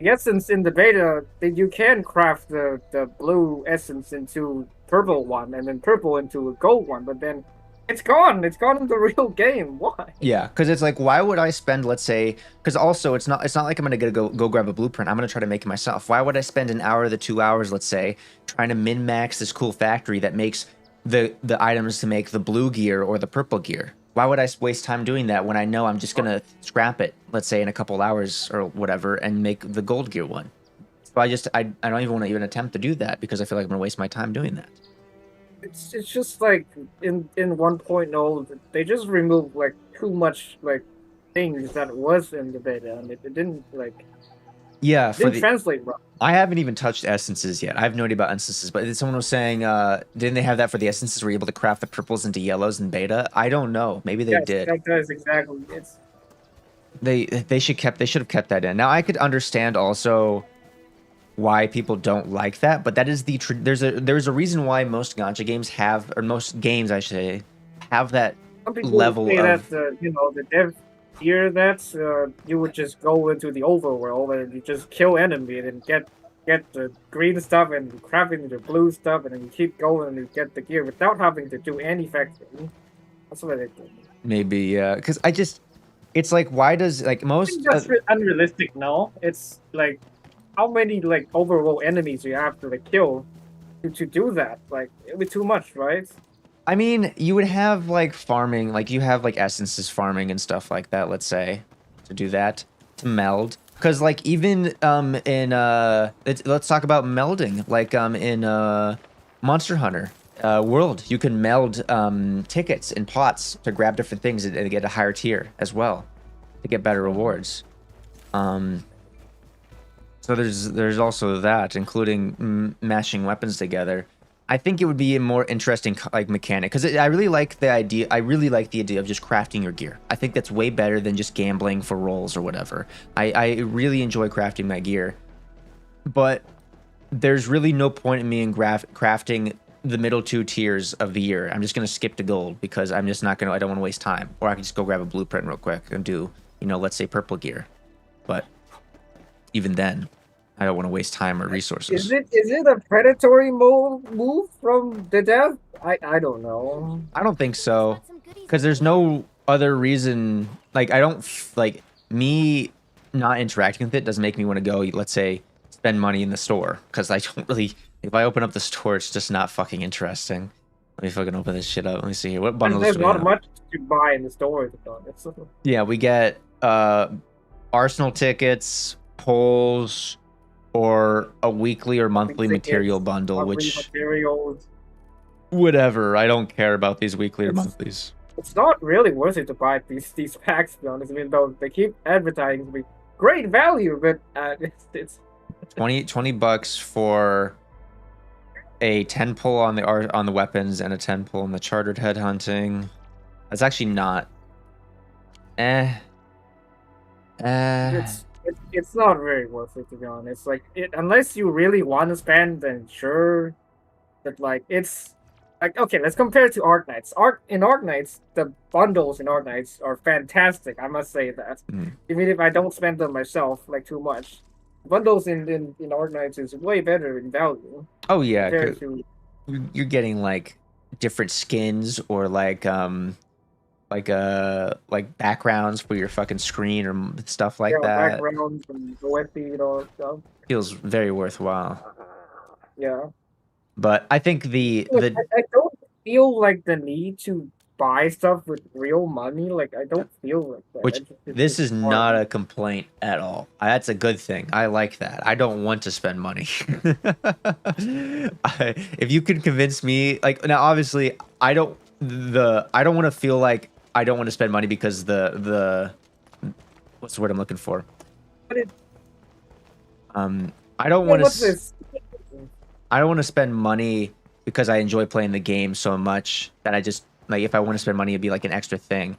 Speaker 11: essence in the beta, you can craft the blue essence into purple one, and then purple into a gold one, but then it's gone in the real game. Why?
Speaker 1: Yeah, because it's like, why would I spend, let's say, because also it's not like I'm gonna go grab a blueprint. I'm gonna try to make it myself. Why would I spend an hour to 2 hours, let's say, trying to min max this cool factory that makes the items to make the blue gear or the purple gear? Why would I waste time doing that when I know I'm just gonna scrap it, let's say, in a couple hours or whatever, and make the gold gear one? So I don't even want to even attempt to do that, because I feel like I'm gonna waste my time doing that.
Speaker 11: It's just like in 1.0, they just removed like too much like things that was in the beta, and it didn't like
Speaker 1: Yeah, for
Speaker 11: Didn't
Speaker 1: the
Speaker 11: translate well.
Speaker 1: I haven't even touched essences yet. I have no idea about essences, but someone was saying, didn't they have that for the essences? Were you able to craft the purples into yellows in beta? I don't know. Maybe they
Speaker 11: Yes,
Speaker 1: did.
Speaker 11: that is exactly. It's
Speaker 1: They should have kept that in. Now I could understand also why people don't like that, but that is there's a reason why most gacha games have, or most games I should say, have that
Speaker 11: some people
Speaker 1: level
Speaker 11: say
Speaker 1: of.
Speaker 11: that the dev here that you would just go into the overworld and you just kill enemy and get the green stuff and craft into the blue stuff and then you keep going and you get the gear without having to do any factoring. That's what they do.
Speaker 1: Maybe, yeah, because it's like, why does, like,
Speaker 11: I
Speaker 1: most
Speaker 11: think that's unrealistic. No, it's like how many like overworld enemies you have to like kill to do that. Like it'd be too much, right?
Speaker 1: I mean, you would have like farming, like you have like essences farming and stuff like that, let's say, to do that, to meld. Because like even in let's talk about melding, like in Monster Hunter World, you can meld tickets in pots to grab different things and get a higher tier as well to get better rewards. So there's also that, including mashing weapons together. I think it would be a more interesting like mechanic, because I really like the idea. I really like the idea of just crafting your gear. I think that's way better than just gambling for rolls or whatever. I really enjoy crafting my gear, but there's really no point in me in crafting the middle 2 tiers of the year. I'm just gonna skip to gold because I'm just not gonna. I don't want to waste time. Or I can just go grab a blueprint real quick and do, let's say purple gear. But even then, I don't want to waste time or resources.
Speaker 11: Is it a predatory move from the dev? I don't know.
Speaker 1: I don't think so, because there's no other reason. Like, I don't like me not interacting with it doesn't make me want to go, let's say, spend money in the store, because I don't really. If I open up the store, it's just not fucking interesting. Let me fucking open this shit up. Let me see here. What bundles
Speaker 11: There's
Speaker 1: do we
Speaker 11: not
Speaker 1: have?
Speaker 11: much to buy in the store, to be honest.
Speaker 1: Yeah, we get Arsenal tickets, polls, or a weekly or monthly material bundle, which
Speaker 11: materials.
Speaker 1: whatever. I don't care about these weekly or monthlies.
Speaker 11: It's not really worth it to buy these packs, to be honest. I mean, though they keep advertising to be great value, but it's
Speaker 1: 20 bucks for a 10 pull on the weapons and a 10 pull on the chartered headhunting. That's actually not.
Speaker 11: It's not very worth it, to be honest. Like unless you really want to spend, then sure. But like it's like, okay, let's compare it to Arc Knights. In Arc Knights, the bundles in Arc Knights are fantastic. I must say that. Even if I don't spend them myself like too much, bundles in Arc Knights is way better in value.
Speaker 1: Oh yeah,
Speaker 11: to...
Speaker 1: you're getting like different skins or like backgrounds for your fucking screen or stuff like that.
Speaker 11: Backgrounds and OSD or stuff.
Speaker 1: Feels very worthwhile.
Speaker 11: Yeah.
Speaker 1: But I think I
Speaker 11: don't feel like the need to buy stuff with real money. Like I don't feel like that.
Speaker 1: Which this is not a complaint at all. That's a good thing. I like that. I don't want to spend money. If you could convince me, like, now obviously I don't want to feel like I don't want to spend money because the what's the word I'm looking for? I don't want to. I don't want to spend money because I enjoy playing the game so much that I just, like, if I want to spend money, it'd be like an extra thing.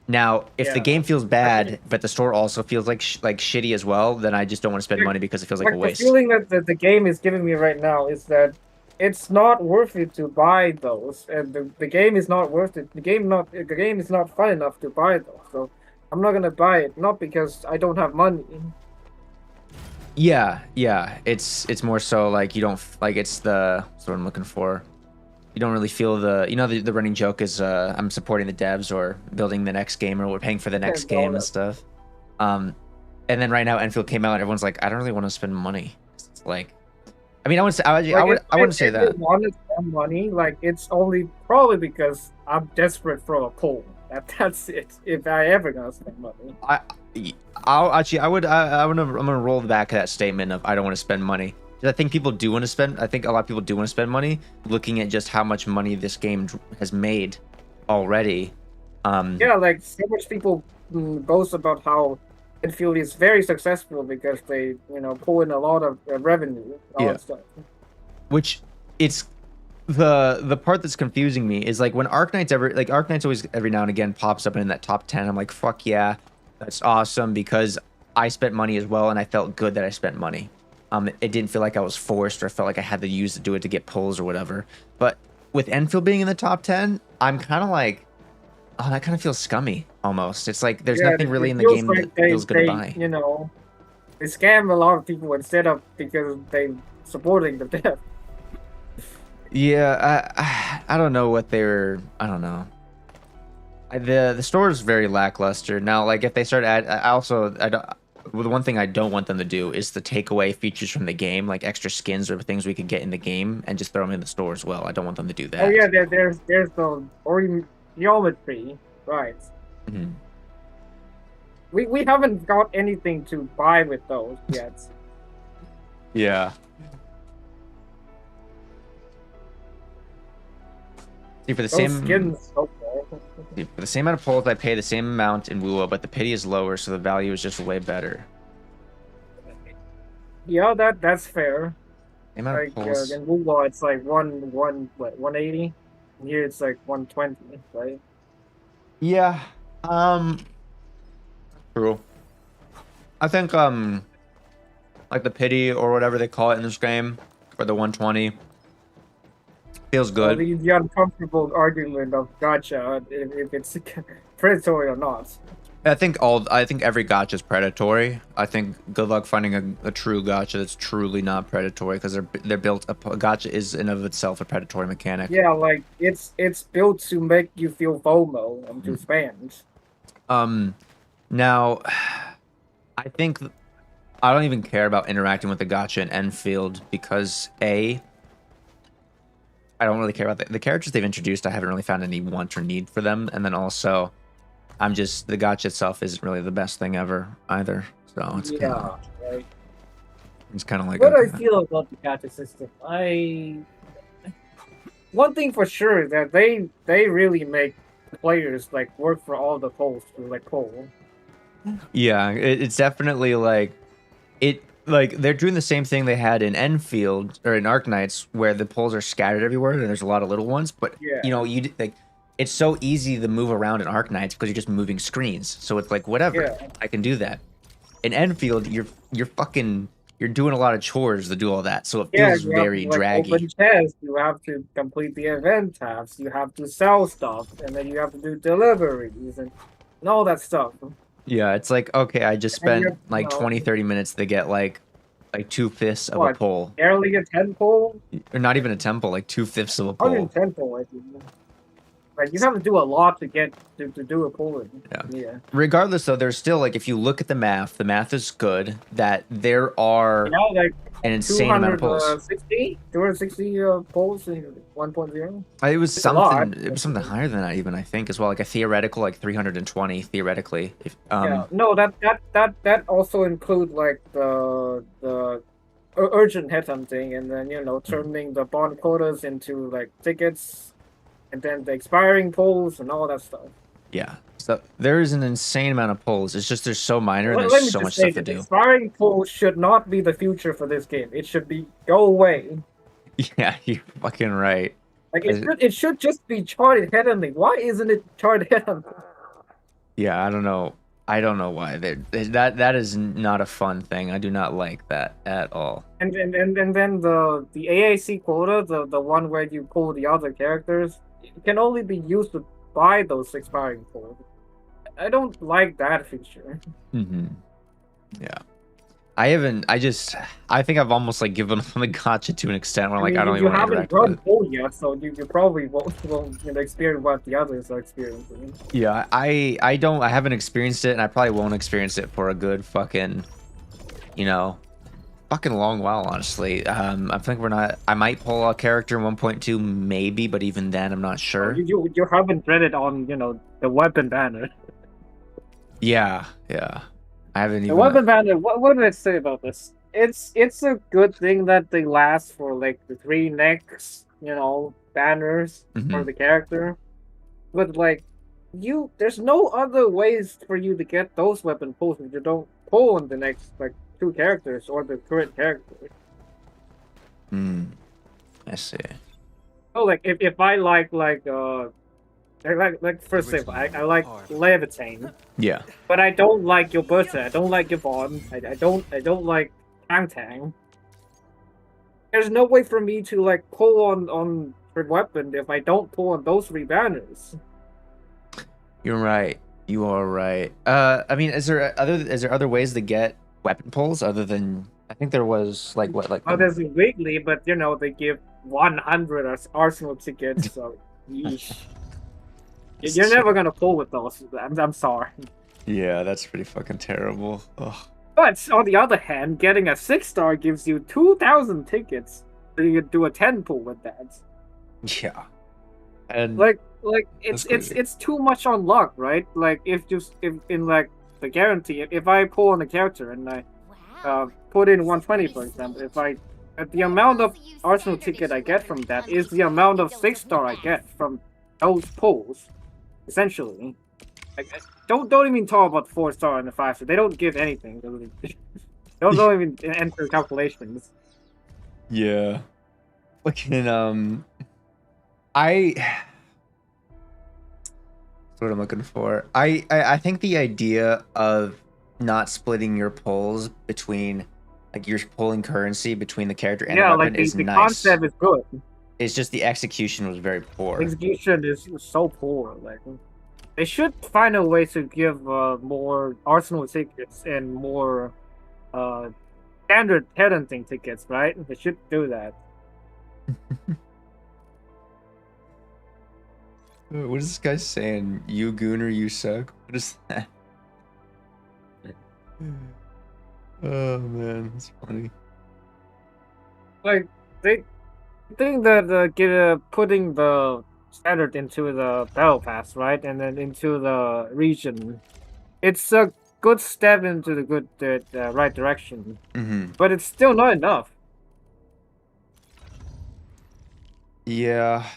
Speaker 1: Now, if the game feels bad, but the store also feels like shitty as well, then I just don't want to spend money because it feels like a waste.
Speaker 11: The feeling that the game is giving me right now is that it's not worth it to buy those, and the game is not worth it. The game is not fun enough to buy those. So I'm not gonna buy it, not because I don't have money.
Speaker 1: Yeah, it's more so like you don't like that's what I'm looking for. You don't really feel the running joke is I'm supporting the devs or building the next game or we're paying for the next game and stuff. And then right now Endfield came out and everyone's like, I don't really want to spend money. It's like, I mean, I wouldn't say that.
Speaker 11: If I want to spend money, like it's only probably because I'm desperate for a pull. That's it. If I ever gonna spend money.
Speaker 1: I'm gonna roll back that statement of I don't want to spend money. I think people do want to spend. I think a lot of people do want to spend money, looking at just how much money this game has made already.
Speaker 11: Yeah, like so much people boast about how Endfield is very successful because they, pull in a lot of revenue, all
Speaker 1: Yeah.
Speaker 11: that stuff.
Speaker 1: Which it's the part that's confusing me is like when Arknight's always every now and again pops up in that top 10. I'm like, fuck yeah, that's awesome because I spent money as well and I felt good that I spent money. It didn't feel like I was forced or I felt like I had to do it to get pulls or whatever. But with Enfield being in the top 10, I'm kind of like, oh, that kind of feels scummy almost. It's like there's nothing really in the game that feels good to buy.
Speaker 11: They scam a lot of people instead of because they supporting the dev.
Speaker 1: Yeah, I don't know what they're. I don't know. The store is very lackluster now. Like if they start I don't. Well, the one thing I don't want them to do is to take away features from the game, like extra skins or things we could get in the game, and just throw them in the store as well. I don't want them to do that.
Speaker 11: Oh yeah, there's the geometry, right?
Speaker 1: Mm-hmm.
Speaker 11: We haven't got anything to buy with those yet.
Speaker 1: Yeah. See, for the same
Speaker 11: skins,
Speaker 1: for the same amount of pulls, I pay the same amount in WoW, but the pity is lower, so the value is just way better.
Speaker 11: Yeah, that's fair.
Speaker 1: The amount of pulls.
Speaker 11: In WoW, it's like 180. Here it's like 120, right?
Speaker 1: Yeah. True. I think like the pity or whatever they call it in this game, or the 120. Feels good.
Speaker 11: The uncomfortable argument of gacha if it's predatory or not.
Speaker 1: I think every gacha is predatory. I think good luck finding a true gacha that's truly not predatory because they're built. A gacha is in of itself a predatory mechanic.
Speaker 11: Yeah, like it's built to make you feel FOMO and to spend.
Speaker 1: Now, I think I don't even care about interacting with the gacha in Endfield because I don't really care about the characters they've introduced. I haven't really found any want or need for them. And then also, the gacha itself isn't really the best thing ever either. So it's
Speaker 11: right.
Speaker 1: It's kind of like
Speaker 11: what I feel about the gacha system. One thing for sure is that they really make players like work for all the polls to like poll.
Speaker 1: Yeah, it's definitely like it. Like they're doing the same thing they had in Endfield or in Arknights, where the poles are scattered everywhere and there's a lot of little ones. But it's so easy to move around in Arknights because you're just moving screens. So it's like whatever, I can do that. In Endfield, you're doing a lot of chores to do all that, so it feels very draggy.
Speaker 11: Open chest, you have to complete the event tasks, you have to sell stuff, and then you have to do deliveries and all that stuff.
Speaker 1: Yeah, it's like, okay, I just spent like 20-30 minutes to get like 2/5 of a pole.
Speaker 11: Barely a 10 pole?
Speaker 1: Or not even a temple, like 2/5 of a pole.
Speaker 11: 110 pole, I think. Like you have to do a lot to get to do a pole. Yeah.
Speaker 1: Regardless, though, there's still like if you look at the math is good. That there are
Speaker 11: like
Speaker 1: an insane amount of polls.
Speaker 11: 260 polls in 1.0.
Speaker 1: It was something. It was something higher than that, even I think, as well. Like a theoretical, like 320 theoretically.
Speaker 11: No, that also include like the urgent headhunting, and then turning the bond quotas into like tickets. And then the expiring polls and all that stuff.
Speaker 1: Yeah. So there is an insane amount of polls. It's just there's so minor and there's so much stuff to do.
Speaker 11: Expiring polls should not be the future for this game. It should be go away.
Speaker 1: Yeah, you're fucking right.
Speaker 11: Like it should just be charted headhunting. Why isn't it charted headhunting?
Speaker 1: Yeah, I don't know. I don't know why. That is not a fun thing. I do not like that at all.
Speaker 11: And then the AAC quota, the one where you pull the other characters, it can only be used to buy those expiring polls. I don't like that feature.
Speaker 1: Mm-hmm. Yeah. I think I've almost like given up on the gacha to an extent where I don't even want to interact with it.
Speaker 11: You haven't run poll yet, so you probably won't experience what the others are experiencing.
Speaker 1: Yeah, I haven't experienced it, and I probably won't experience it for a good fucking long while, honestly. I think I might pull a character in 1.2 maybe, but even then I'm not sure.
Speaker 11: You haven't read it on the weapon banner.
Speaker 1: Yeah. I haven't even.
Speaker 11: The weapon banner. What did I say about this? It's a good thing that they last for like the 3 next banners for the character, but like there's no other ways for you to get those weapon pulls if you don't pull on the next like 2 characters or the current character.
Speaker 1: I see.
Speaker 11: So like if I like for example, I like Levitain,
Speaker 1: Yeah.
Speaker 11: but I don't like your Bertha, I don't like your Bond, I don't like Tang Tang. There's no way for me to like pull on her weapon if I don't pull on those 3 banners.
Speaker 1: You're right. You are right. I mean, is there other ways to get weapon pulls other than I think there was like what like
Speaker 11: Oh, there's weekly, but you know they give 100 Arsenal tickets, so yeesh. You're never gonna pull with those. I'm sorry.
Speaker 1: Yeah, that's pretty fucking terrible. Ugh.
Speaker 11: But on the other hand, getting a 6-star gives you 2,000 tickets, so you could do a 10 pull with that.
Speaker 1: Yeah. And
Speaker 11: like it's too much on luck, right? Like if in like the guarantee, if I pull on a character and I put in 120, for example, if I the amount of Arsenal ticket I get from that is the amount of 6-star I get from those pulls, essentially. Like, don't even talk about 4-star and the 5-star. They don't give anything. Don't even enter calculations.
Speaker 1: yeah. Fucking that's what I'm looking for. I think the idea of not splitting your pulls between like you're pulling currency between the character and the weapon is
Speaker 11: the
Speaker 1: nice.
Speaker 11: concept is good.
Speaker 1: It's just the execution was very poor.
Speaker 11: Execution is so poor. Like they should find a way to give more Arsenal tickets and more standard headhunting tickets, right? They should do that.
Speaker 1: What is this guy saying? You gooner, you suck? What is that? Oh man, that's funny.
Speaker 11: Like they think that putting the standard into the battle pass, right, and then into the region, it's a good step into the right direction. But it's still not enough.
Speaker 1: Yeah.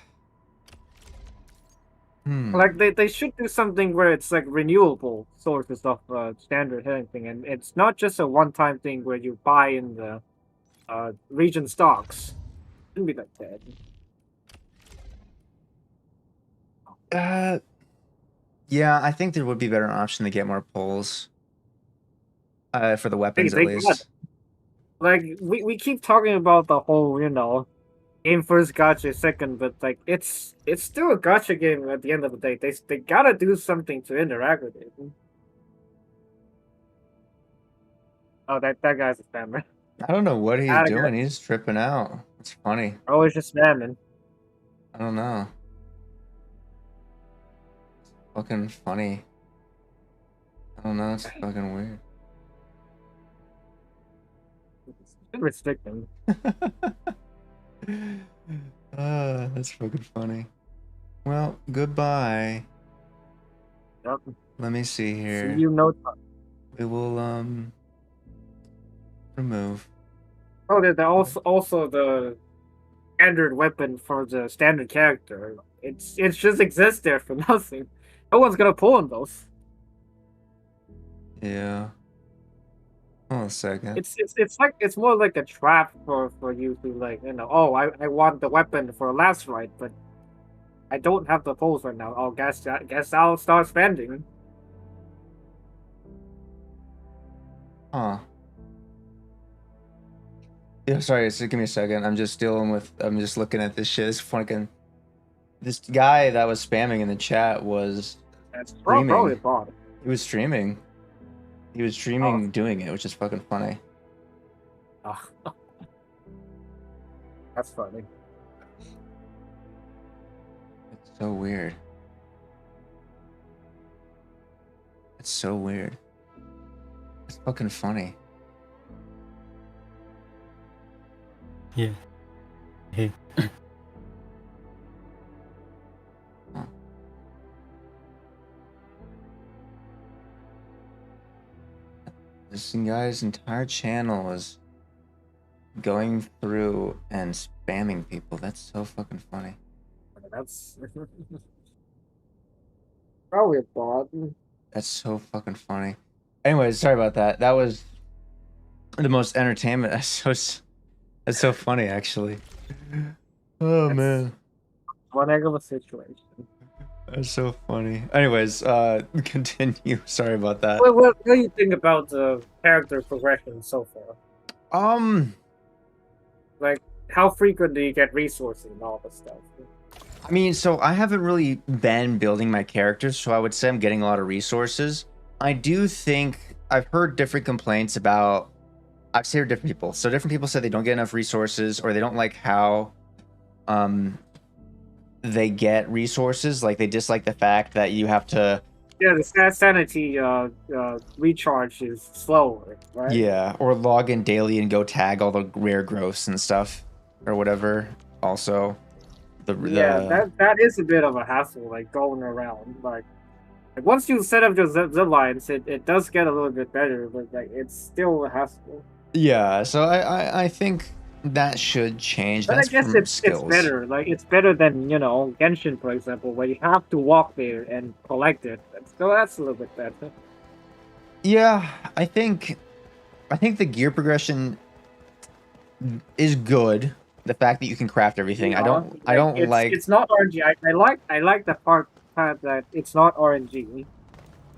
Speaker 11: Like they should do something where it's like renewable sources of standard hitting thing, and it's not just a one-time thing where you buy in the region stocks. Shouldn't be that bad.
Speaker 1: Yeah, I think there would be better option to get more pulls. For the weapons at least.
Speaker 11: Like we keep talking about the whole, you know, game first, gacha second, but like it's still a gacha game at the end of the day. They gotta do something to interact with it. Oh, that guy's a spammer.
Speaker 1: I don't know what he's doing. He's tripping out. It's funny.
Speaker 11: Oh, he's just spamming.
Speaker 1: I don't know. It's fucking funny. I don't know. It's fucking weird.
Speaker 11: Restrict him.
Speaker 1: That's fucking funny. Well, goodbye.
Speaker 11: Yep.
Speaker 1: Let me see here.
Speaker 11: See you no time.
Speaker 1: We will remove.
Speaker 11: Oh, there's also the standard weapon for the standard character. It just exists there for nothing. No one's gonna pull on those.
Speaker 1: Yeah. Hold on a second.
Speaker 11: It's more like a trap for you to like, you know, oh, I want the weapon for last fight, but I don't have the pulls right now. Oh, guess I'll start spending.
Speaker 1: Huh. Yeah, sorry, so give me a second. I'm just looking at this shit. It's fucking. This guy that was spamming in the chat was streaming.
Speaker 11: Probably bought it.
Speaker 1: He was streaming. He was streaming doing it, which is fucking funny.
Speaker 11: Oh. That's funny.
Speaker 1: It's so weird. It's so weird. It's fucking funny.
Speaker 12: Yeah. Hey.
Speaker 1: This guy's entire channel is going through and spamming people. That's so fucking funny.
Speaker 11: That's Probably a bot.
Speaker 1: That's so fucking funny. Anyways, sorry about that. That was the most entertainment. That's so funny, actually. Oh man,
Speaker 11: One heck of a situation.
Speaker 1: that's so funny. Anyways, continue. Sorry about that.
Speaker 11: What do you think about the character progression so far? Like, how frequent do you get resources and all this stuff?
Speaker 1: I mean, so I haven't really been building my characters, so I would say I'm getting a lot of resources. I do think I've heard different complaints about. I've heard different people. So different people say they don't get enough resources, or they don't like how they get resources. Like they dislike the fact that you have to.
Speaker 11: Yeah, the sanity recharge is slower, right?
Speaker 1: Yeah, or log in daily and go tag all the rare growths and stuff, or whatever. Also,
Speaker 11: that is a bit of a hassle, like going around. Like once you set up your zip lines, it does get a little bit better, but like it's still a hassle.
Speaker 1: Yeah, so I think that should change.
Speaker 11: But
Speaker 1: That's
Speaker 11: I guess
Speaker 1: from
Speaker 11: it's
Speaker 1: skills.
Speaker 11: better. Like it's better than Genshin, for example, where you have to walk there and collect it. So that's a little bit better.
Speaker 1: Yeah, I think the gear progression is good. The fact that you can craft everything. I don't like.
Speaker 11: It's not RNG. I like the part that it's not RNG.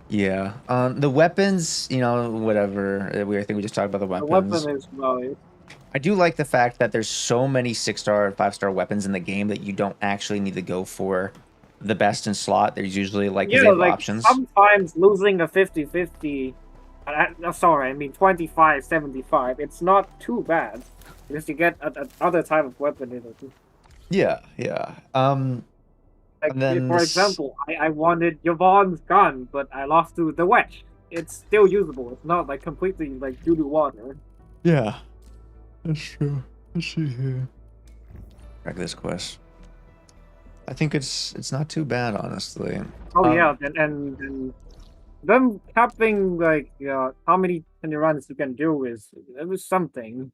Speaker 1: Yeah. The weapons, whatever. I think we just talked about the weapons.
Speaker 11: The weapon is well.
Speaker 1: I do like the fact that there's so many 6-star and 5-star weapons in the game that you don't actually need to go for the best in slot. There's usually like options.
Speaker 11: Sometimes losing a 50-50, sorry, I mean 25-75, it's not too bad because you get other type of weapon in it.
Speaker 1: Yeah, yeah.
Speaker 11: For example, I wanted Yvonne's gun, but I lost to the wedge. It's still usable. It's not like completely like doo-doo water.
Speaker 1: Yeah. That's true. Let's see here. Back this quest. I think it's not too bad, honestly.
Speaker 11: Oh yeah, and them capping like how many runs you can do it was something.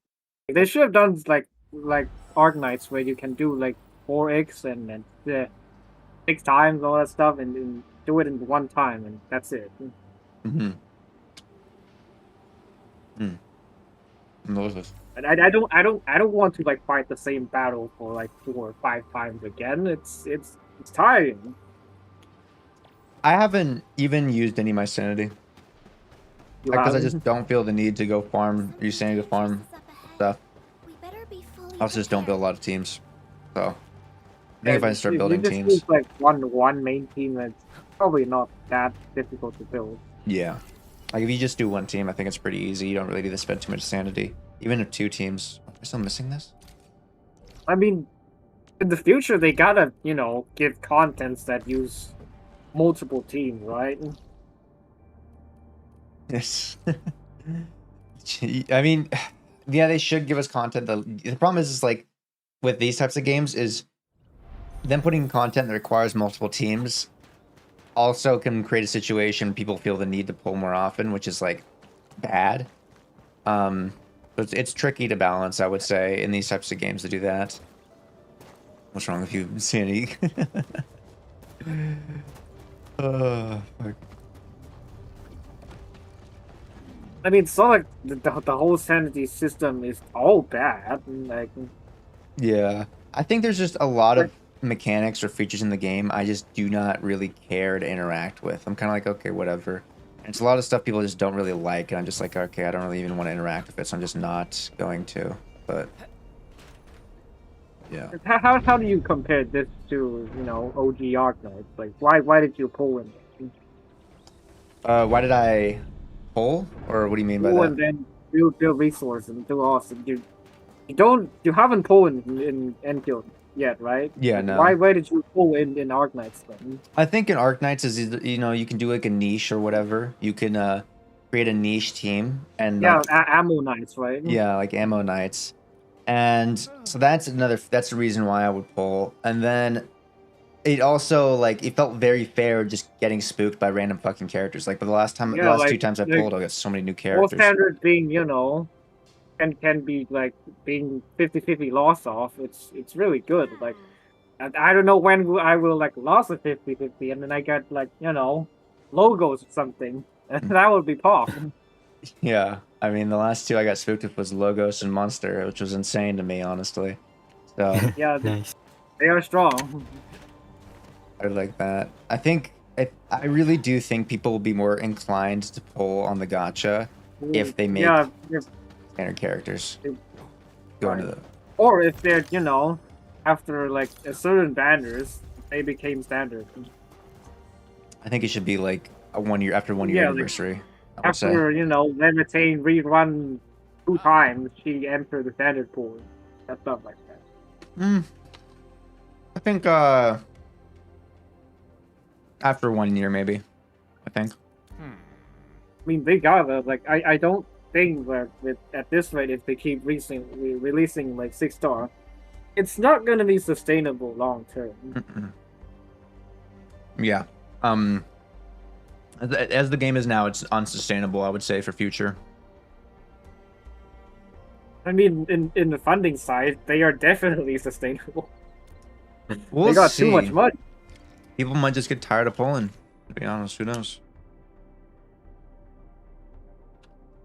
Speaker 11: They should have done like Arknights where you can do like 4x and 6 times all that stuff and do it in one time and that's it. And I don't want to like fight the same battle for like 4 or 5 times again. It's tiring.
Speaker 1: I haven't even used any of my sanity because I just don't feel the need to go use sanity to farm stuff. I also just don't build a lot of teams, so I think if I start building teams,
Speaker 11: use like one main team, that's probably not that difficult to build.
Speaker 1: Yeah, like if you just do one team, I think it's pretty easy. You don't really need to spend too much sanity. Even if 2 teams, am I still missing this?
Speaker 11: I mean, in the future, they gotta, give contents that use multiple teams, right?
Speaker 1: Yes. I mean, yeah, they should give us content. The problem is like, with these types of games, is them putting content that requires multiple teams also can create a situation people feel the need to pull more often, which is, like, bad. It's tricky to balance, I would say, in these types of games to do that. What's wrong with you, Sandy? Fuck.
Speaker 11: I mean, it's not like the whole sanity system is all bad. Like,
Speaker 1: yeah, I think there's just a lot of mechanics or features in the game I just do not really care to interact with. I'm kind of like, okay, whatever. And it's a lot of stuff people just don't really like, and I'm just like, okay, I don't really even want to interact with it, so I'm just not going to. But yeah.
Speaker 11: How do you compare this to OG Arknights? Like, why did you pull in?
Speaker 1: Why did I pull, or what do you mean by that?
Speaker 11: And then build resources and do awesome. You haven't pulled in Endfield yet, right?
Speaker 1: Yeah, no.
Speaker 11: Why did you pull in Arknights then?
Speaker 1: I think in Arknights is you can do like a niche or whatever. You can create a niche team and
Speaker 11: ammo knights, right?
Speaker 1: Yeah, like ammo knights, and so that's the reason why I would pull. And then it also it felt very fair just getting spooked by random fucking characters. Like, but the last 2 times I pulled, I got so many new characters.
Speaker 11: Most standard being can be like being 50-50 loss off. It's really good. Like And I don't know when I will like lose a 50-50 and then I get like, you know, logos or something. That would be pop.
Speaker 1: Yeah, I mean, the last two I got spooked with was Logos and Monster, which was insane to me, honestly. So
Speaker 11: Yeah,
Speaker 12: Nice.
Speaker 11: they are strong.
Speaker 1: I like that. I think I really do think people will be more inclined to pull on the gacha if they make
Speaker 11: Yeah,
Speaker 1: standard characters
Speaker 11: if-
Speaker 1: go into the.
Speaker 11: or if they're, you know, after like a certain banners, they became standard.
Speaker 1: I think it should be like a 1 year after 1 year
Speaker 11: Yeah, like,
Speaker 1: anniversary. I would say.
Speaker 11: After, you know, Levitane rerun 2 times, she entered the standard pool. That stuff like that.
Speaker 1: I think after 1 year maybe. I think.
Speaker 11: I mean, they gotta, like, I don't think that at this rate, if they keep releasing like 6-star, it's not gonna be sustainable long term.
Speaker 1: Yeah. As the game is now, it's unsustainable, I would say, for future.
Speaker 11: I mean, in the funding side, they are definitely sustainable.
Speaker 1: We'll
Speaker 11: they got
Speaker 1: see.
Speaker 11: too much money.
Speaker 1: People might just get tired of pulling, to be honest. Who knows?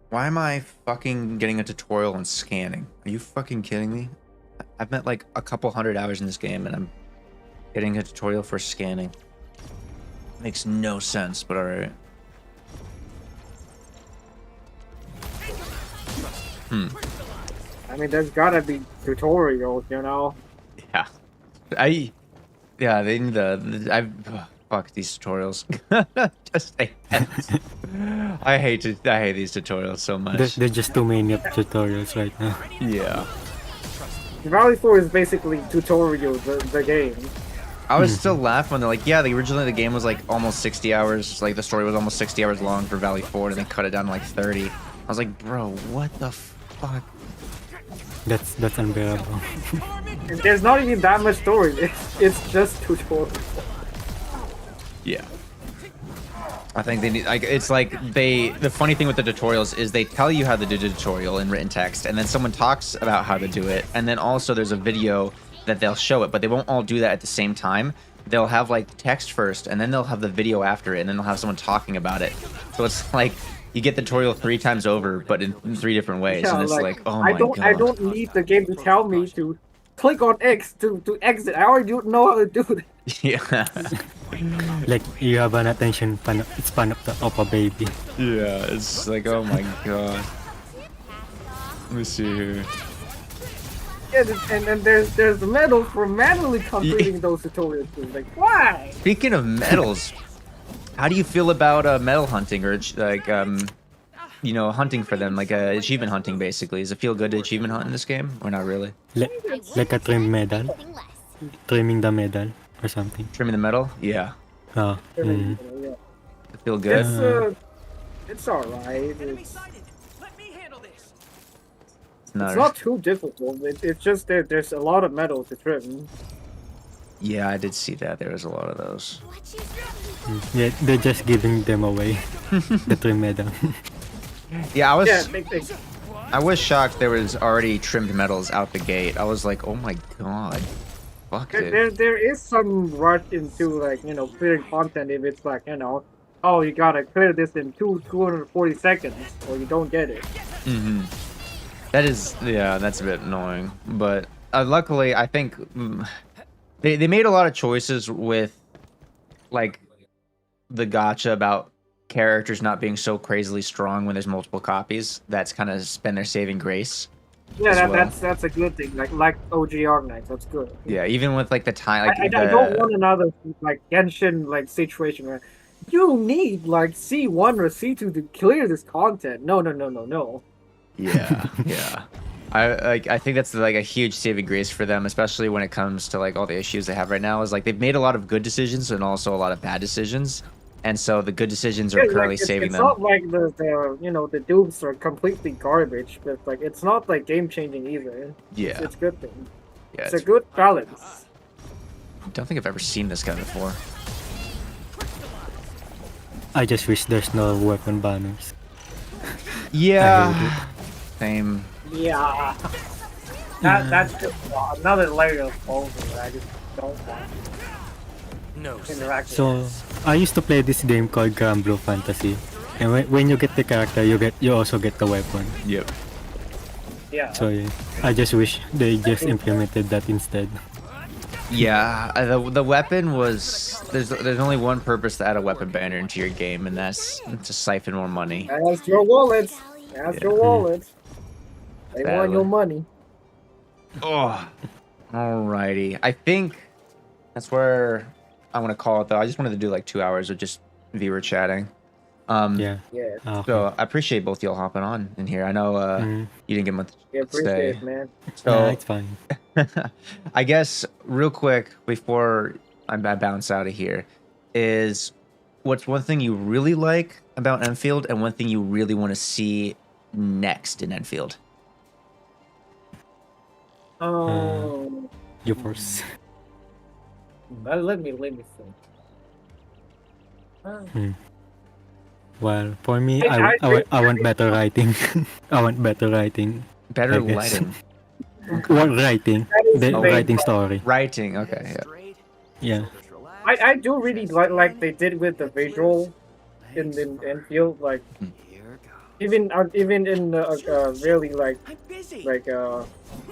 Speaker 1: Why am I fucking getting a tutorial on scanning? Are you fucking kidding me? I've met like a couple 100 hours in this game and I'm getting a tutorial for scanning. Makes no sense, but alright.
Speaker 11: I mean, there's gotta be tutorials, you know?
Speaker 1: Yeah. Yeah, they need fuck these tutorials. I hate these tutorials so much.
Speaker 12: There's just too many tutorials right now.
Speaker 1: Yeah.
Speaker 11: Valley 4 is basically tutorial, the game.
Speaker 1: I was still laughing when they're like, yeah, originally the game was like almost 60 hours, like the story was almost 60 hours long for Valley 4, and they cut it down to like 30. I was like, bro, what the fuck?
Speaker 12: That's unbearable.
Speaker 11: And there's not even that much story, it's just tutorial.
Speaker 1: Yeah. I think they need, like, it's like the funny thing with the tutorials is they tell you how to do the tutorial in written text, and then someone talks about how to do it, and then also there's a video that they'll show it, but they won't all do that at the same time. They'll have like text first, and then they'll have the video after it, and then they'll have someone talking about it. So it's like you get the tutorial 3 times over, but in 3 different ways,
Speaker 11: Yeah,
Speaker 1: and it's like, oh my god.
Speaker 11: I don't need the game to tell me to click on X to exit. I already know how to do that.
Speaker 1: Yeah.
Speaker 12: Like you have an attention span of a baby.
Speaker 1: Yeah, it's like, oh my god. Let me see here.
Speaker 11: Yeah, and there's medals for manually completing those tutorials too. Like, why?
Speaker 1: Speaking of medals, how do you feel about medal hunting, or like you know, hunting for them, like achievement hunting basically? Does it feel good to achievement hunt in this game, or not really?
Speaker 12: Like a trim medal, trimming the medal or something.
Speaker 1: Trimming the medal? Yeah.
Speaker 12: Oh.
Speaker 1: It feel good.
Speaker 11: It's alright.
Speaker 1: It's
Speaker 11: not too difficult. It's just there's a lot of metal to trim.
Speaker 1: Yeah, I did see that. There was a lot of those.
Speaker 12: Yeah, they're just giving them away. The trim medal.
Speaker 1: Yeah, I was.
Speaker 11: Yeah,
Speaker 1: I was shocked there was already trimmed medals out the gate. I was like, oh my god, fuck it.
Speaker 11: There is some rush into, like, you know, clearing content if it's like, you know, oh, you gotta clear this in 240 seconds or you don't get it.
Speaker 1: That is, yeah, that's a bit annoying. But luckily, I think they made a lot of choices with, like, the gacha about characters not being so crazily strong when there's multiple copies. That's kind of been their saving grace.
Speaker 11: Yeah, that's a good thing. Like OG Arknights, that's good.
Speaker 1: Yeah, even with like the time. Like,
Speaker 11: I don't want another like Genshin like situation where you need like C1 or C2 to clear this content. No.
Speaker 1: Yeah, yeah. I think that's like a huge saving grace for them, especially when it comes to like all the issues they have right now. Is like they've made a lot of good decisions and also a lot of bad decisions, and so the good decisions are currently saving them.
Speaker 11: It's not like the you know the dupes are completely garbage, but like it's not like game changing either.
Speaker 1: Yeah,
Speaker 11: it's a good thing.
Speaker 1: Yeah,
Speaker 11: it's a good balance.
Speaker 1: I don't think I've ever seen this guy before.
Speaker 12: I just wish there's no weapon banners.
Speaker 1: Yeah. Same.
Speaker 11: Yeah. That's just another layer of bullshit.
Speaker 6: No.
Speaker 11: interact.
Speaker 12: So I used to play this game called Grand Blue Fantasy, and when you get the character, you also get the weapon.
Speaker 1: Yep.
Speaker 11: Yeah.
Speaker 12: So yeah, I just wish they just implemented that instead.
Speaker 1: Yeah, the weapon was there's only one purpose to add a weapon banner into your game, and that's to siphon more money.
Speaker 11: Ask your wallet. Ask your wallet. They want your money.
Speaker 1: Oh, alrighty. I think that's where I want to call it though. I just wanted to do like 2 hours of just viewer chatting.
Speaker 12: Yeah.
Speaker 11: Yeah.
Speaker 1: So I appreciate both y'all hopping on in here. I know you didn't get much
Speaker 11: Yeah,
Speaker 1: to
Speaker 11: appreciate
Speaker 1: say.
Speaker 11: it, man.
Speaker 1: So
Speaker 12: Nah, it's fine.
Speaker 1: I guess real quick before I bounce out of here is what's one thing you really like about Enfield and one thing you really want to see next in Enfield?
Speaker 11: Oh.
Speaker 12: You first.
Speaker 11: Let me think.
Speaker 12: Well, for me, I want better writing. I want better writing.
Speaker 1: Better
Speaker 12: I guess.
Speaker 1: lighting.
Speaker 12: What writing? The writing story.
Speaker 1: Writing, okay,
Speaker 12: Yeah.
Speaker 11: I do really like they did with the visual in Enfield, like even in really like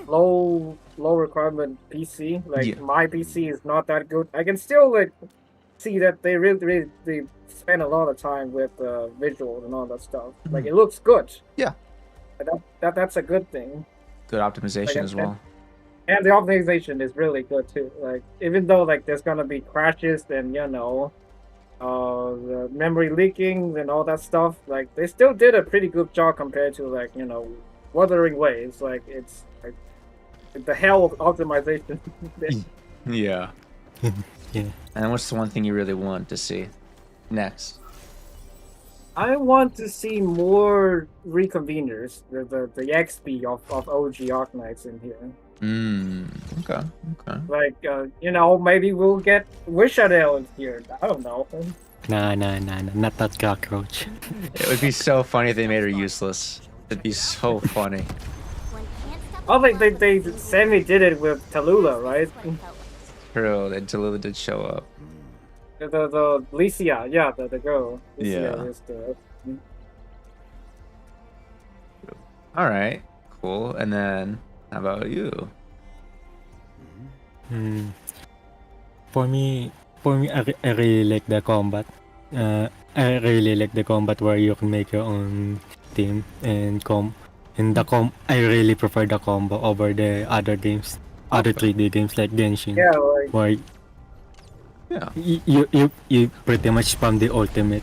Speaker 11: low requirement PC, like my PC is not that good. I can still like see that they really they spend a lot of time with visual and all that stuff. Like it looks good.
Speaker 1: Yeah.
Speaker 11: That's a good thing.
Speaker 1: Good optimization as well.
Speaker 11: And the optimization is really good too. Like even though like there's gonna be crashes and the memory leaking and all that stuff, like they still did a pretty good job compared to like Wuthering Waves. Like it's like the hell of optimization.
Speaker 1: Yeah.
Speaker 12: Yeah.
Speaker 1: And what's the one thing you really want to see next?
Speaker 11: I want to see more reconveners, the XP of OG Arknights in here.
Speaker 1: Okay.
Speaker 11: Like maybe we'll get Wishadale in here. I don't know.
Speaker 12: Nah, not that cockroach.
Speaker 1: It would be so funny if they made her useless. It'd be so funny.
Speaker 11: Oh, they semi-did it with Tallulah, right?
Speaker 1: True, and Tallulah did show up.
Speaker 11: The Licia, yeah, the girl.
Speaker 1: Yeah.
Speaker 11: Is the...
Speaker 1: All right, cool. And then, how about you?
Speaker 12: For me, I really like the combat. I really like the combat where you can make your own team and I really prefer the combo over the other games, other 3D games like Genshin.
Speaker 11: Yeah, like...
Speaker 12: Where you pretty much spam the ultimate.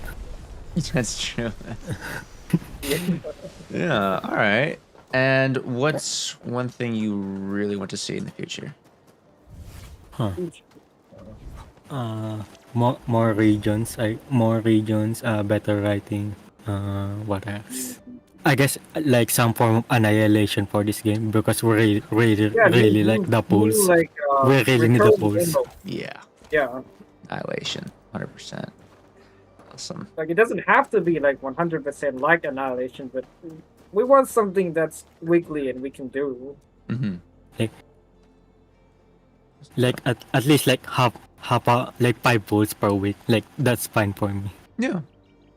Speaker 1: That's true. Yeah. All right. And what's one thing you really want to see in the future?
Speaker 12: More regions, better writing. What else? I guess like some form of annihilation for this game because we really like the pulls. We really need the pulls.
Speaker 1: Yeah.
Speaker 11: Yeah.
Speaker 1: Annihilation, 100%. Awesome.
Speaker 11: Like it doesn't have to be like 100% like Annihilation, but we want something that's weekly and we can do.
Speaker 12: Like at least like half like 5 pulls per week. Like that's fine for me.
Speaker 1: Yeah,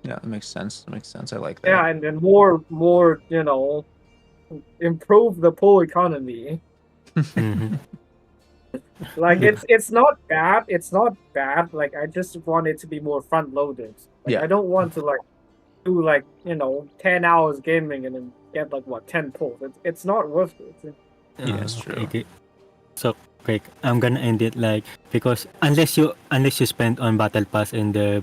Speaker 1: that makes sense. I like that.
Speaker 11: Yeah, and then more improve the pull economy. Like it's not bad. Like I just want it to be more front loaded. Like, I don't want to like do like 10 hours gaming and then get like 10 pulls. It's not worth it.
Speaker 1: Yeah, that's true.
Speaker 12: Okay. So quick, I'm gonna end it like because unless you spend on battle pass and the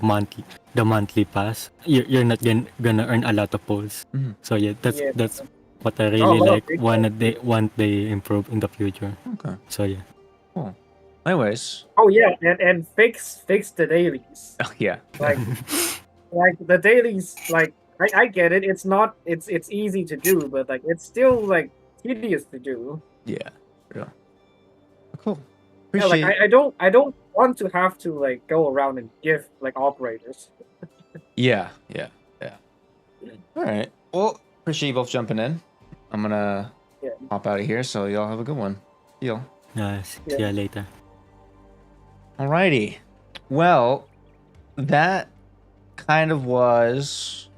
Speaker 12: monthly pass, you're not gonna earn a lot of pulls. So yeah, that's what I really like. Want they improve in the future.
Speaker 1: Okay.
Speaker 12: So yeah.
Speaker 1: Cool. Anyways.
Speaker 11: Oh yeah, and fix the dailies.
Speaker 1: Oh yeah.
Speaker 11: Like the dailies, like I get it. It's easy to do, but like it's still like tedious to do.
Speaker 1: Yeah. Yeah. Cool.
Speaker 11: Yeah, like I don't want to have to like go around and give like operators.
Speaker 1: Yeah. All right. Well, appreciate you both jumping in. I'm gonna hop out of here, so y'all have a good one. Y'all.
Speaker 12: See you later.
Speaker 1: Alrighty. Well, that kind of was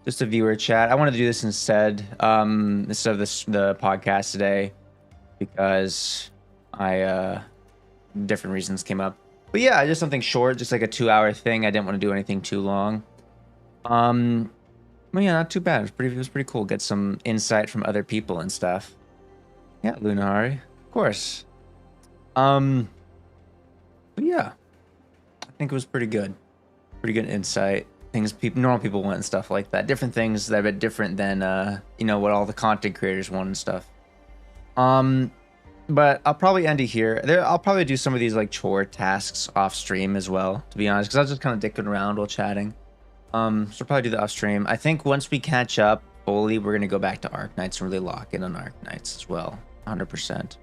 Speaker 1: just a viewer chat. I wanted to do this instead of the podcast today because different reasons came up. But yeah, just something short, just like a 2-hour thing. I didn't want to do anything too long. Well, yeah, not too bad. It was pretty cool. Get some insight from other people and stuff. Yeah, Lunari, of course. But yeah, I think it was pretty good. Pretty good insight. Things normal people want and stuff like that. Different things that are a bit different than what all the content creators want and stuff. But I'll probably end it here. I'll probably do some of these like chore tasks off stream as well, to be honest, because I was just kind of dicking around while chatting. So I'll probably do the off stream. I think once we catch up fully, we're gonna go back to Arc Knights and really lock in on Arc Knights as well, 100%.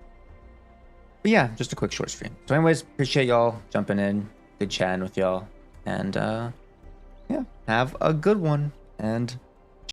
Speaker 1: But yeah, just a quick short stream. So anyways, appreciate y'all jumping in, good chatting with y'all, and yeah, have a good one, and